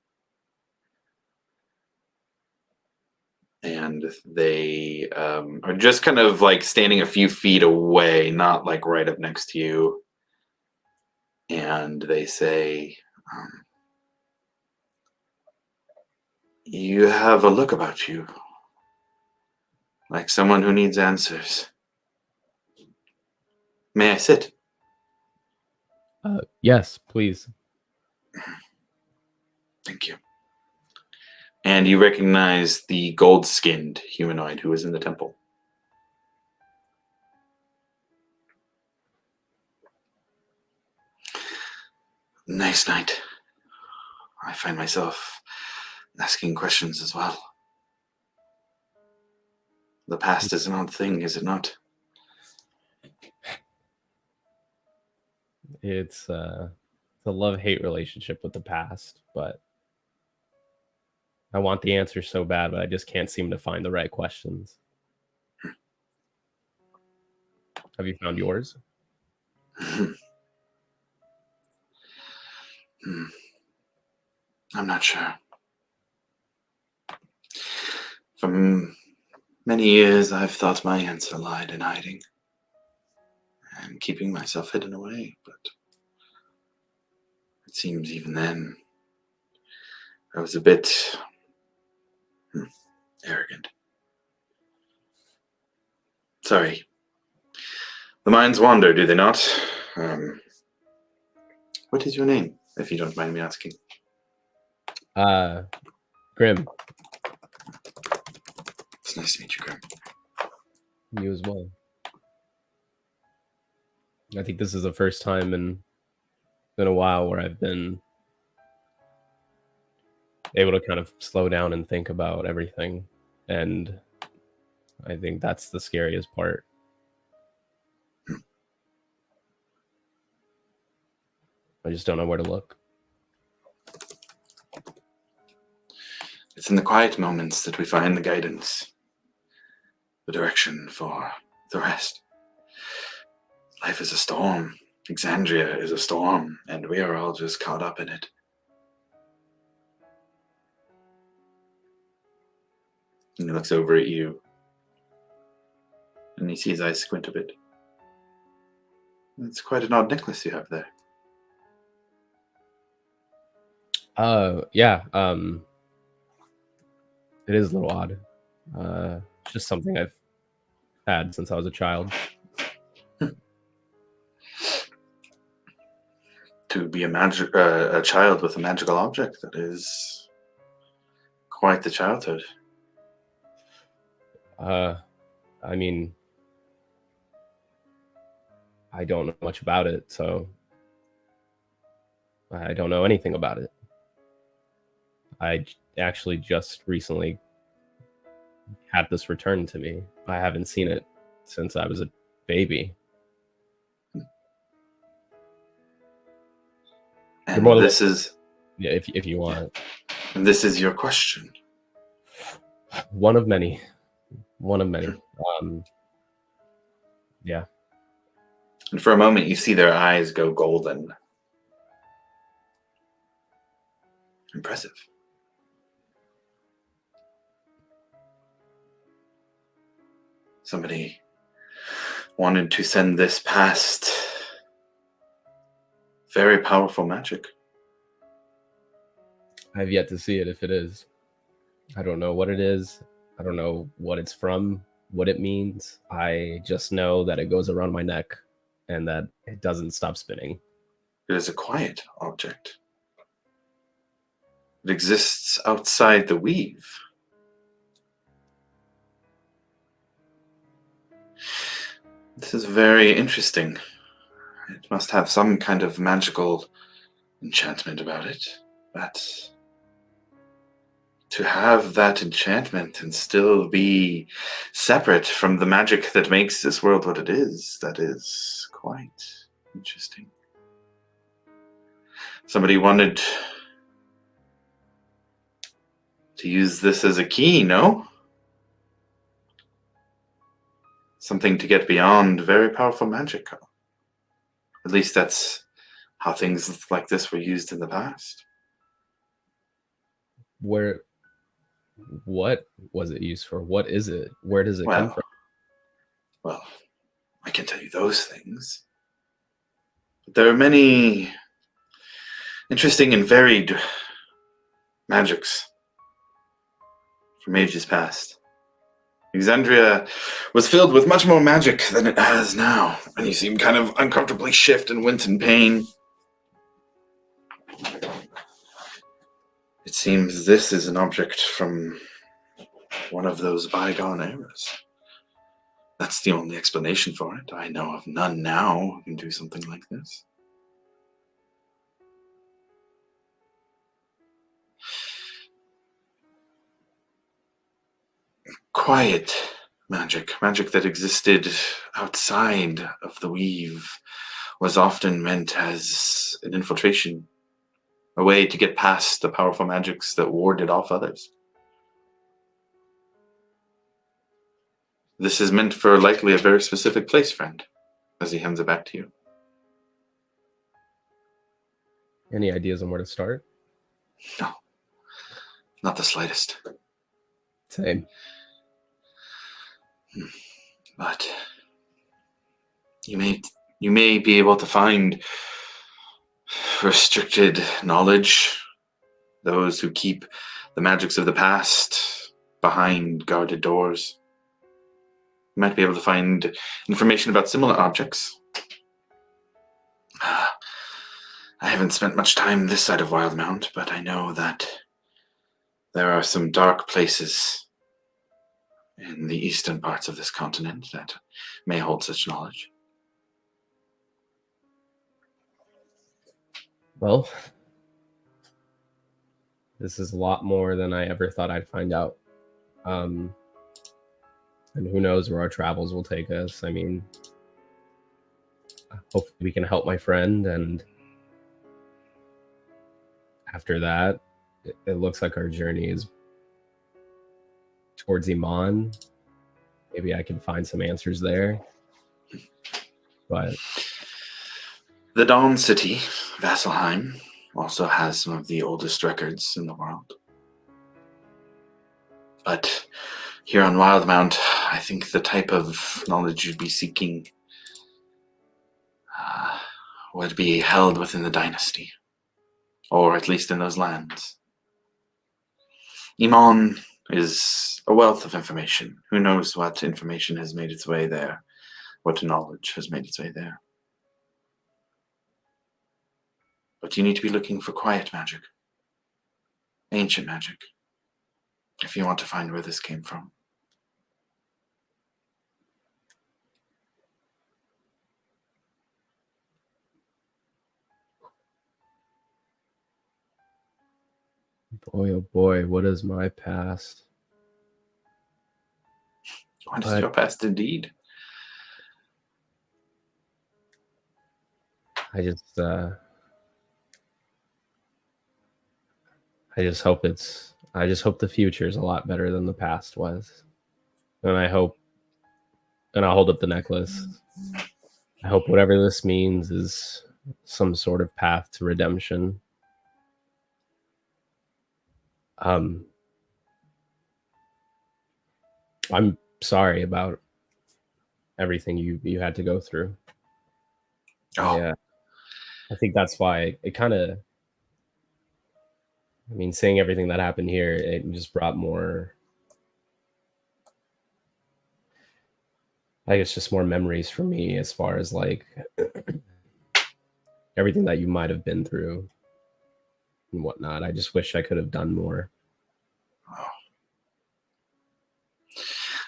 And they are just kind of like standing a few feet away, not like right up next to you. And they say, you have a look about you, like someone who needs answers. May I sit? Yes, please. Thank you. And you recognize the gold-skinned humanoid who was in the temple. Nice night. I find myself asking questions as well. The past is an odd thing, is it not? It's a love-hate relationship with the past, but I want the answer so bad, but I just can't seem to find the right questions. Have you found yours? I'm not sure. For many years, I've thought my answer lied in hiding and keeping myself hidden away, but it seems even then I was a bit arrogant. Sorry. The minds wander, do they not? What is your name, if you don't mind me asking? Grim, It's nice to meet you, Grim. you as well. I think this is the first time in a while where I've been able to kind of slow down and think about everything. And I think that's the scariest part. I just don't know where to look. It's in the quiet moments that we find the guidance, the direction for the rest. Life is a storm. Exandria is a storm, and we are all just caught up in it. And he looks over at you, and he sees his eyes squint a bit. It's quite an odd necklace you have there. Yeah. It is a little odd. It's just something I've had since I was a child. To be a child with a magical object, that is quite the childhood. I mean, I don't know much about it, so I don't know anything about it. I actually just recently had this returned to me. I haven't seen it since I was a baby. And more than this is Yeah, if you want. and this is your question. One of many. One of many. Yeah. And for a moment, you see their eyes go golden. Impressive. Somebody wanted to send this past very powerful magic. I've yet to see it if it is. I don't know what it is. I don't know what it's from, what it means. I just know that it goes around my neck and that it doesn't stop spinning. It is a quiet object. It exists outside the weave. This is very interesting. It must have some kind of magical enchantment about it. But to have that enchantment and still be separate from the magic that makes this world what it is, that is quite interesting. Somebody wanted to use this as a key, no? Something to get beyond very powerful magic. At least that's how things like this were used in the past. What was it used for? What is it? Where does it come from? Well, I can tell you those things. But there are many interesting and varied magics from ages past. Alexandria was filled with much more magic than it has now, and you seem kind of uncomfortably shift and wince in pain. It seems this is an object from one of those bygone eras. That's the only explanation for it. I know of none now who can do something like this. Quiet magic that existed outside of the weave, was often meant as an infiltration, a way to get past the powerful magics that warded off others. This is meant for likely a very specific place, friend, as he hands it back to you. Any ideas on where to start? No, not the slightest. Same. But you may be able to find restricted knowledge, those who keep the magics of the past behind guarded doors. You might be able to find information about similar objects. I haven't spent much time this side of Wildmount, but I know that there are some dark places in the eastern parts of this continent that may hold such knowledge. Well, this is a lot more than I ever thought I'd find out. And who knows where our travels will take us. I mean, hopefully we can help my friend, and after that, it looks like our journey is towards Iman. Maybe I can find some answers there. But the Dawn City, Vasselheim, also has some of the oldest records in the world. But here on Wildmount, I think the type of knowledge you'd be seeking would be held within the dynasty, or at least in those lands. Iman is a wealth of information. Who knows what information has made its way there, what knowledge has made its way there. But you need to be looking for quiet magic, ancient magic, if you want to find where this came from. boy, oh boy, what is my past? What is your past indeed? I just hope the future is a lot better than the past was. And I'll hold up the necklace. I hope whatever this means is some sort of path to redemption. I'm sorry about everything you had to go through. Oh. Yeah. I think that's why it kind of, I mean, seeing everything that happened here, it just brought more, I guess, just more memories for me as far as like everything that you might have been through and whatnot. I just wish I could have done more. Oh.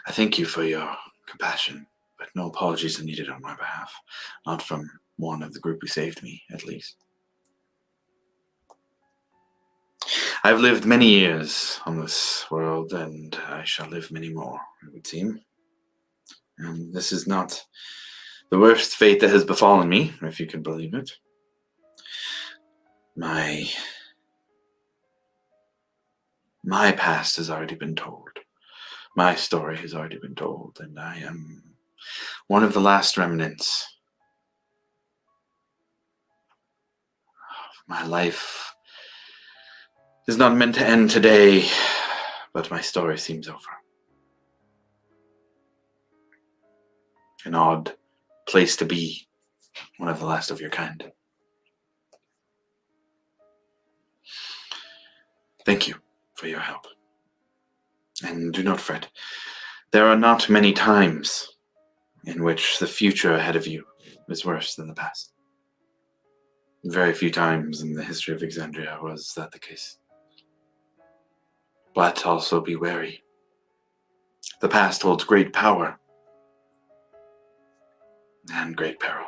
I thank you for your compassion, But no apologies are needed on my behalf. Not from one of the group who saved me, at least. I've lived many years on this world, and I shall live many more, it would seem. And this is not the worst fate that has befallen me, if you can believe it. My past has already been told. My story has already been told, and I am one of the last remnants. My life is not meant to end today, but my story seems over. An odd place to be, one of the last of your kind. Thank you for your help. And do not fret. There are not many times in which the future ahead of you is worse than the past. Very few times in the history of Exandria was that the case. But also be wary. The past holds great power and great peril.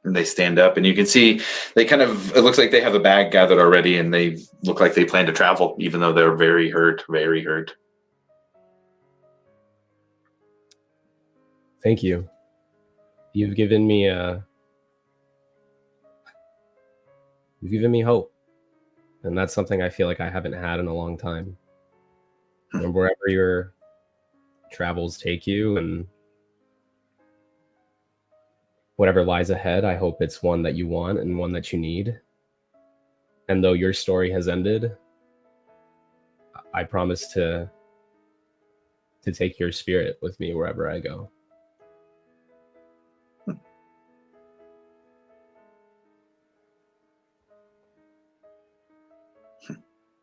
And they stand up, and you can see it looks like they have a bag gathered already, and they look like they plan to travel, even though they're very hurt, very hurt. Thank you. You've given me hope. And that's something I feel like I haven't had in a long time. And wherever your travels take you and whatever lies ahead, I hope it's one that you want and one that you need. And though your story has ended, I promise to take your spirit with me wherever I go.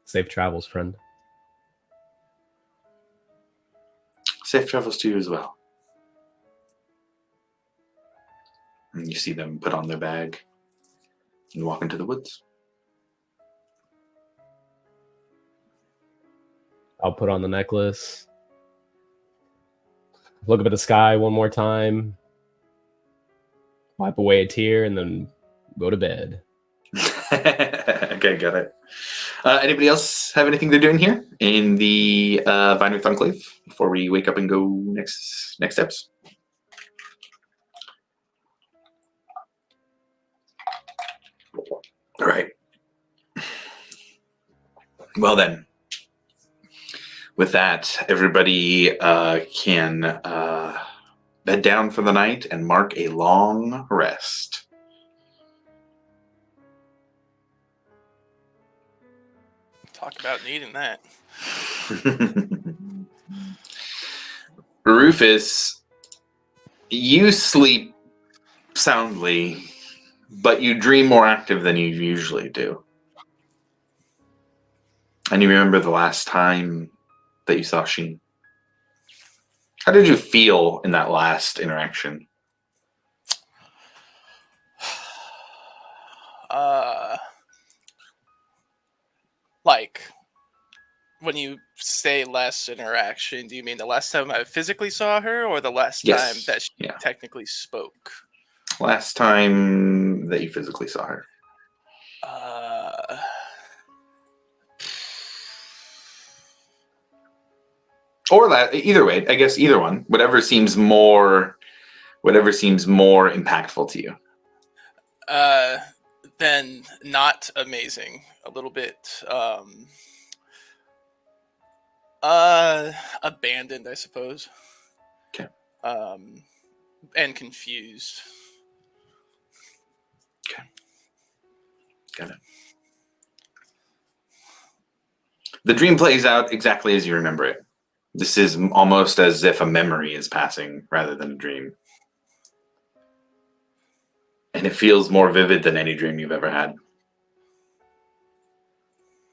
Safe travels, friend. Safe travels to you as well. And you see them put on their bag and walk into the woods. I'll put on the necklace. Look up at the sky one more time. Wipe away a tear and then go to bed. Okay, got it. Anybody else have anything they're doing here in the Vinewood Enclave before we wake up and go next steps? All right. Well then, with that, everybody can bed down for the night and mark a long rest. Talk about needing that. Rufus, you sleep soundly, but you dream more active than you usually do. And you remember the last time that you saw Sheen. How did you feel in that last interaction? Like, when you say last interaction, do you mean the last time I physically saw her, or the last time Yes. that she Yeah. technically spoke? Last time that you physically saw her. Or either way, I guess either one. Whatever seems more impactful to you. Then not amazing. A little bit abandoned, I suppose. Okay. And confused. Okay. Got it. The dream plays out exactly as you remember it. This is almost as if a memory is passing rather than a dream. And it feels more vivid than any dream you've ever had.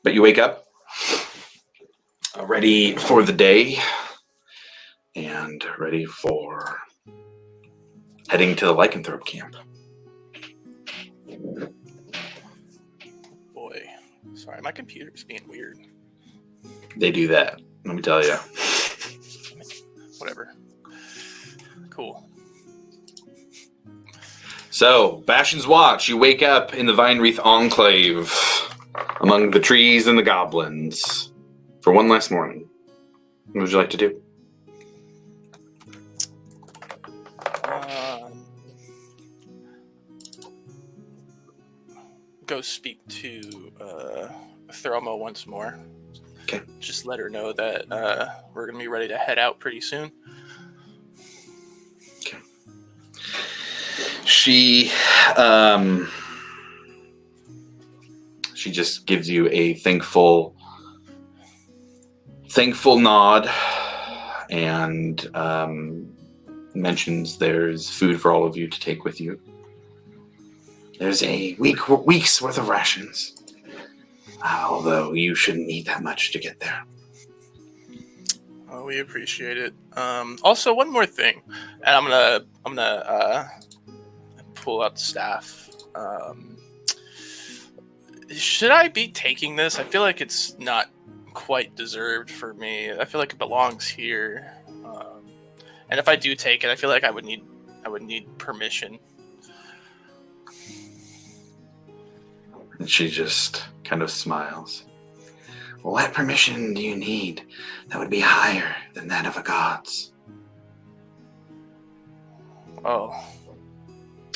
But you wake up ready for the day and ready for heading to the Lycanthrope camp. Boy, sorry, my computer's being weird. They do that. Let me tell you. Whatever. Cool. So, Bastion's Watch, you wake up in the Vine Wreath Enclave among the trees and the goblins for one last morning. What would you like to do? Go speak to Throma once more. Okay. Just let her know that we're going to be ready to head out pretty soon. Okay. She just gives you a thankful nod and mentions there's food for all of you to take with you. There's a week's worth of rations, although you shouldn't need that much to get there. Oh, we appreciate it. Also, one more thing, and I'm gonna pull out the staff. Should I be taking this? I feel like it's not quite deserved for me. I feel like it belongs here. And if I do take it, I feel like I would need permission. And she just kind of smiles. Well, what permission do you need that would be higher than that of a god's? Oh.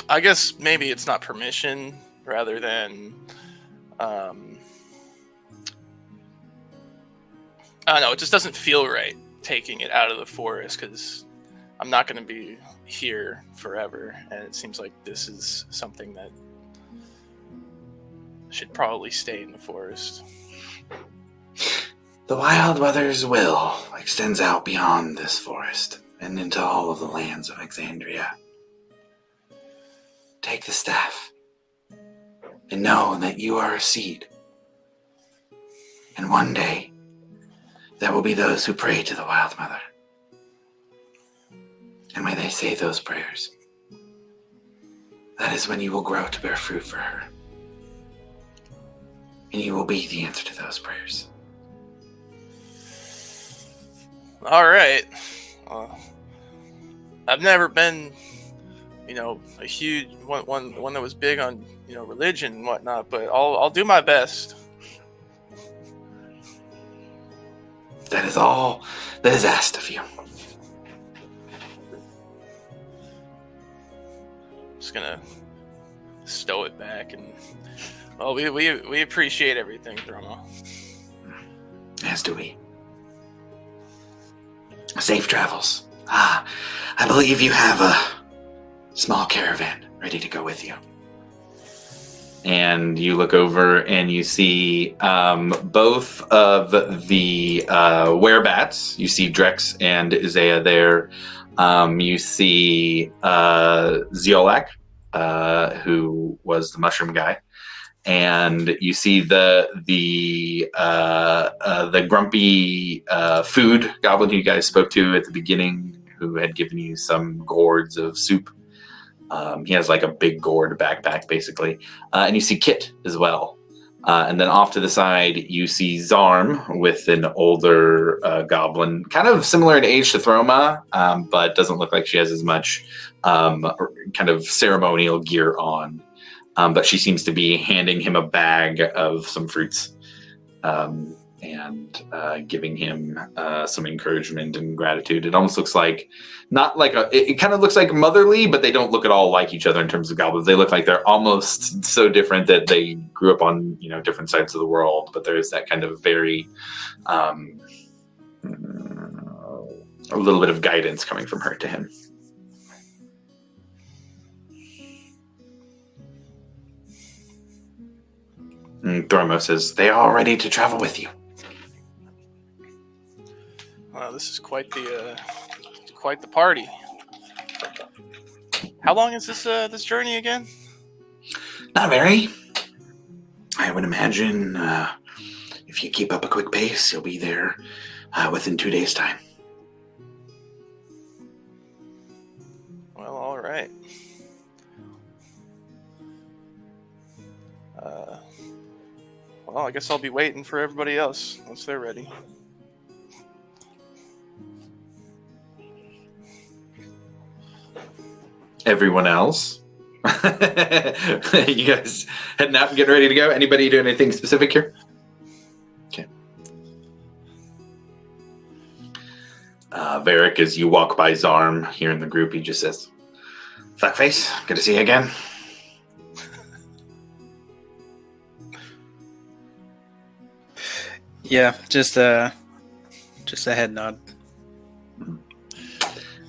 I guess maybe it's not permission rather than I don't know, it just doesn't feel right taking it out of the forest because I'm not going to be here forever, and it seems like this is something that should probably stay in the forest. The Wild Mother's will extends out beyond this forest and into all of the lands of Exandria. Take the staff and know that you are a seed. And one day, there will be those who pray to the Wild Mother. And when they say those prayers, that is when you will grow to bear fruit for her. And you will be the answer to those prayers. All right. I've never been, a huge one that was big on, religion and whatnot, but I'll do my best. That is all that is asked of you. Just gonna stow it back and we appreciate everything, Throma. As do we. Safe travels. I believe you have a small caravan ready to go with you. And you look over and you see both of the werebats. You see Drex and Isaiah there. You see Zeolak, who was the mushroom guy. And you see the grumpy food goblin who you guys spoke to at the beginning, who had given you some gourds of soup. He has like a big gourd backpack, basically. And you see Kit as well. And then off to the side, you see Zarm with an older goblin, kind of similar in age to Throma, but doesn't look like she has as much kind of ceremonial gear on. But she seems to be handing him a bag of some fruits and giving him some encouragement and gratitude. It almost looks like, it kind of looks like motherly, but they don't look at all like each other in terms of goblins. They look like they're almost so different that they grew up on, different sides of the world. But there's that kind of very, a little bit of guidance coming from her to him. And Thormo says, they are all ready to travel with you. Wow, this is quite the party. How long is this journey again? Not very. I would imagine if you keep up a quick pace, you'll be there within 2 days' time. Well, all right. Well, I guess I'll be waiting for everybody else once they're ready. Everyone else? You guys heading out and getting ready to go? Anybody doing anything specific here? Okay. Varric, as you walk by Zarm here in the group, he just says, "Fuckface, good to see you again." Yeah, just a head nod.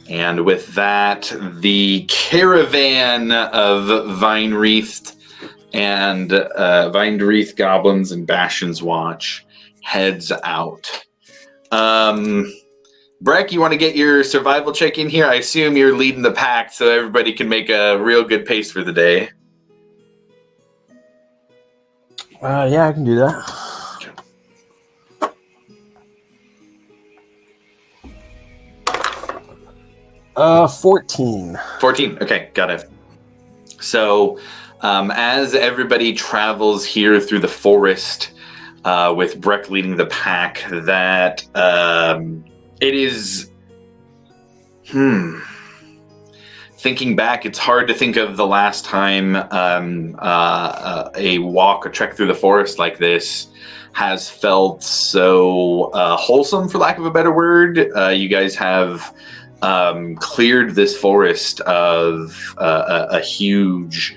And with that, the caravan of vine-wreathed goblins and Bastion's Watch heads out. Breck, you want to get your survival check in here? I assume you're leading the pack so everybody can make a real good pace for the day. Yeah, I can do that. 14. 14. Okay, got it. So, as everybody travels here through the forest, with Breck leading the pack, that it is. Thinking back, it's hard to think of the last time a trek through the forest like this has felt so wholesome, for lack of a better word. You guys have cleared this forest of a huge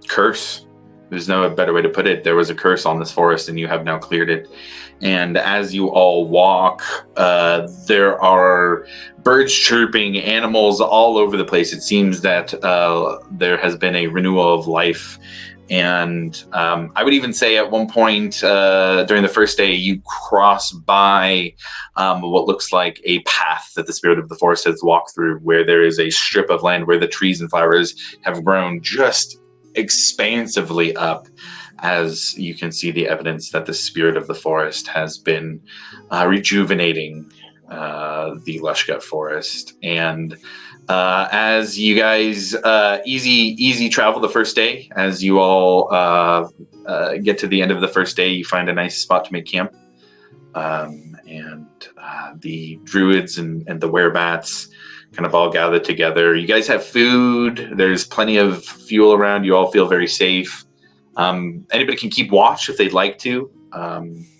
curse. There's no better way to put it. There was a curse on this forest, and you have now cleared it. And as you all walk, there are birds chirping, animals all over the place. It seems that there has been a renewal of life. And I would even say at one point during the first day, you cross by what looks like a path that the spirit of the forest has walked through, where there is a strip of land where the trees and flowers have grown just expansively up, as you can see the evidence that the spirit of the forest has been rejuvenating the Lushgut forest. And as you guys easy travel the first day, as you all get to the end of the first day, you find a nice spot to make camp. And the druids and the werebats kind of all gather together. You guys have food. There's plenty of fuel around. You all feel very safe. Anybody can keep watch if they'd like to.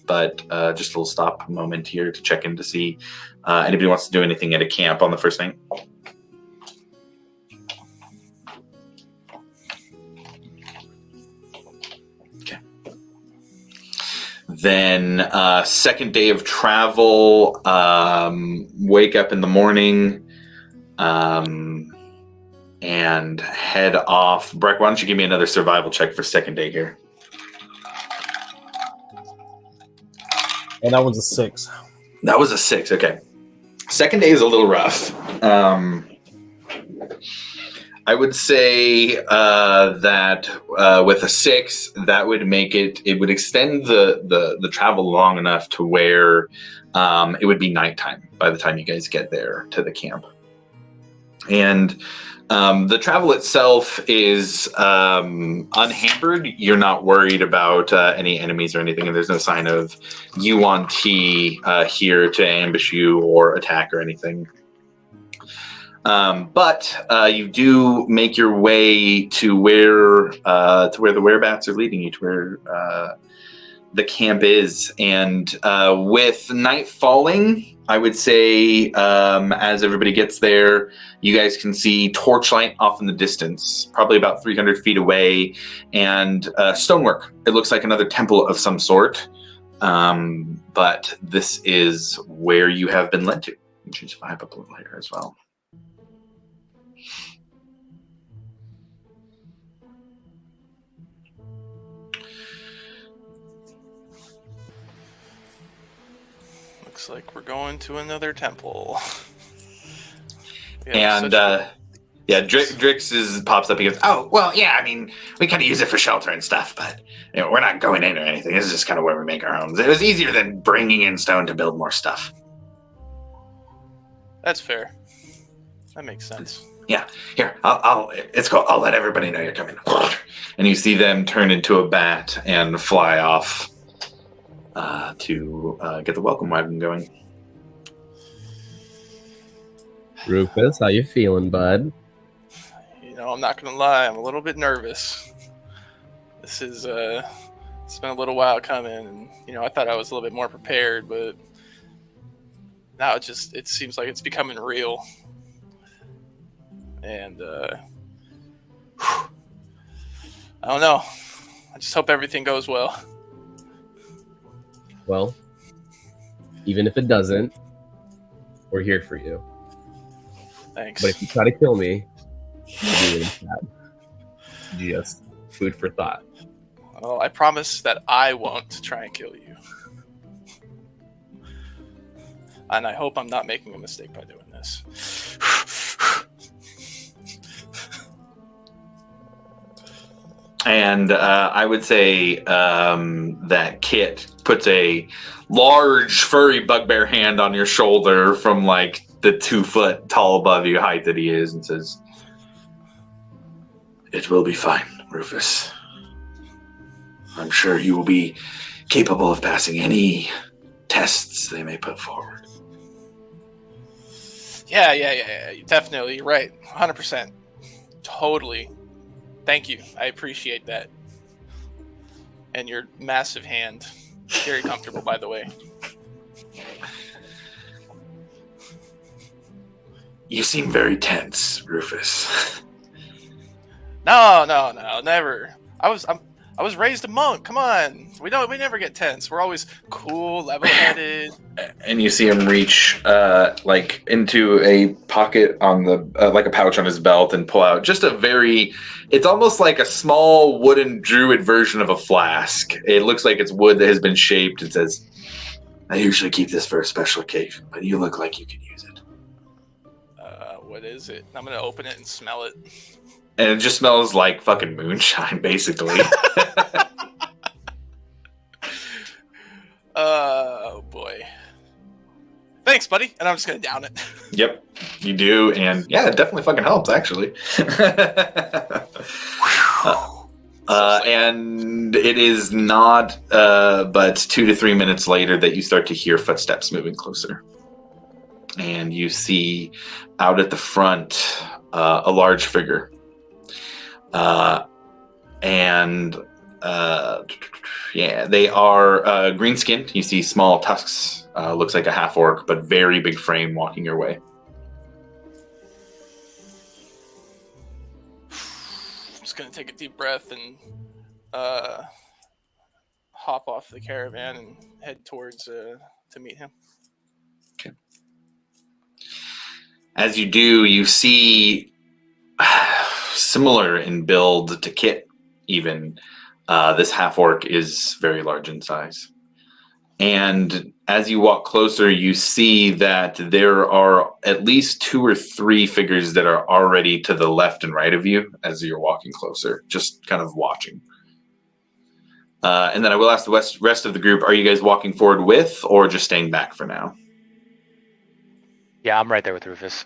But just a little stop moment here to check in to see anybody wants to do anything at a camp on the first night. Okay. Then second day of travel, wake up in the morning, and head off. Breck, why don't you give me another survival check for second day here? And that was a 6. That was a 6. Okay. Second day is a little rough. I would say that with a 6, that would make it would extend the travel long enough to where it would be nighttime by the time you guys get there to the camp. And the travel itself is unhampered. You're not worried about any enemies or anything, and there's no sign of Yuan Ti here to ambush you or attack or anything. But you do make your way to where the werebats are leading you, to where the camp is. And with night falling, I would say as everybody gets there, you guys can see torchlight off in the distance, probably about 300 feet away, and stonework. It looks like another temple of some sort, but this is where you have been led to. Change the vibe up a little here as well. Looks like we're going to another temple. And Drix pops up. He goes, "Oh, well, yeah. I mean, we kind of use it for shelter and stuff, but we're not going in or anything. This is just kind of where we make our homes. It was easier than bringing in stone to build more stuff." That's fair. That makes sense. Yeah. Here, it's cool. I'll let everybody know you're coming. And you see them turn into a bat and fly off to get the welcome wagon going. Rufus, how you feeling, bud? You know, I'm not gonna lie, I'm a little bit nervous. This is it's been a little while coming, and you know, I thought I was a little bit more prepared, but now it seems like it's becoming real. And I don't know. I just hope everything goes well. Well, even if it doesn't, we're here for you. Thanks. But if you try to kill me, I'll be really sad. Just food for thought. Well, I promise that I won't try and kill you. And I hope I'm not making a mistake by doing this. And I would say that Kit puts a large furry bugbear hand on your shoulder from like the 2 foot tall above you height that he is and says, "It will be fine, Rufus. I'm sure you will be capable of passing any tests they may put forward." Yeah. Definitely. You're right. 100%. Totally. Thank you. I appreciate that. And your massive hand. Very comfortable, by the way. You seem very tense, Rufus. No, never. I was raised a monk. Come on, we never get tense. We're always cool, level-headed. And you see him reach like into a pocket on the like a pouch on his belt and pull out just a very, it's almost like a small wooden druid version of a flask. It looks like it's wood that has been shaped. It says, "I usually keep this for a special occasion, but you look like you can use it." What is it? I'm gonna open it and smell it. And it just smells like fucking moonshine, basically. Oh boy. Thanks, buddy. And I'm just gonna down it. Yep, you do, and yeah, it definitely fucking helps, actually. And it is not but 2 to 3 minutes later that you start to hear footsteps moving closer. And you see out at the front a large figure. Yeah, they are green-skinned. You see small tusks. Looks like a half-orc, but very big frame walking your way. I'm just gonna take a deep breath and hop off the caravan and head towards to meet him. Okay. As you do, you see similar in build to Kit, even. This half-orc is very large in size. And as you walk closer, you see that there are at least 2 or 3 figures that are already to the left and right of you as you're walking closer, just kind of watching. And then I will ask the rest of the group, are you guys walking forward with or just staying back for now? Yeah, I'm right there with Rufus.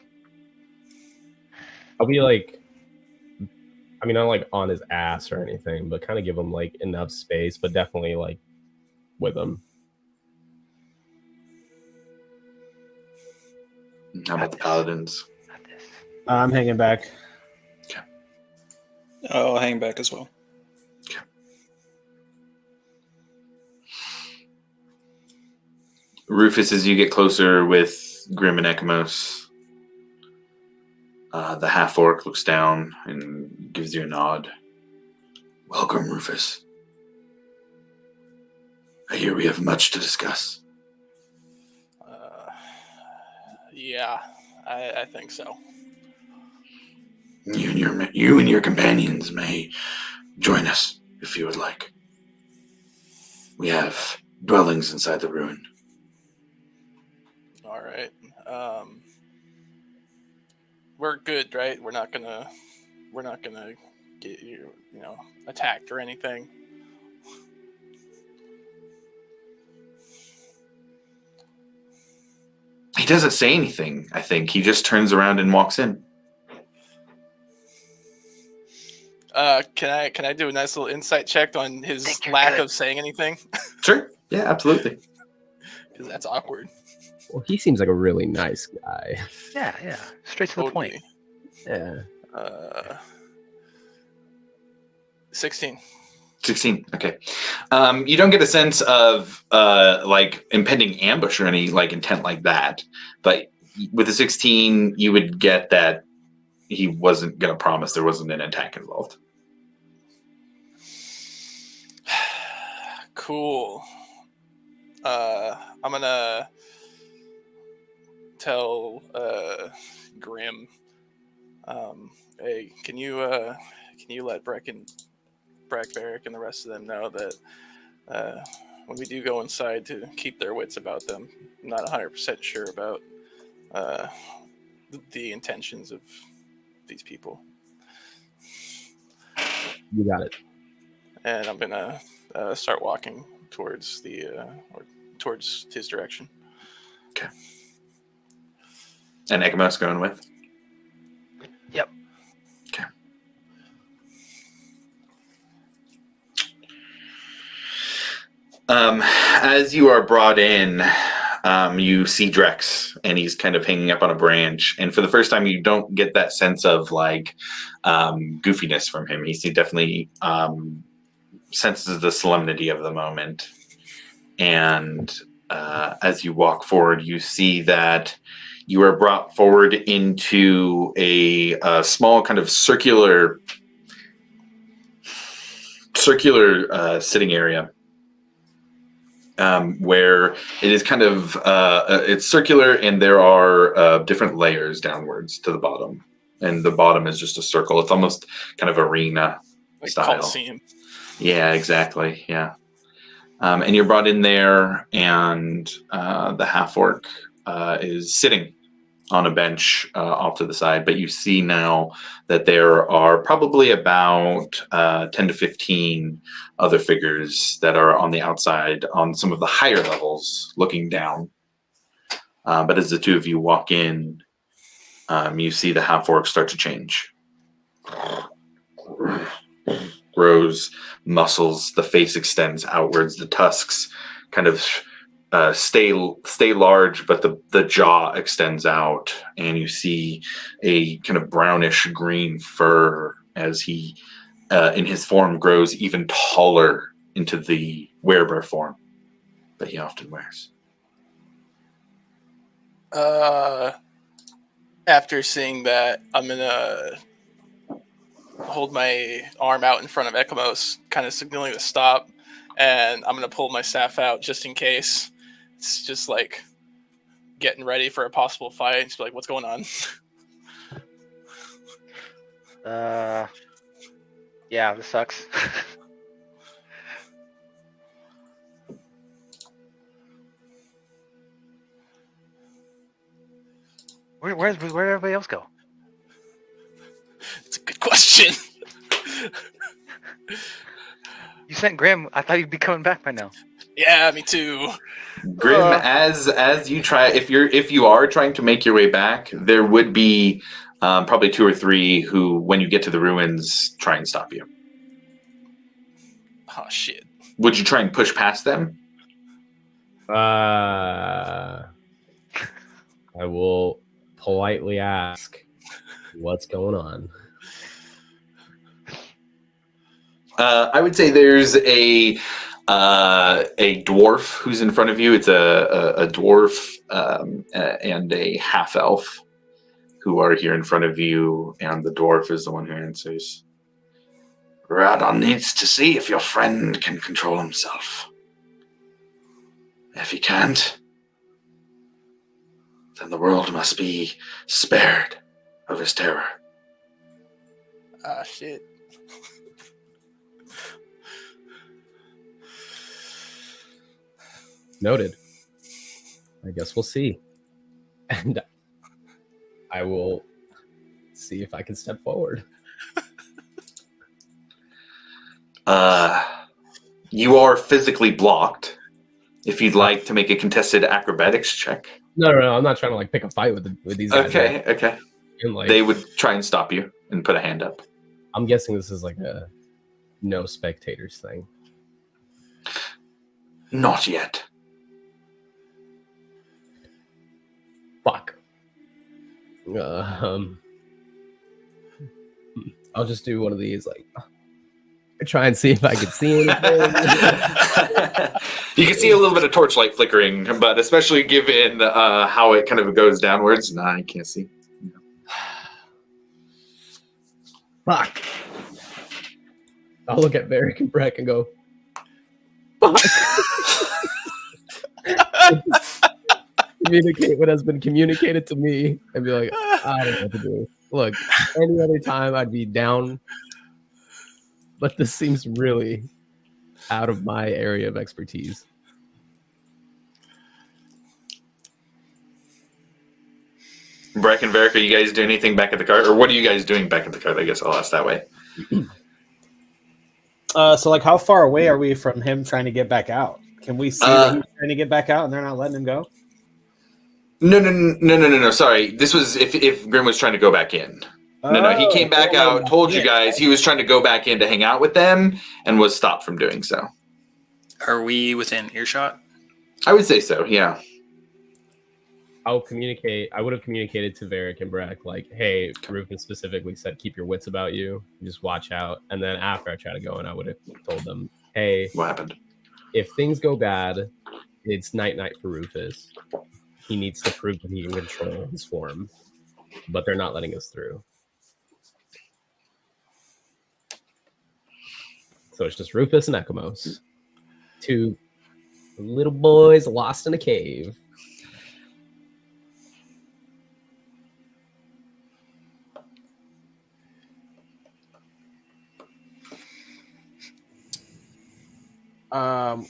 I'll be like, I mean, not like on his ass or anything, but kind of give him like enough space, but definitely like with him. How about the paladins? Not this. I'm hanging back. I'll hang back as well. Rufus, as you get closer with Grim and Ekamos, the half-orc looks down and gives you a nod. "Welcome, Rufus. I hear we have much to discuss." Yeah, I think so. You and your companions may join us if you would like. We have dwellings inside the ruin. All right. We're good, right? We're not gonna get you attacked or anything. He doesn't say anything, I think. He just turns around and walks in. Can I do a nice little insight check on his lack of saying anything? Sure. Yeah, absolutely. Because that's awkward. Well, he seems like a really nice guy. Yeah. Straight to the point. Yeah. 16. 16. Okay. You don't get a sense of like impending ambush or any like intent like that, but with the 16, you would get that he wasn't going to promise there wasn't an attack involved. Cool. I'm gonna tell Grim. Hey, can you let Brackbarrick and the rest of them know that when we do go inside to keep their wits about them, I'm not 100% sure about the intentions of these people. You got it. And I'm gonna start walking towards towards his direction. Okay. And Ekamos going with? Yep. Okay. As you are brought in, you see Drex, and he's kind of hanging up on a branch. And for the first time, you don't get that sense of like goofiness from him. He definitely senses the solemnity of the moment. And as you walk forward, you see that you are brought forward into a small kind of circular sitting area. Where it is kind of it's circular, and there are different layers downwards to the bottom, and the bottom is just a circle. It's almost kind of arena Like style. Coliseum. Yeah, exactly. Yeah, and you're brought in there, and the half orc is sitting on a bench off to the side. But you see now that there are probably about 10 to 15 other figures that are on the outside on some of the higher levels looking down. But as the two of you walk in, you see the half orc start to change. Grows muscles, the face extends outwards, the tusks kind of stay large, but the jaw extends out, and you see a kind of brownish green fur as he, in his form, grows even taller into the werebear form that he often wears. After seeing that, I'm gonna hold my arm out in front of Ekamos, kind of signaling to stop, and I'm gonna pull my staff out just in case. It's just like getting ready for a possible fight. Just be like, what's going on? Yeah, this sucks. Where did everybody else go? It's a good question. You sent Graham. I thought he'd be coming back by now. Yeah, me too. Grim, as you try, if you are trying to make your way back, there would be probably 2 or 3 who, when you get to the ruins, try and stop you. Oh shit. Would you try and push past them? I will politely ask, what's going on? I would say there's a dwarf who's in front of you. It's a dwarf and a half elf who are here in front of you, and the dwarf is the one who answers. Radon needs to see if your friend can control himself. If he can't, then the world must be spared of his terror. Ah shit. Noted. I guess we'll see. And I will see if I can step forward. You are physically blocked. If you'd like to make a contested acrobatics check. No. I'm not trying to like pick a fight with these guys. Okay. And, like, They would try and stop you and put a hand up. I'm guessing this is like a no spectators thing. Not yet. Fuck. I'll just do one of these, like, try and see if I can see anything. You can see a little bit of torchlight flickering, but especially given how it kind of goes downwards, nah, I can't see. Fuck. I'll look at Varric and Breck and go, fuck. Communicate what has been communicated to me and be like, I don't know what to do. Look, any other time I'd be down, but this seems really out of my area of expertise. Breck and Varric, are you guys doing anything back at the cart? Or what are you guys doing back at the cart? I guess I'll ask that way. So, like, how far away are we from him trying to get back out? Can we see that he's trying to get back out and they're not letting him go? No. Sorry. This was if Grim was trying to go back in. No. He came back out, told you guys he was trying to go back in to hang out with them and was stopped from doing so. Are we within earshot? I would say so, yeah. I'll communicate. I would have communicated to Varric and Breck, like, hey, Rufus specifically said, keep your wits about you. Just watch out. And then after I try to go in, I would have told them, hey, What happened? if things go bad, it's night-night for Rufus. He needs to prove that he can control his form. But they're not letting us through. So it's just Rufus and Ekamos. Two little boys lost in a cave.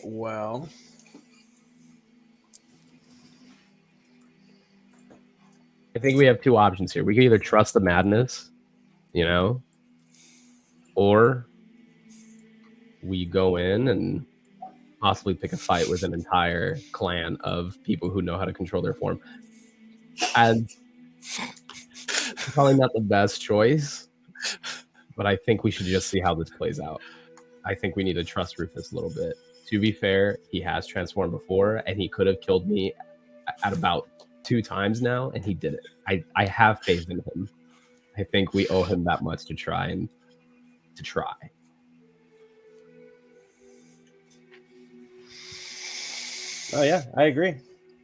Well, I think we have two options here. We can either trust the madness, or we go in and possibly pick a fight with an entire clan of people who know how to control their form. And probably not the best choice, but I think we should just see how this plays out. I think we need to trust Rufus a little bit. To be fair, he has transformed before, and he could have killed me at about 2 times now, and he did it. I have faith in him. I think we owe him that much to try. Oh yeah, I agree.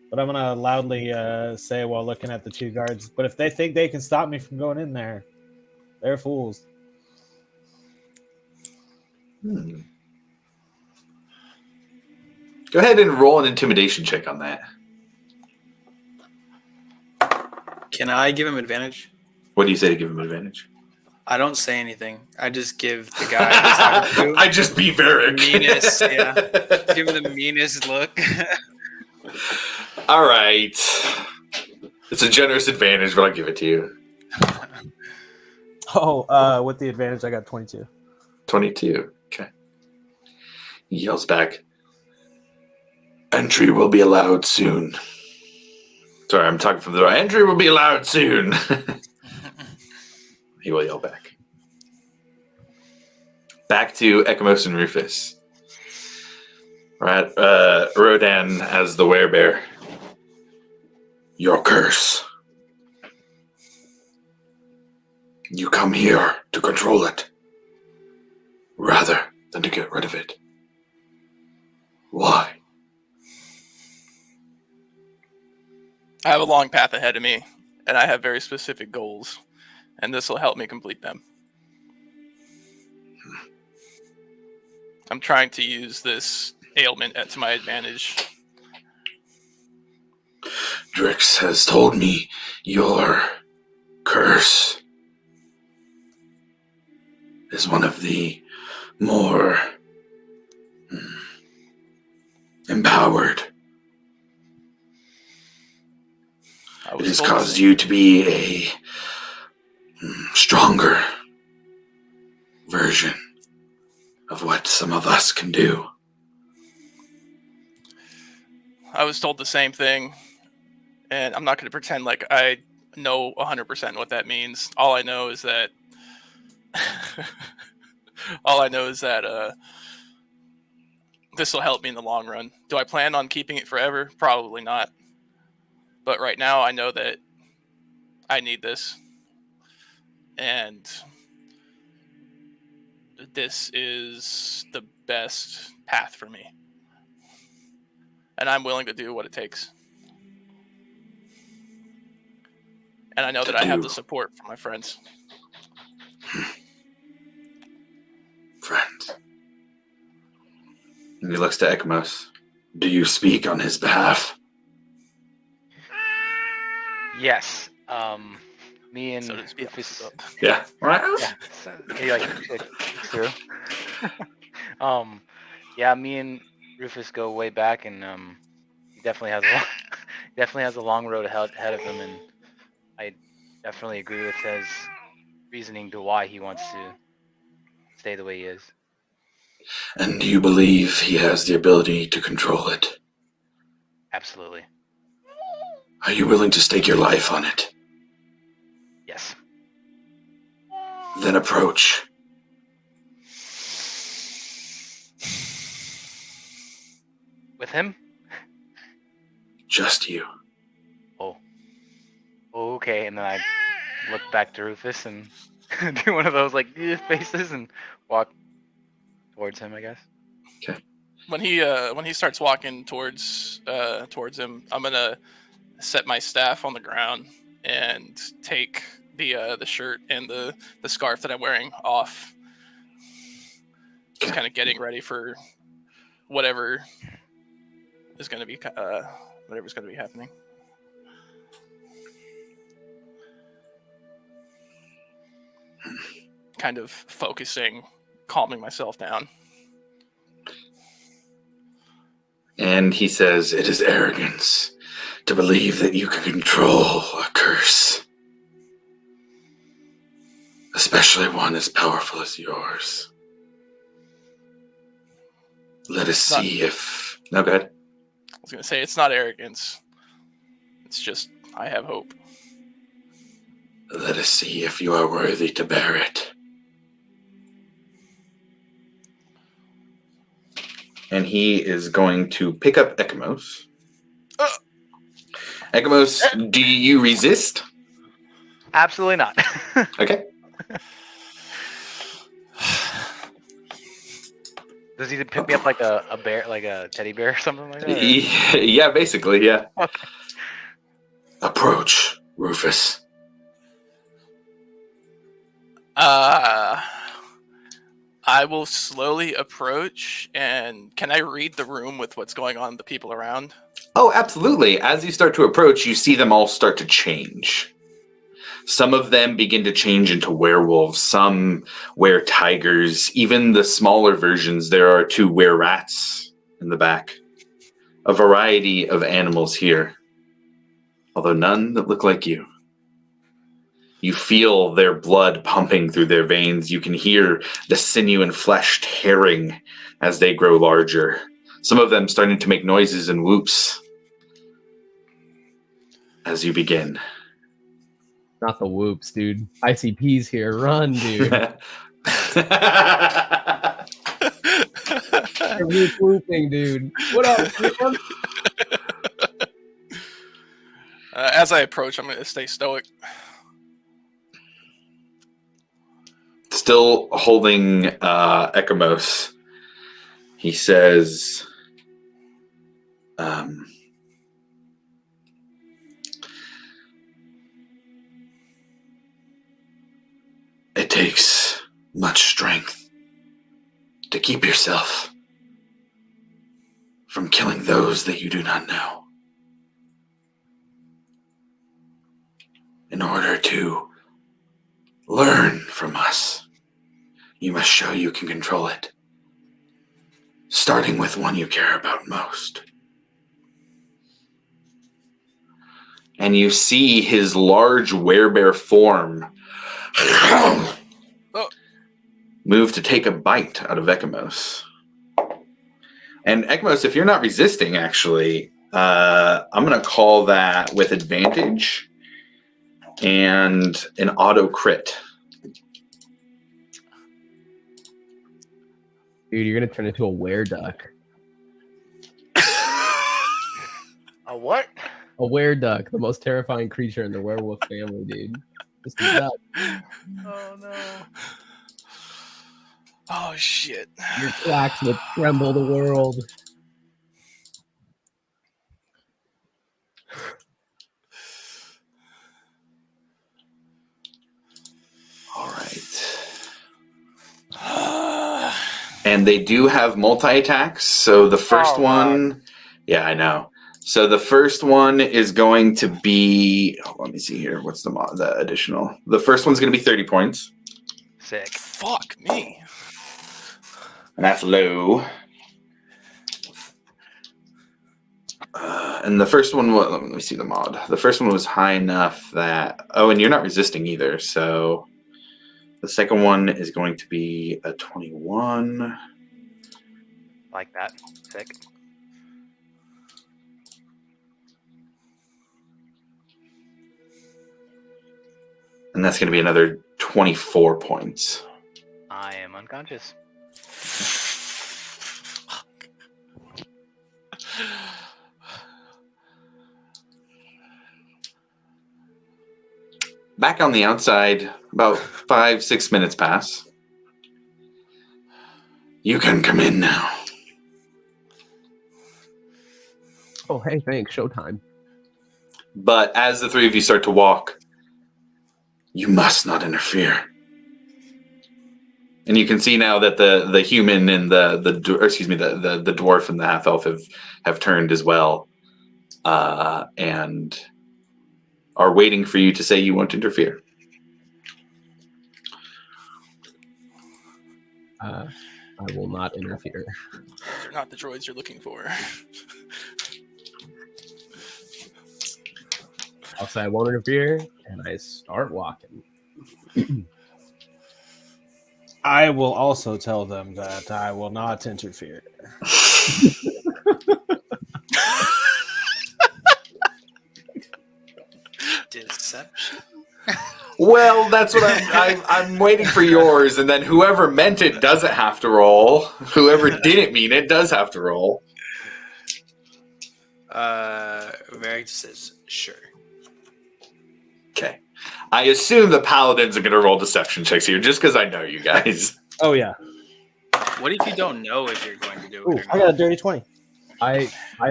But I'm gonna loudly say while looking at the 2 guards. But if they think they can stop me from going in there, they're fools. Go ahead and roll an intimidation check on that. Can I give him advantage? What do you say to give him advantage? I don't say anything. I just give the guy that's talking to I just be Varric. meanest, yeah. Give him the meanest look. All right. It's a generous advantage, but I'll give it to you. Oh, with the advantage, I got 22. 22. Okay. He yells back, "Entry will be allowed soon." Sorry, I'm talking from the door. "Entry will be allowed soon." He will yell back. Back to Ekamos and Rufus. Right, Rodan as the werebear. "Your curse. You come here to control it, rather than to get rid of it. Why?" I have a long path ahead of me, and I have very specific goals, and this will help me complete them. I'm trying to use this ailment to my advantage. Drix has told me your curse is one of the more empowered. It has caused you to be a stronger version of what some of us can do. I was told the same thing, and I'm not going to pretend like I know 100% what that means. All I know is that this will help me in the long run. Do I plan on keeping it forever? Probably not. But right now, I know that I need this. And this is the best path for me. And I'm willing to do what it takes. And I know that I have the support from my friends. Friends. And he looks to Ekmos. Do you speak on his behalf? Yes. Me and So does Rufus. Beelzebub. Yeah. Yeah. So he like peeks through. Yeah. Me and Rufus go way back, and he definitely has a long road ahead of him, and I definitely agree with his reasoning to why he wants to stay the way he is. And do you believe he has the ability to control it? Absolutely. Are you willing to stake your life on it? Yes. Then approach. With him? Just you. Oh. Okay. And then I look back to Rufus and do one of those like faces and walk towards him, I guess. Okay. When he starts walking towards him, I'm gonna set my staff on the ground and take the shirt and the scarf that I'm wearing off. Just kind of getting ready for whatever is going to be whatever's going to be happening. Kind of focusing, calming myself down. And he says, it is arrogance to believe that you can control a curse. Especially one as powerful as yours. Let us see if... No, go ahead. I was going to say, it's not arrogance. It's just, I have hope. Let us see if you are worthy to bear it. And he is going to pick up Ekmos. Ekmos, do you resist? Absolutely not. Okay. Does he pick me up like a bear, like a teddy bear or something like that? Or? Yeah, basically, yeah. Okay. Approach, Rufus. I will slowly approach, and can I read the room with what's going on, the people around? Oh, absolutely. As you start to approach, you see them all start to change. Some of them begin to change into werewolves. Some wear tigers. Even the smaller versions, there are 2 were-rats in the back. A variety of animals here. Although none that look like you. You feel their blood pumping through their veins. You can hear the sinew and flesh tearing as they grow larger. Some of them starting to make noises and whoops as you begin. Not the whoops, dude. ICP's here. Run, dude. Every whooping, dude. What up, man? As I approach, I'm going to stay stoic. Still holding Ekamos, he says, it takes much strength to keep yourself from killing those that you do not know. In order to learn from us, you must show you can control it, starting with one you care about most. And you see his large werebear form move to take a bite out of Ekamos. And Ekamos, if you're not resisting, actually, I'm going to call that with advantage and an auto crit. Dude, you're gonna turn into a wereduck. A what? A were-duck, the most terrifying creature in the werewolf family, dude. Just a duck. Oh no. Oh shit. Your quacks would tremble the world. All right. And they do have multi-attacks. So the first Oh, one, yeah, I know. So the first one is going to be, let me see here. What's the additional? The first one's going to be 30 points. Sick. Fuck me. And that's low. And the first one, let me see the mod. The first one was high enough that, oh, and you're not resisting either. So the second one is going to be a 21. Like that. Sick. And that's going to be another 24 points. I am unconscious. Back on the outside, about 5-6 minutes pass. You can come in now. Oh, hey, thanks. Showtime. But as the three of you start to walk, you must not interfere. And you can see now that the human and the dwarf and the half elf have turned as well, and are waiting for you to say you won't interfere. I will not interfere. These are not the droids you're looking for. I'll say I won't interfere, and I start walking. I will also tell them that I will not interfere. Deception. Well, that's what I'm waiting for yours, and then whoever meant it doesn't have to roll. Whoever didn't mean it does have to roll. Varric says sure. Okay. I assume the paladins are going to roll deception checks here, just because I know you guys. Oh yeah. What if you don't know if you're going to do Ooh, it or I not? got a dirty 20. I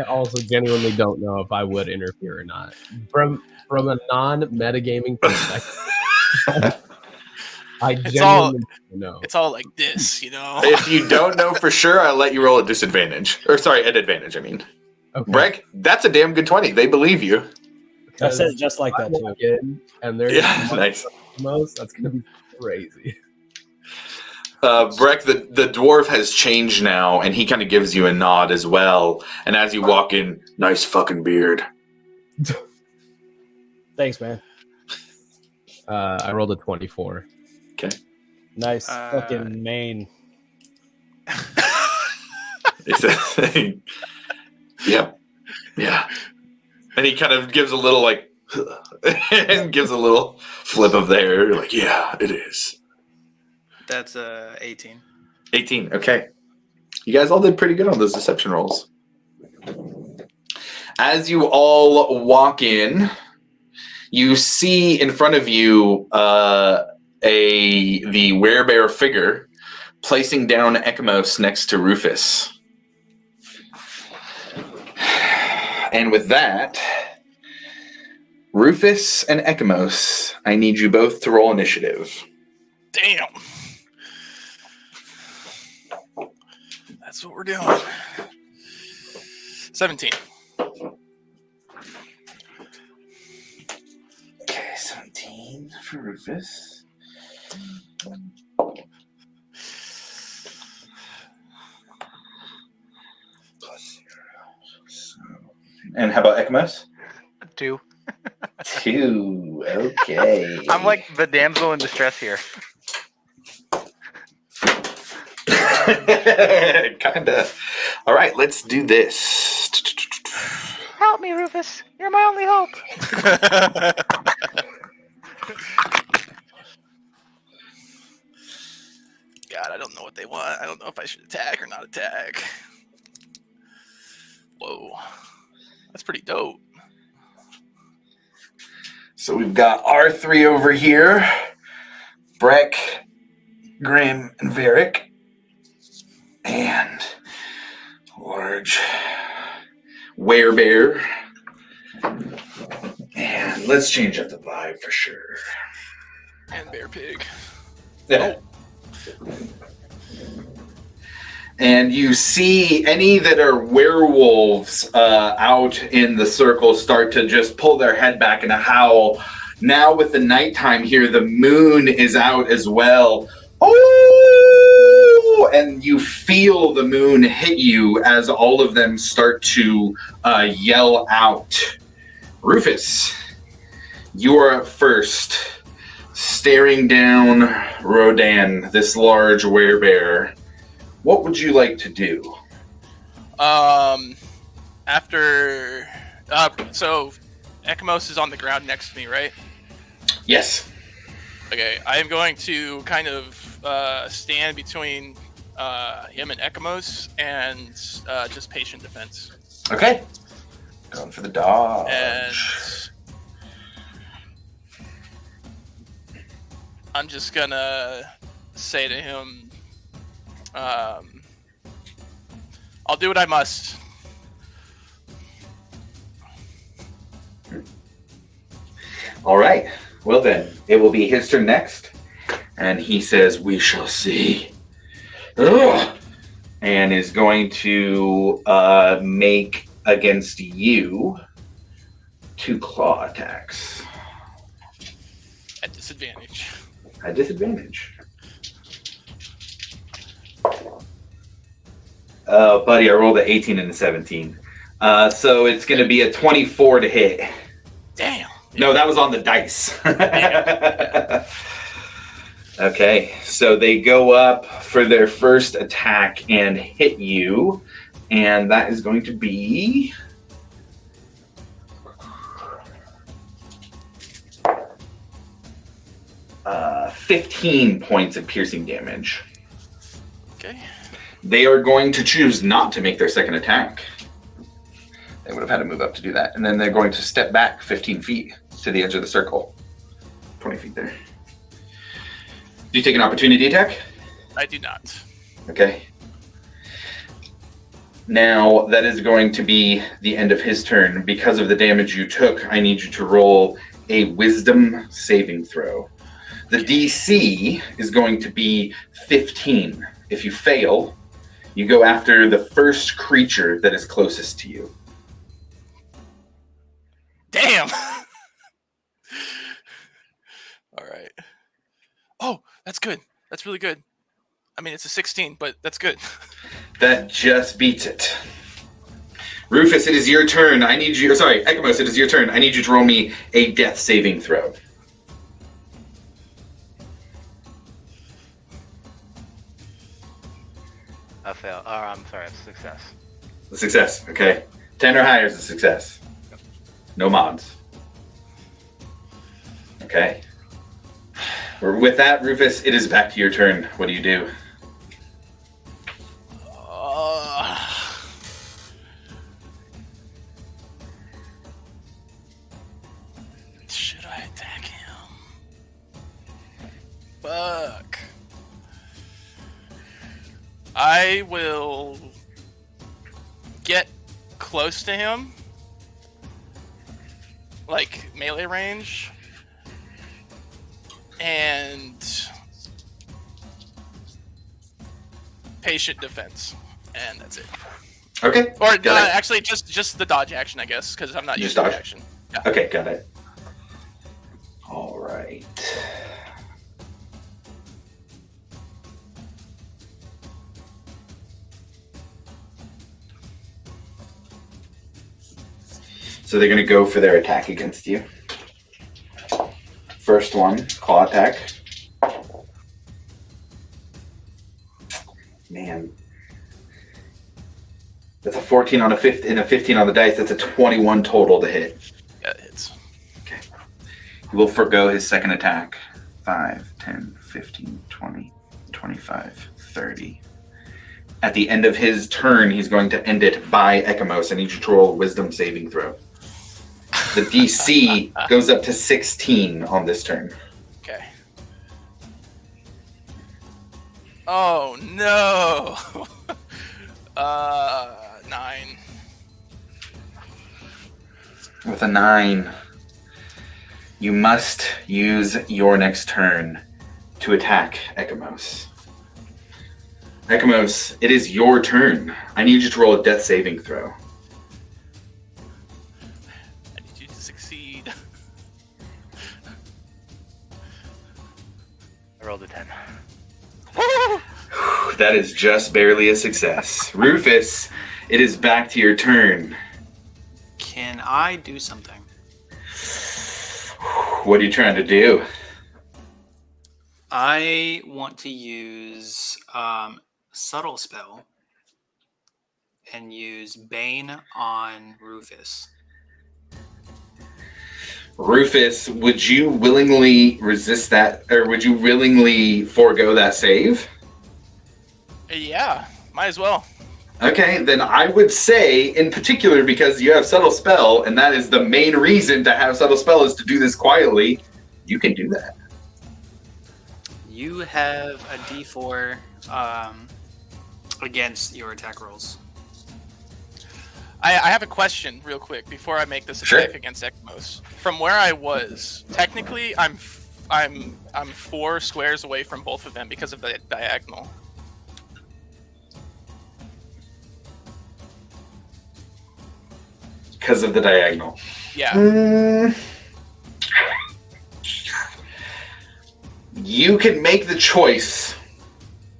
also genuinely don't know if I would interfere or not. From a non-metagaming perspective, I genuinely don't know. It's all like this, you know. If you don't know for sure, I'll let you roll at disadvantage. Or sorry, at advantage, I mean. Okay. Breck, that's a damn good 20. They believe you. I said it just like that too. In, and there's Yeah, nice. most that's gonna be crazy. Breck, the dwarf has changed now, and he kind of gives you a nod as well. And as you walk in, nice fucking beard. Thanks, man. I rolled a 24. Okay. Nice fucking mane. He says, yep. Yeah. And he kind of gives a little like, and gives a little flip of the hair. Like, yeah, it is. That's 18. 18. Okay. You guys all did pretty good on those deception rolls. As you all walk in, you see in front of you the werebear figure placing down Ekamos next to Rufus. And with that, Rufus and Ekamos, I need you both to roll initiative. Damn. That's what we're doing. 17. Okay, 17 for Rufus. Plus 0. And how about Ekamos? 2. 2. Okay. I'm like the damsel in distress here. Kinda. All right, let's do this. Help me, Rufus. You're my only hope. God, I don't know what they want. I don't know if I should attack or not attack. Whoa. That's pretty dope. So we've got our three over here. Breck, Grim, and Varric. And large werebear. And let's change up the vibe for sure. And bear pig. Yeah. And you see any that are werewolves out in the circle start to just pull their head back and howl. Now with the nighttime here, the moon is out as well. Oh! And you feel the moon hit you as all of them start to yell out. Rufus, you are up first, staring down Rodan, this large werebear. What would you like to do? After so Ekamos is on the ground next to me, right? Yes. Okay, I am going to kind of stand between him and Ekamos and just patient defense. Okay. Going for the dodge. And I'm just gonna say to him, I'll do what I must. All right. Well then, it will be his turn next. And he says, we shall see. Ugh. And is going to make against you 2 claw attacks. At disadvantage. At disadvantage. Buddy, I rolled an 18 and a 17. So it's going to be a 24 to hit. Damn. No, that was on the dice. Okay, so they go up for their first attack and hit you. And that is going to be... 15 points of piercing damage. Okay. They are going to choose not to make their second attack. They would have had to move up to do that. And then they're going to step back 15 feet to the edge of the circle. 20 feet there. Do you take an opportunity attack? I do not. Okay. Now, that is going to be the end of his turn. Because of the damage you took, I need you to roll a wisdom saving throw. The DC is going to be 15. If you fail, you go after the first creature that is closest to you. Damn. All right. Oh, that's good. That's really good. I mean, it's a 16, but that's good. That just beats it. Rufus, it is your turn. I need you... Sorry, Ekamos, it is your turn. I need you to roll me a death saving throw. I fail. Or I'm sorry, success. A success, okay. 10 or higher is a success. No mods. Okay. With that, Rufus, it is back to your turn. What do you do? Should I attack him? Fuck. I will get close to him, like melee range, and patient defense, and that's it. Okay. Or got it. actually, just the dodge action, I guess, because I'm not Just using dodge. the action. Yeah. Okay, got it. All right. So they're going to go for their attack against you. First one, claw attack. Man. That's a 14 on a 15 and a 15 on the dice. That's a 21 total to hit. Yeah, it hits. Okay. He will forgo his second attack. 5, 10, 15, 20, 25, 30. At the end of his turn, he's going to end it by Ekamos. I need you to roll a wisdom saving throw. The DC goes up to 16 on this turn. Okay. Oh no. 9. With a 9, you must use your next turn to attack Ekamos. Ekamos, it is your turn. I need you to roll a death saving throw. I need you to succeed. I rolled a 10. That is just barely a success. Rufus, it is back to your turn. Can I do something? What are you trying to do? I want to use subtle spell and use Bane on Rufus. Rufus, would you willingly resist that, or would you willingly forego that save? Yeah, might as well. Okay, then I would say, in particular, because you have subtle spell, and that is the main reason to have subtle spell is to do this quietly, you can do that. You have a D4 against your attack rolls. I have a question real quick before I make this Sure. attack against Ekmos. From where I was, technically I'm 4 squares away from both of them because of the diagonal. Because of the diagonal. Yeah. You can make the choice,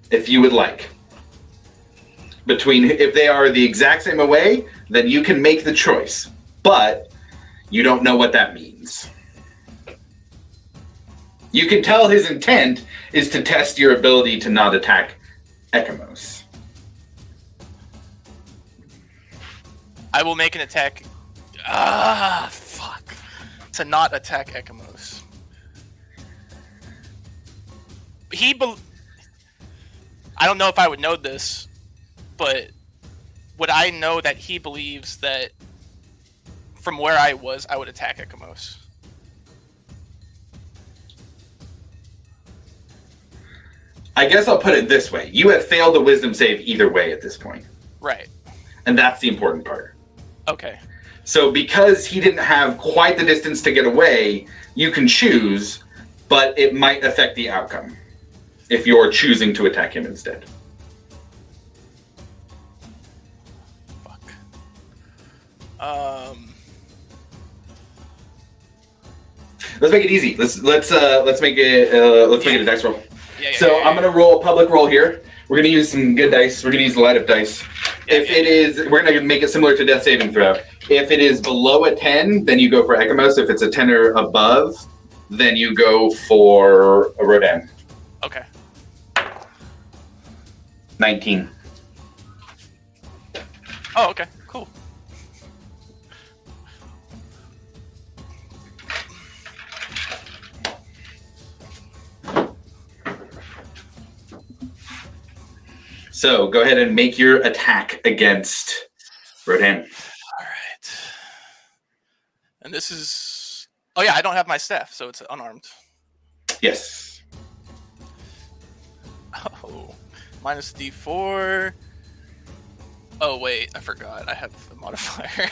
if you would like, between if they are the exact same away, then you can make the choice, but you don't know what that means. You can tell his intent is to test your ability to not attack Ekamos. I will make an attack. Fuck. To not attack Ekamos. I don't know if I would know this, but would I know that he believes that from where I was, I would attack Ekamos? I guess I'll put it this way. You have failed the wisdom save either way at this point. Right. And that's the important part. Okay. So because he didn't have quite the distance to get away, you can choose, but it might affect the outcome if you're choosing to attack him instead. Fuck. Let's make it easy. Let's make it a dice roll. Yeah, So I'm gonna roll a public roll here. We're gonna use some good dice. We're gonna use the light up dice. We're gonna make it similar to death saving throw. If it is below a 10, then you go for Ekamos. If it's a 10 or above, then you go for a Rodan. Okay. 19. Oh, okay. Cool. So go ahead and make your attack against Rodan. All right. And this is. Oh yeah, I don't have my staff, so it's unarmed. Yes. Oh, minus D4. Oh wait, I forgot. I have a modifier.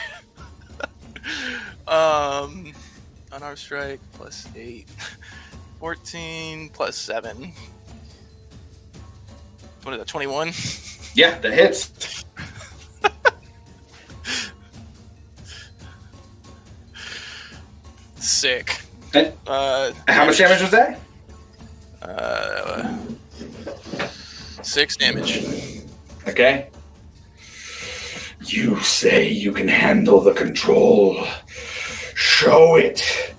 Unarmed strike plus 8. 14 plus 7. What is that? 21. Yeah, that hits. Sick. And how much damage was that? 6 damage. Okay. You say you can handle the control. Show it.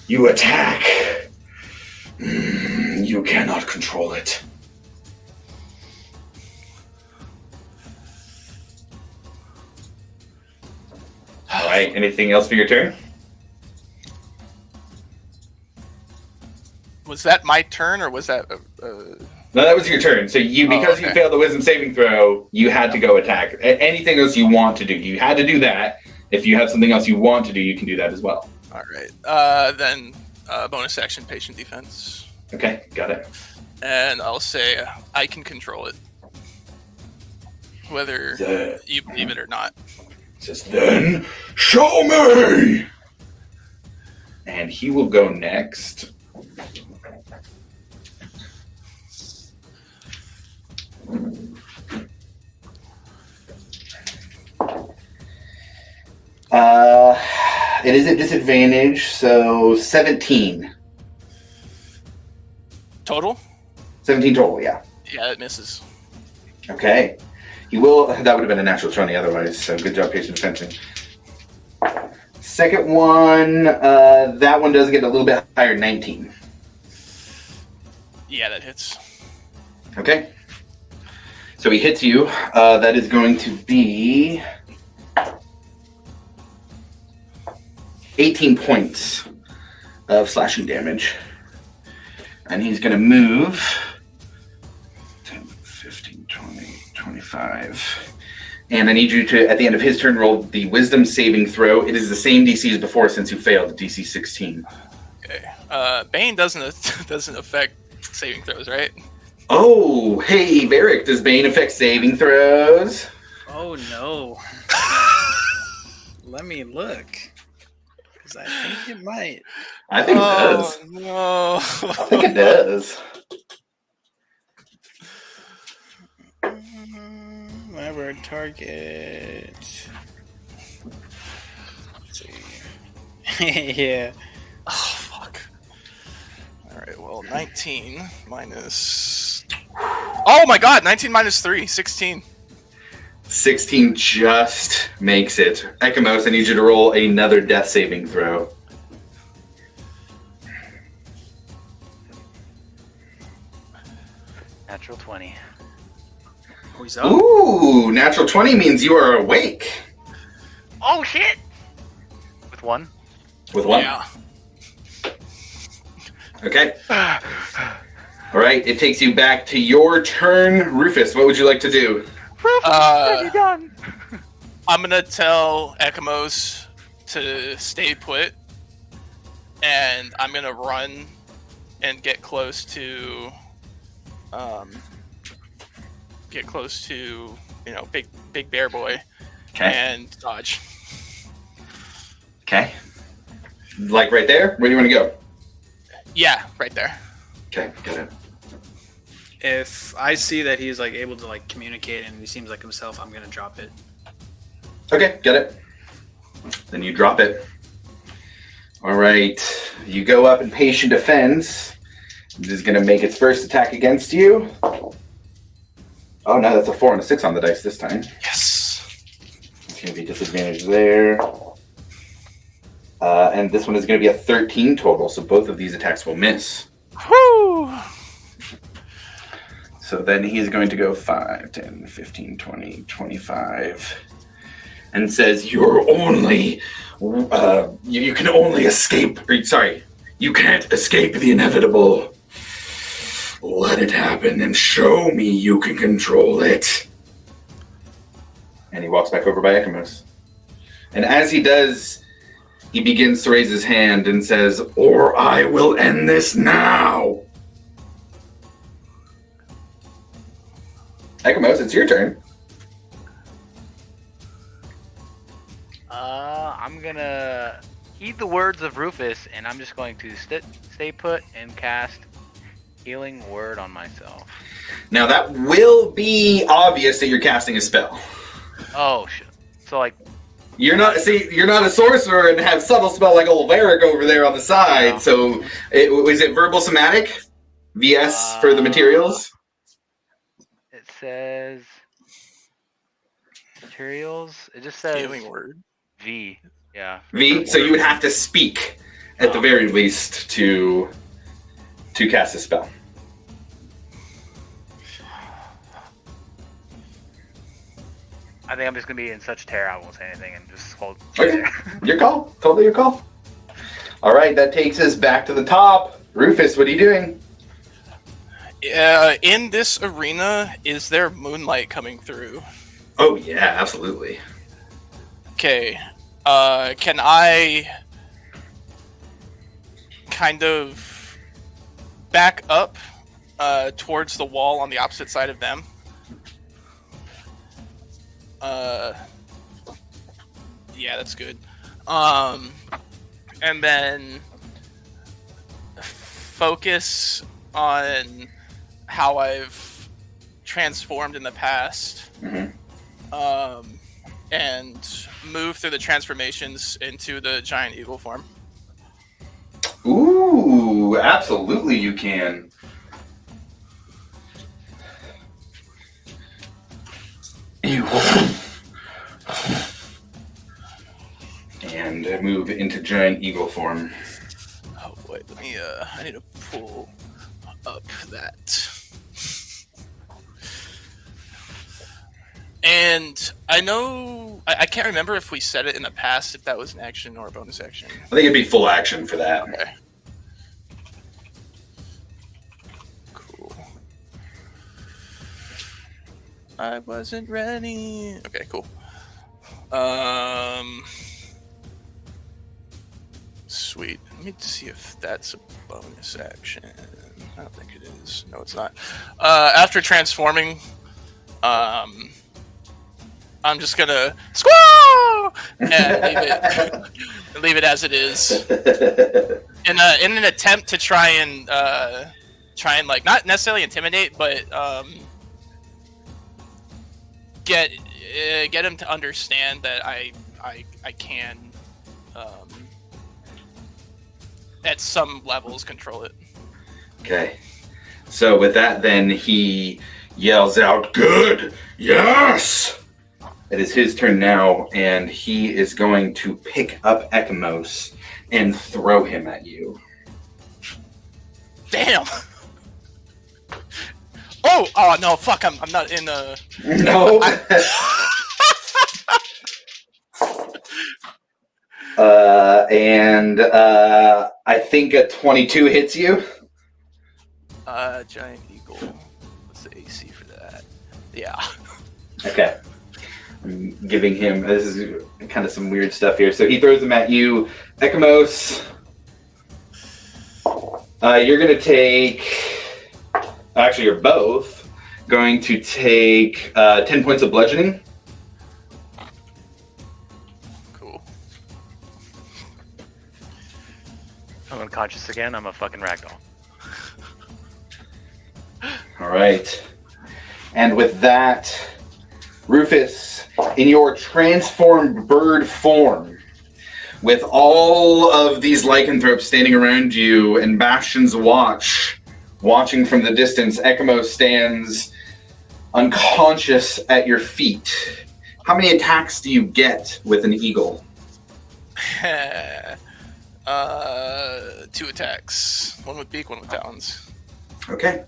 You attack. You cannot control it. All right. Anything else for your turn? Was that my turn, or was that? No, that was your turn. So because you failed the wisdom saving throw, you had to go attack. Anything else you want to do, you had to do that. If you have something else you want to do, you can do that as well. All right. Then bonus action patient defense. Okay, got it. And I'll say I can control it. Whether you believe it or not. Says, then show me! And he will go next. It is at disadvantage, so 17. Total? 17 total, yeah. Yeah, it misses. Okay. He will. That would have been a natural 20 otherwise, so good job, patient fencing. Second one, that one does get a little bit higher, 19. Yeah, that hits. Okay. So he hits you. That is going to be 18 points of slashing damage. And he's going to move 10, 15, 20, 25. And I need you to, at the end of his turn, roll the wisdom saving throw. It is the same DC as before since you failed, DC 16. Okay. Bane doesn't affect saving throws, right? Oh, hey, Varric, does Bane affect saving throws? Oh no. Let me look. Because I think it might. I think it does. No. I think it does. Whenever a target. Let's see. Yeah. Oh, fuck. Alright, well, 19 minus... Oh my god, 19 minus 3, 16. 16 just makes it. Ekamos, I need you to roll another death saving throw. Natural 20. Oh, he's up. Ooh, natural 20 means you are awake. Oh shit! With one. With one? Yeah. Okay. All right, it takes you back to your turn. Rufus, what would you like to do? Rufus, done. I'm gonna tell Ekamos to stay put, and I'm gonna run and get close to, big bear boy, Okay. and dodge. Okay. Like right there? Where do you want to go? Yeah, right there. Okay, got it. If I see that he's like able to like communicate and he seems like himself, I'm gonna drop it. Okay, got it. Then you drop it. All right. You go up in patient defense. It is going to make its first attack against you. Oh, no, that's a 4 and a 6 on the dice this time. Yes. It's going to be disadvantage there. And this one is going to be a 13 total, so both of these attacks will miss. Woo! So then he's going to go 5, 10, 15, 20, 25. And says, you're only... you can only escape... you can't escape the inevitable. Let it happen and show me you can control it. And he walks back over by Ekamos. And as he does, he begins to raise his hand and says, or I will end this now. Ekamos, it's your turn. I'm gonna heed the words of Rufus, and I'm just going to stay put and cast Healing Word on myself. Now that will be obvious that you're casting a spell. Oh shit! So like, You're not a sorcerer and have subtle spell like old Varric over there on the side. Yeah. So, is it verbal somatic? VS for the materials. it says materials. It just says Healing word. V. Yeah. V. So you would have to speak at the very least to cast a spell. I think I'm just gonna be in such terror I won't say anything and just hold. Okay. Your call. Totally your call. All right, that takes us back to the top. Rufus, what are you doing? In this arena, is there moonlight coming through? Oh yeah, absolutely. Okay. can I kind of back up towards the wall on the opposite side of them? Yeah, that's good. And then focus on how I've transformed in the past. And move through the transformations into the giant eagle form. Ooh, absolutely you can. And move into giant eagle form. Oh wait, let me I need to pull up that. And I know I can't remember if we said it in the past if that was an action or a bonus action. I think it'd be full action for that. Okay. Cool. I wasn't ready. Okay, cool. Sweet. Let me see if that's a bonus action. I don't think it is. No, it's not. After transforming, I'm just gonna squaw and leave it as it is. In an attempt to try and like not necessarily intimidate, but get him to understand that I can at some levels control it. Okay. So with that, then he yells out, "Good! Yes!" It is his turn now, and he is going to pick up Ekamos and throw him at you. Damn! Oh no, fuck, I'm not in a... No! I think a 22 hits you. Giant eagle. What's the AC for that? Yeah. Okay. I'm giving him, this is kind of some weird stuff here. So he throws them at you. Ekamos, you're going to take, actually you're both going to take 10 points of bludgeoning. Cool. I'm unconscious again. I'm a fucking ragdoll. All right. And with that, Rufus, in your transformed bird form, with all of these lycanthropes standing around you and Bastion's watching from the distance, Ekamos stands unconscious at your feet. How many attacks do you get with an eagle? 2 attacks. One with beak, one with talons. Okay.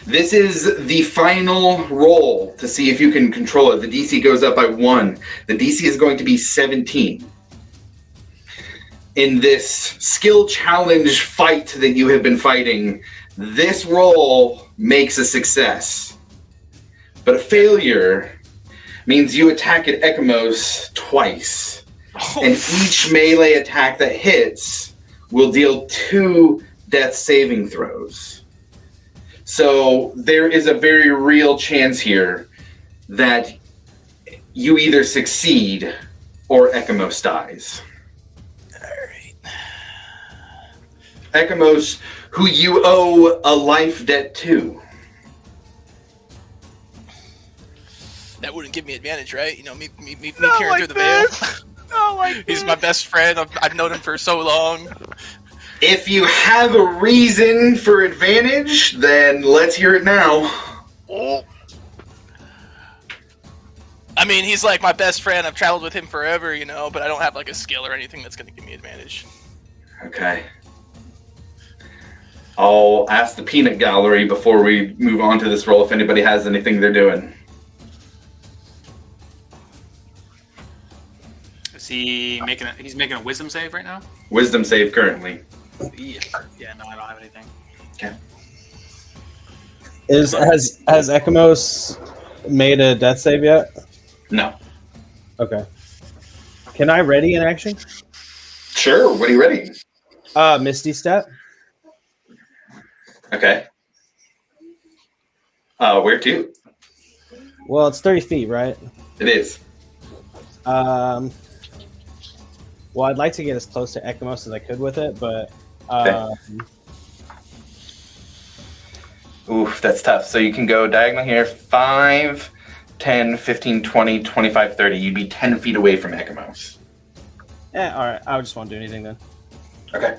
This is the final roll to see if you can control it. The DC goes up by 1. The DC is going to be 17. In this skill challenge fight that you have been fighting, this roll makes a success. But a failure means you attack at Ekamos twice. And each melee attack that hits will deal 2 death saving throws. So there is a very real chance here that you either succeed or Ekamos dies. Alright. Ekamos, who you owe a life debt to. That wouldn't give me advantage, right? You know, me peering through the veil. He's my best friend. I've known him for so long. If you have a reason for advantage, then let's hear it now. Oh. I mean, he's like my best friend. I've traveled with him forever, you know, but I don't have like a skill or anything that's going to give me advantage. Okay. I'll ask the peanut gallery before we move on to this roll if anybody has anything they're doing. Is he making he's making a wisdom save right now? Wisdom save currently. Yeah, no, I don't have anything. Okay. Has Ekamos made a death save yet? No. Okay. Can I ready an action? Sure. What are you ready? Misty Step. Okay. Where to? Well, it's 30 feet, right? It is. Well, I'd like to get as close to Ekamos as I could with it, but Oof, that's tough. So you can go diagonal here 5, 10, 15, 20, 25, 30. You'd be 10 feet away from Ekamos. all right. I just won't do anything then. Okay.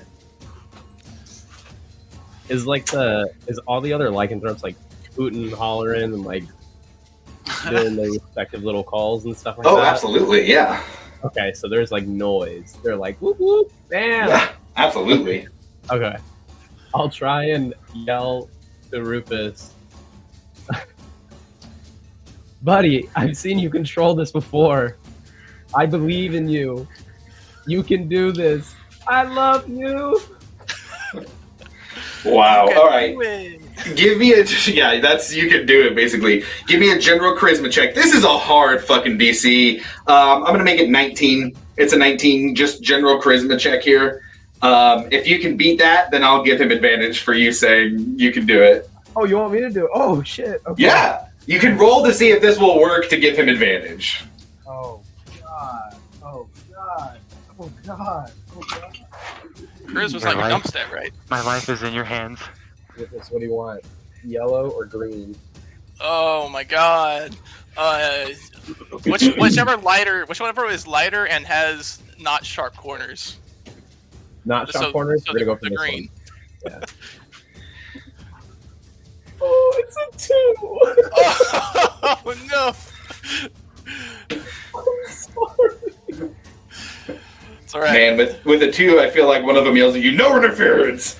Is all the other lycanthropes like hooting, hollering, and like doing their respective little calls and stuff like that? Oh, absolutely. Yeah. Okay, so there's like noise. They're like whoop whoop, bam. Yeah, absolutely. Okay, I'll try and yell to Rufus. Buddy, I've seen you control this before. I believe in you. You can do this. I love you. Wow. All right. Wait. Give me you can do it basically. Give me a general charisma check. This is a hard fucking DC. I'm gonna make it 19. It's a 19, just general charisma check here. If you can beat that, then I'll give him advantage for you saying you can do it. Oh, you want me to do it? Oh shit. Okay. Yeah. You can roll to see if this will work to give him advantage. Oh god! Oh god! Oh god! Oh god! Chris was My like a life. dump stat, right? My life is in your hands. Rufus, what do you want? Yellow or green? Oh my god. Whichever is lighter and has not sharp corners. Not sharp corners. So We're gonna go for the this green. one. Yeah. Oh, it's a 2. Oh no. I'm sorry. It's alright. Man, with a 2, I feel like one of them yells at you, "No interference!"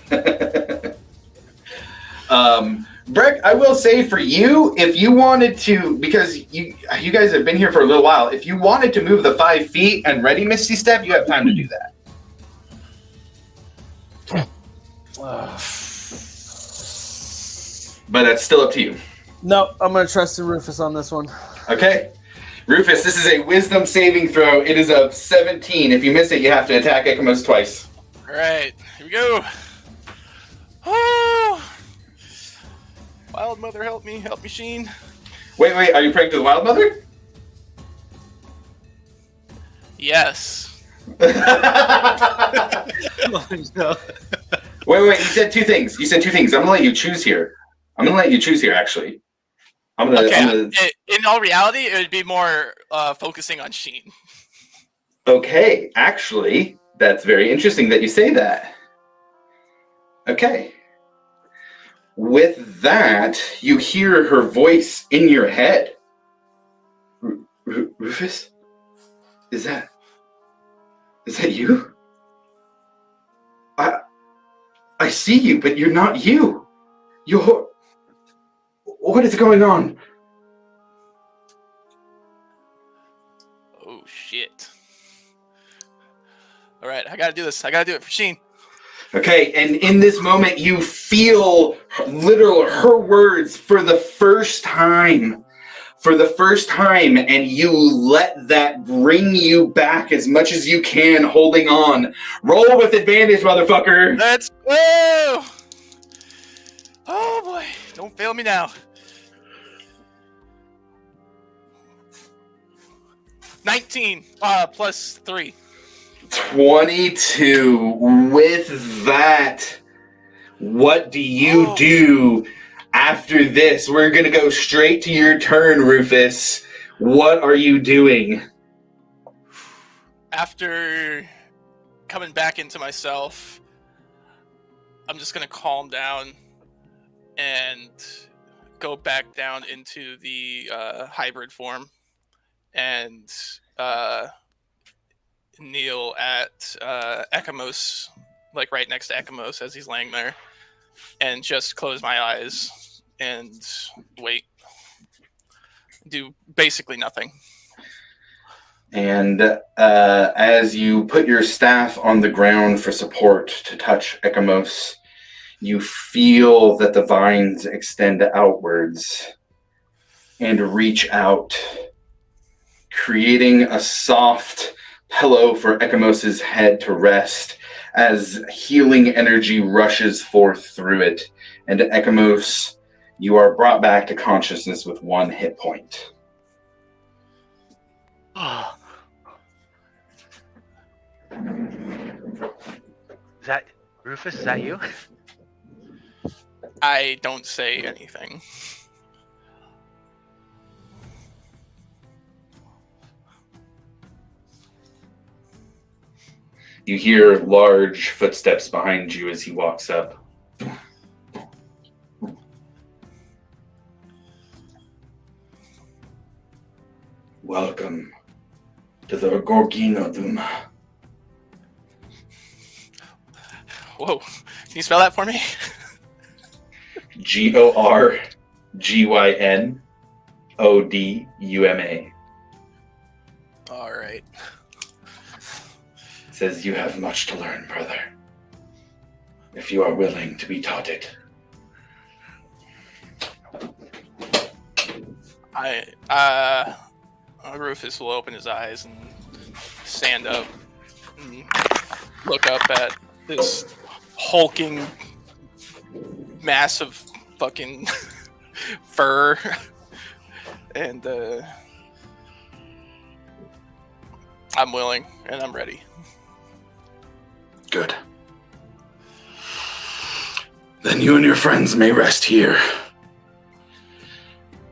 Breck, I will say for you, if you wanted to, because you guys have been here for a little while, if you wanted to move the 5 feet and ready Misty Step, you have time to do that. But that's still up to you. No, I'm gonna trust in Rufus on this one. Okay. Rufus, this is a wisdom saving throw. It is a 17. If you miss it, you have to attack Ekamos twice. Alright, here we go. Oh. Wild Mother, help me, Sheen. Wait, are you praying to the Wild Mother? Yes. Oh, no. Wait, you said 2 things. I'm gonna let you choose here. Actually. In all reality, it would be more focusing on Sheen. Okay, actually, that's very interesting that you say that. Okay. With that, you hear her voice in your head. Rufus? Is that you? I see you, but you're not you. What is going on? Oh shit. Alright, I gotta do this. I gotta do it for Sheen. Okay, and in this moment, you feel her words for the first time. And you let that bring you back as much as you can, holding on. Roll with advantage, motherfucker. Let's go! Oh boy, don't fail me now. 19 plus 3. 22. With that, what do you do after this? We're going to go straight to your turn, Rufus. What are you doing? After coming back into myself, I'm just going to calm down and go back down into the hybrid form and kneel at Ekamos, like right next to Ekamos as he's laying there, and just close my eyes and wait. Do basically nothing. And as you put your staff on the ground for support to touch Ekamos, you feel that the vines extend outwards and reach out, creating a soft pillow for Ekimos' head to rest as healing energy rushes forth through it. And Ekimos, you are brought back to consciousness with 1 hit point. Is that Rufus? Is that you? I don't say anything. You hear large footsteps behind you as he walks up. Welcome to the Gorgino Duma. Whoa. Can you spell that for me? Gorgynoduma. All right. Says you have much to learn, brother. If you are willing to be taught it. Rufus will open his eyes and stand up and look up at this hulking, massive fucking fur, and I'm willing and I'm ready. Good. Then you and your friends may rest here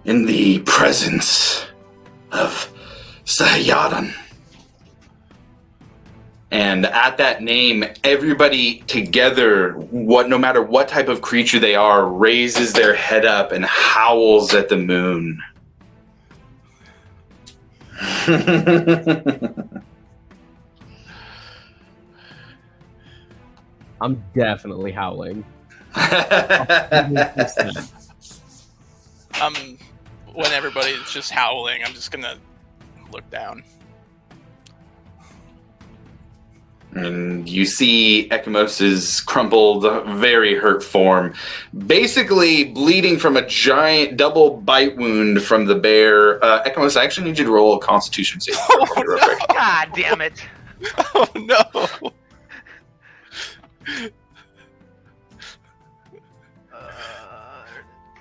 in the presence of Sahayadan. And at that name, everybody together, no matter what type of creature they are, raises their head up and howls at the moon. I'm definitely howling. When everybody's just howling, I'm just gonna look down. And you see Ekimos' crumpled, very hurt form, basically bleeding from a giant double bite wound from the bear. Ekimos, I actually need you to roll a Constitution save. Real quick. God damn it! Oh no!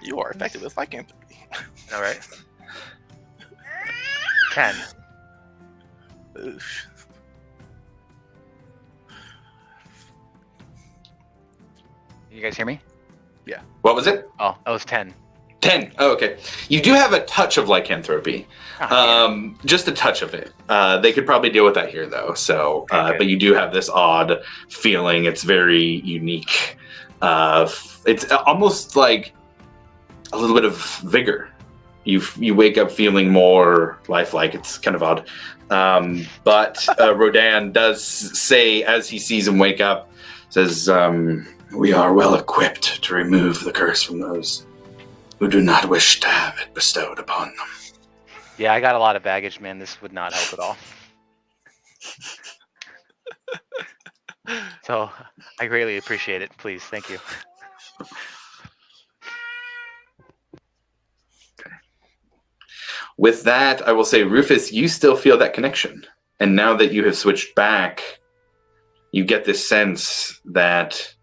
You are effective with lycanthropy. All right. 10. Oof. You guys hear me? What was it? Oh, that was 10. 10. Oh, okay. You do have a touch of lycanthropy. Just a touch of it. They could probably deal with that here, though. So, Okay. but you do have this odd feeling. It's very unique. It's almost like a little bit of vigor. You wake up feeling more lifelike. It's kind of odd. But Rodan does say, as he sees him wake up, says, "We are well equipped to remove the curse from those who do not wish to have it bestowed upon them." Yeah, I got a lot of baggage, man. This would not help at all. So, I greatly appreciate it. Please, thank you. With that, I will say, Rufus, you still feel that connection. And now that you have switched back, you get this sense that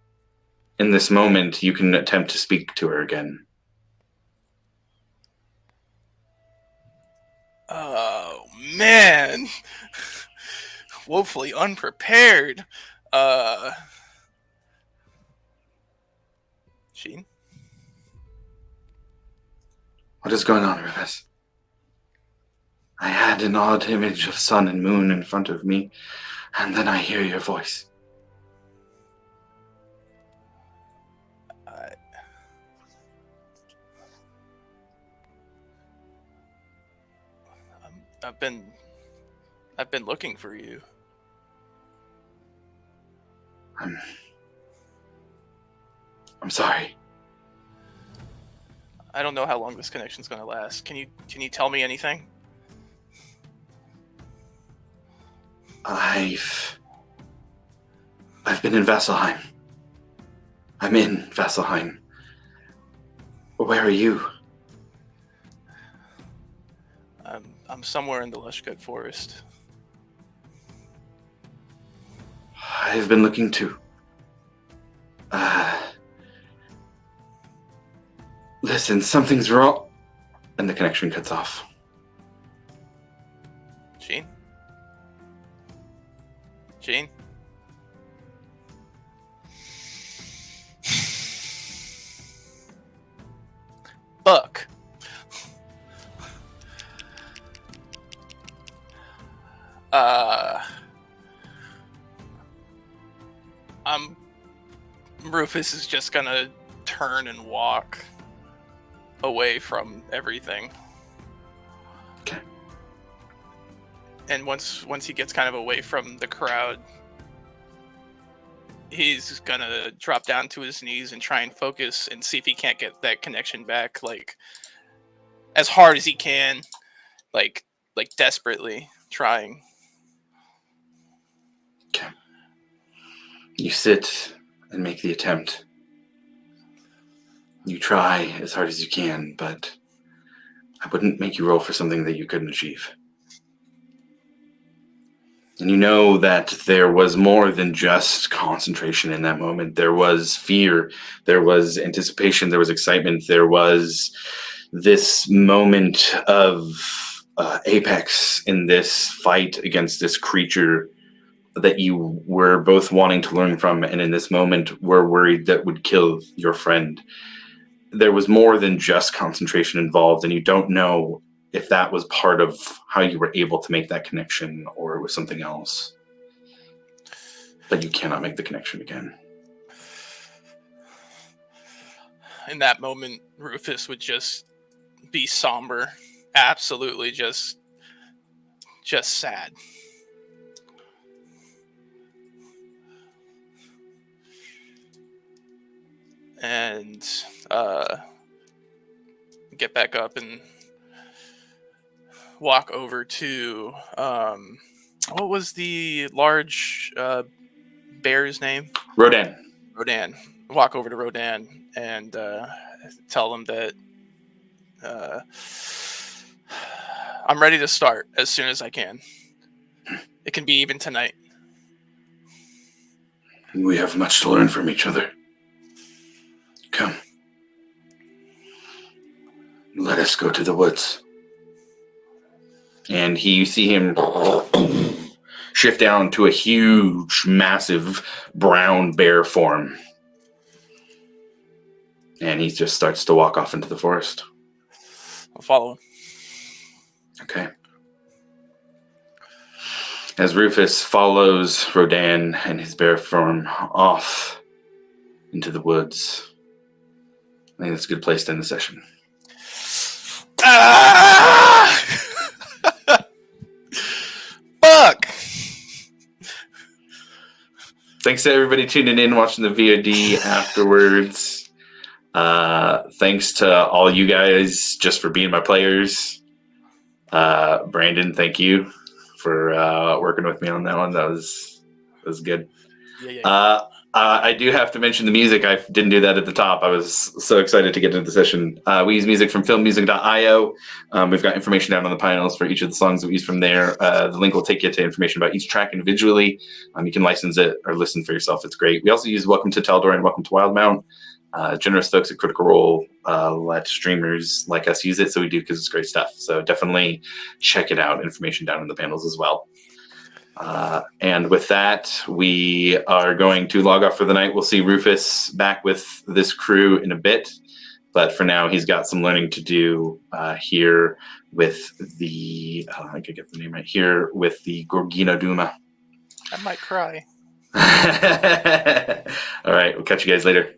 in this moment you can attempt to speak to her again. Oh man, woefully unprepared. Sheen? What is going on, Rufus? I had an odd image of sun and moon in front of me, and then I hear your voice. I've been looking for you. I'm sorry. I don't know how long this connection's gonna last. Can you tell me anything? I've been in Vasselheim. I'm in Vasselheim. Where are you? I'm somewhere in the lush good forest. I've been looking too. Listen, something's wrong. And the connection cuts off. Gene? Gene? Buck. Rufus is just gonna turn and walk away from everything. Okay. And once he gets kind of away from the crowd, he's gonna drop down to his knees and try and focus and see if he can't get that connection back, like as hard as he can, like desperately trying. Okay. You sit and make the attempt. You try as hard as you can, but I wouldn't make you roll for something that you couldn't achieve. And you know that there was more than just concentration in that moment. There was fear, there was anticipation, there was excitement, there was this moment of apex in this fight against this creature that you were both wanting to learn from, and in this moment were worried that would kill your friend. There was more than just concentration involved, and you don't know if that was part of how you were able to make that connection or it was something else. But you cannot make the connection again. In that moment, Rufus would just be somber, absolutely just sad. And get back up and walk over to what was the large bear's name? Rodan. Rodan. Walk over to Rodan and tell him that I'm ready to start as soon as I can. It can be even tonight. We have much to learn from each other. Come. Let us go to the woods. And you see him shift down to a huge, massive brown bear form. And he just starts to walk off into the forest. I'll follow him. Okay. As Rufus follows Rodan and his bear form off into the woods, I think that's a good place to end the session. Ah! Fuck! Thanks to everybody tuning in, watching the VOD afterwards. Thanks to all you guys just for being my players. Brandon, thank you for working with me on that one. That was good. Yeah. I do have to mention the music. I didn't do that at the top. I was so excited to get into the session. We use music from filmmusic.io. We've got information down on the panels for each of the songs that we use from there. The link will take you to information about each track individually. You can license it or listen for yourself. It's great. We also use Welcome to Taldor and Welcome to Wildmount. Generous folks at Critical Role let streamers like us use it, so we do because it's great stuff. So definitely check it out. Information down in the panels as well. And with that, we are going to log off for the night. We'll see Rufus back with this crew in a bit. But for now, he's got some learning to do here with the, I could get the name right here, with the Gorgino Duma. I might cry. All right, we'll catch you guys later.